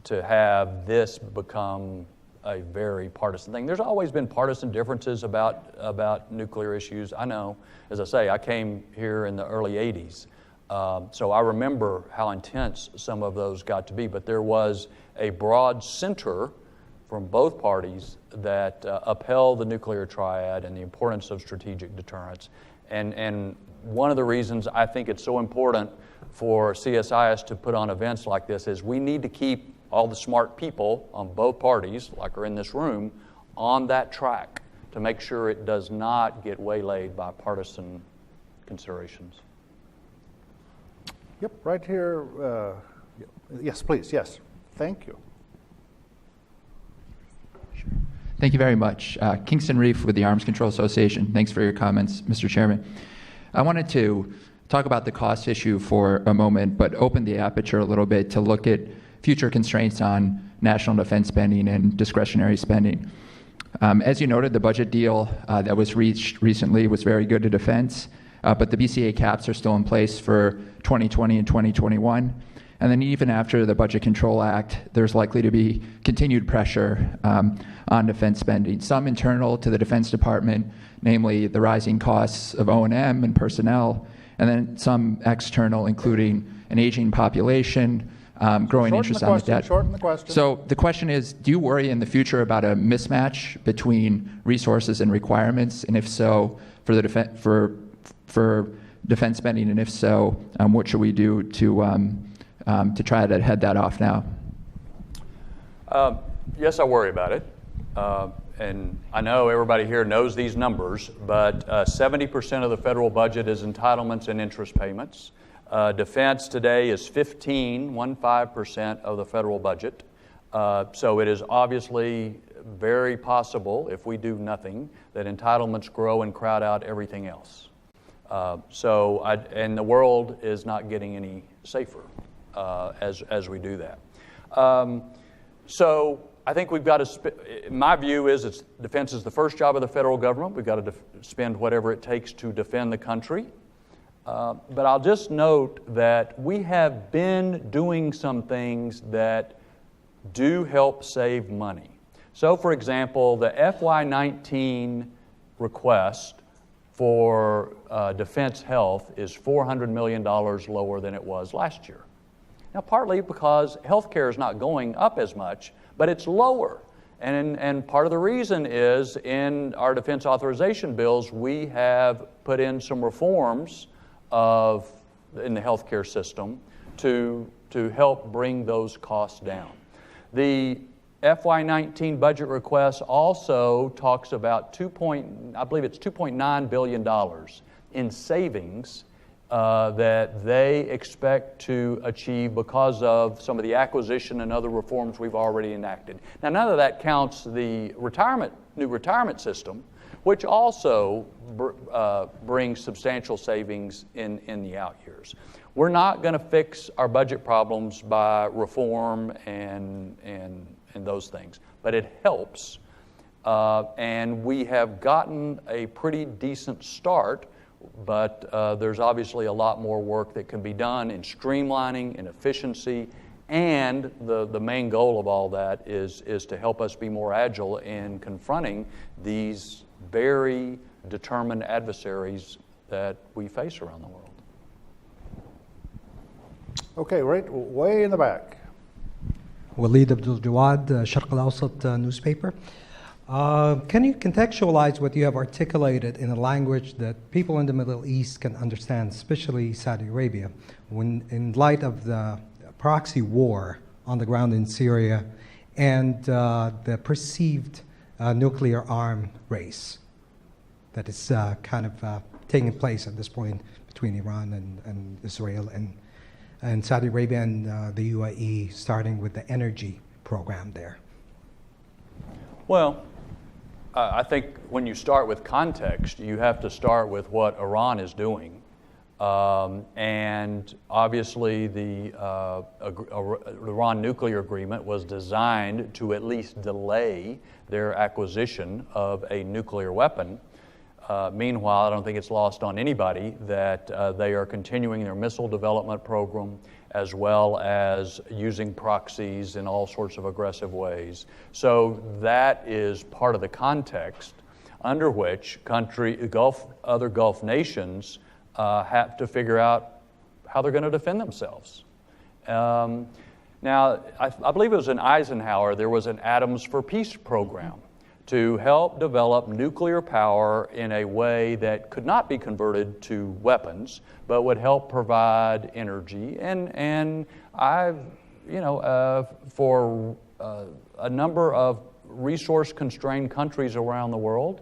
have this become a very partisan thing. There's always been partisan differences about nuclear issues. I know, as I say, I came here in the early 80s, so I remember how intense some of those got to be, but there was a broad center from both parties that upheld the nuclear triad and the importance of strategic deterrence. And one of the reasons I think it's so important for CSIS to put on events like this is we need to keep all the smart people on both parties, like are in this room, on that track to make sure it does not get waylaid by partisan considerations. Yep, right here. Yes, please, yes. Thank you. Thank you very much. Kingston Reef with the Arms Control Association. Thanks for your comments, Mr. Chairman. I wanted to talk about the cost issue for a moment, but open the aperture a little bit to look at future constraints on national defense spending and discretionary spending. As you noted, the budget deal that was reached recently was very good to defense. but the BCA caps are still in place for 2020 and 2021. And then even after the Budget Control Act, there's likely to be continued pressure on defense spending, some internal to the Defense Department, namely the rising costs of O&M and personnel, and then some external, including an aging population, growing interest on the debt. Shorten the question. So the question is, do you worry in the future about a mismatch between resources and requirements? And if so, for the for defense spending, and if so, what should we do to try to head that off now? Yes, I worry about it. And I know everybody here knows these numbers, but 70% of the federal budget is entitlements and interest payments. Defense today is 15% of the federal budget. So it is obviously very possible, if we do nothing, that entitlements grow and crowd out everything else. And the world is not getting any safer as we do that. So I think we've got to, my view is defense is the first job of the federal government. We've got to spend whatever it takes to defend the country. But I'll just note that we have been doing some things that do help save money. So, for example, the FY19 request for defense health is $400 million lower than it was last year. Now, partly because healthcare is not going up as much, but it's lower. And part of the reason is in our defense authorization bills, we have put in some reforms in the healthcare system to help bring those costs down. The FY19 budget request also talks about $2.9 billion in savings that they expect to achieve because of some of the acquisition and other reforms we've already enacted. Now, none of that counts the new retirement system, which also brings substantial savings in the out years. We're not going to fix our budget problems by reform and those things, but it helps. And we have gotten a pretty decent start, but there's obviously a lot more work that can be done in streamlining, in efficiency, and the main goal of all that is to help us be more agile in confronting these very determined adversaries that we face around the world. Okay, right way in the back. Walid Abdul Jawad, Sharq al-Awsat newspaper. Can you contextualize what you have articulated in a language that people in the Middle East can understand, especially Saudi Arabia, when in light of the proxy war on the ground in Syria and the perceived nuclear arm race that is kind of taking place at this point between Iran and Israel and Saudi Arabia and the UAE, starting with the energy program there? Well, I think when you start with context, you have to start with what Iran is doing. And obviously the Iran nuclear agreement was designed to at least delay their acquisition of a nuclear weapon. Meanwhile, I don't think it's lost on anybody that they are continuing their missile development program as well as using proxies in all sorts of aggressive ways. So that is part of the context under which other Gulf nations have to figure out how they're going to defend themselves. Now, I believe it was in Eisenhower, there was an Atoms for Peace program to help develop nuclear power in a way that could not be converted to weapons, but would help provide energy. And for a number of resource-constrained countries around the world,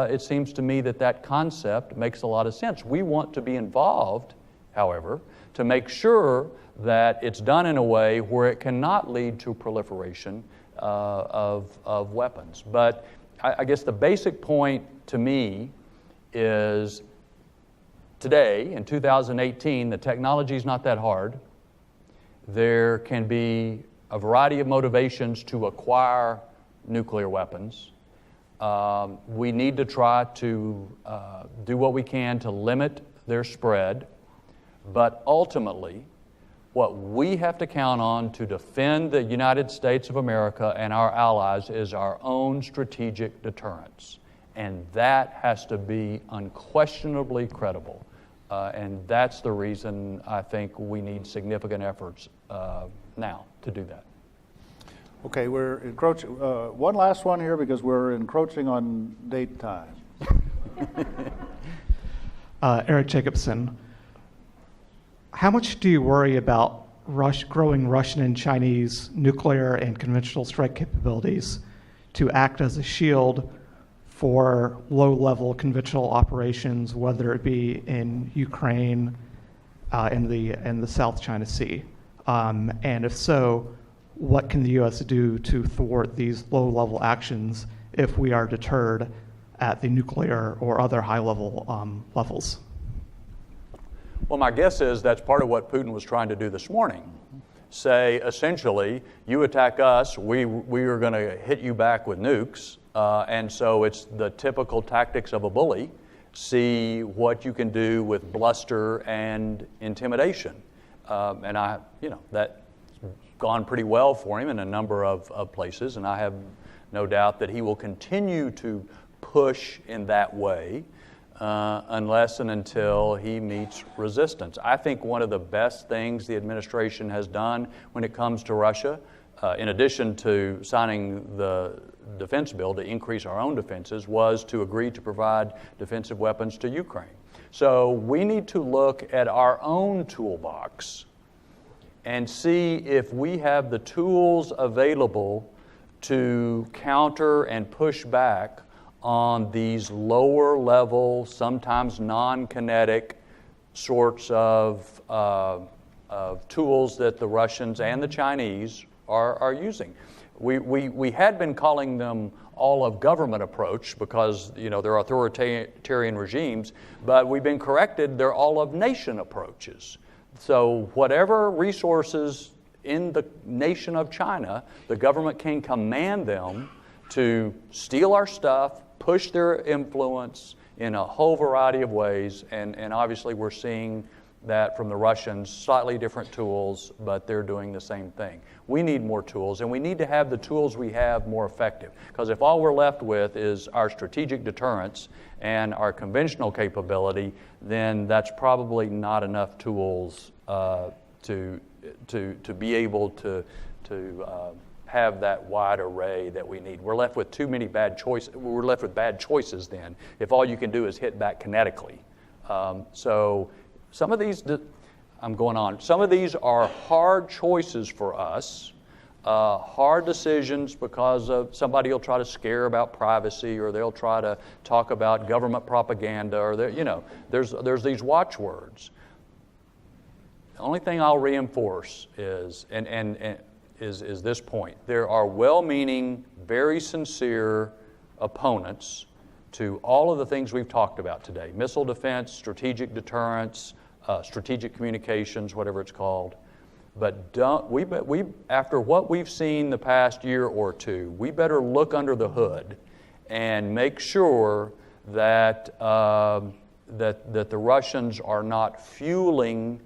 it seems to me that concept makes a lot of sense. We want to be involved, however, to make sure that it's done in a way where it cannot lead to proliferation of weapons. But I guess the basic point to me is today, in 2018, the technology is not that hard. There can be a variety of motivations to acquire nuclear weapons. We need to try to do what we can to limit their spread, but ultimately, what we have to count on to defend the United States of America and our allies is our own strategic deterrence. And that has to be unquestionably credible. And that's the reason I think we need significant efforts now to do that. Okay, we're encroaching. One last one here because we're encroaching on date time. Eric Jacobson. How much do you worry about growing Russian and Chinese nuclear and conventional strike capabilities to act as a shield for low-level conventional operations, whether it be in Ukraine and the South China Sea? And if so, what can the U.S. do to thwart these low-level actions if we are deterred at the nuclear or other high-level levels? Well, my guess is that's part of what Putin was trying to do this morning. Say, essentially, you attack us, we are going to hit you back with nukes. And so it's the typical tactics of a bully. See what you can do with bluster and intimidation. And that's gone pretty well for him in a number of places. And I have no doubt that he will continue to push in that way unless and until he meets resistance. I think one of the best things the administration has done when it comes to Russia, in addition to signing the defense bill to increase our own defenses, was to agree to provide defensive weapons to Ukraine. So we need to look at our own toolbox and see if we have the tools available to counter and push back on these lower level, sometimes non-kinetic sorts of tools that the Russians and the Chinese are using. We had been calling them all of government approach because they're authoritarian regimes, but we've been corrected, they're all of nation approaches. So whatever resources in the nation of China, the government can command them to steal our stuff, push their influence in a whole variety of ways, and obviously we're seeing that from the Russians, slightly different tools, but they're doing the same thing. We need more tools, and we need to have the tools we have more effective, because if all we're left with is our strategic deterrence and our conventional capability, then that's probably not enough tools to be able to have that wide array that we need. We're left with too many bad choices. We're left with bad choices then, if all you can do is hit back kinetically. So some of these, some of these are hard choices for us, hard decisions because of somebody will try to scare about privacy, or they'll try to talk about government propaganda, or there's these watchwords. The only thing I'll reinforce is, is this point. There are well-meaning, very sincere opponents to all of the things we've talked about today: missile defense, strategic deterrence, strategic communications, whatever it's called. But after what we've seen the past year or two, we better look under the hood and make sure that that the Russians are not fueling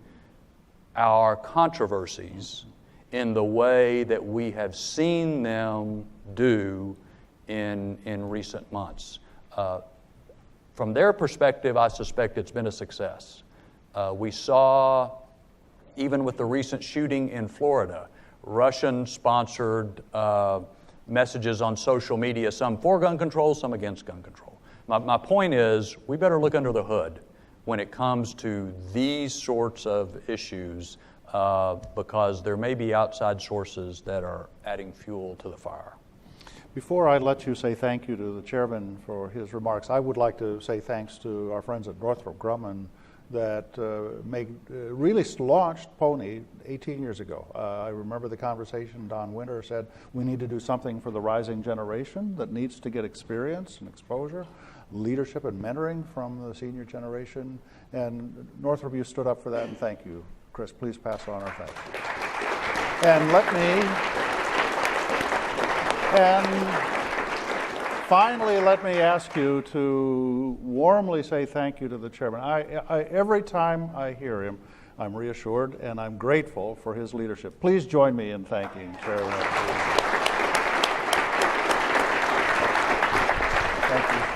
our controversies in the way that we have seen them do in recent months. From their perspective, I suspect it's been a success. We saw, even with the recent shooting in Florida, Russian-sponsored messages on social media, some for gun control, some against gun control. My point is, we better look under the hood when it comes to these sorts of issues, because there may be outside sources that are adding fuel to the fire. Before I let you say thank you to the chairman for his remarks, I would like to say thanks to our friends at Northrop Grumman that really launched PONI 18 years ago. I remember the conversation. Don Winter said, we need to do something for the rising generation that needs to get experience and exposure, leadership and mentoring from the senior generation. And Northrop, you stood up for that, and thank you. Chris, please pass on our thanks. And Finally, let me ask you to warmly say thank you to the chairman. Every time I hear him, I'm reassured and I'm grateful for his leadership. Please join me in thanking Chairman. Thank you.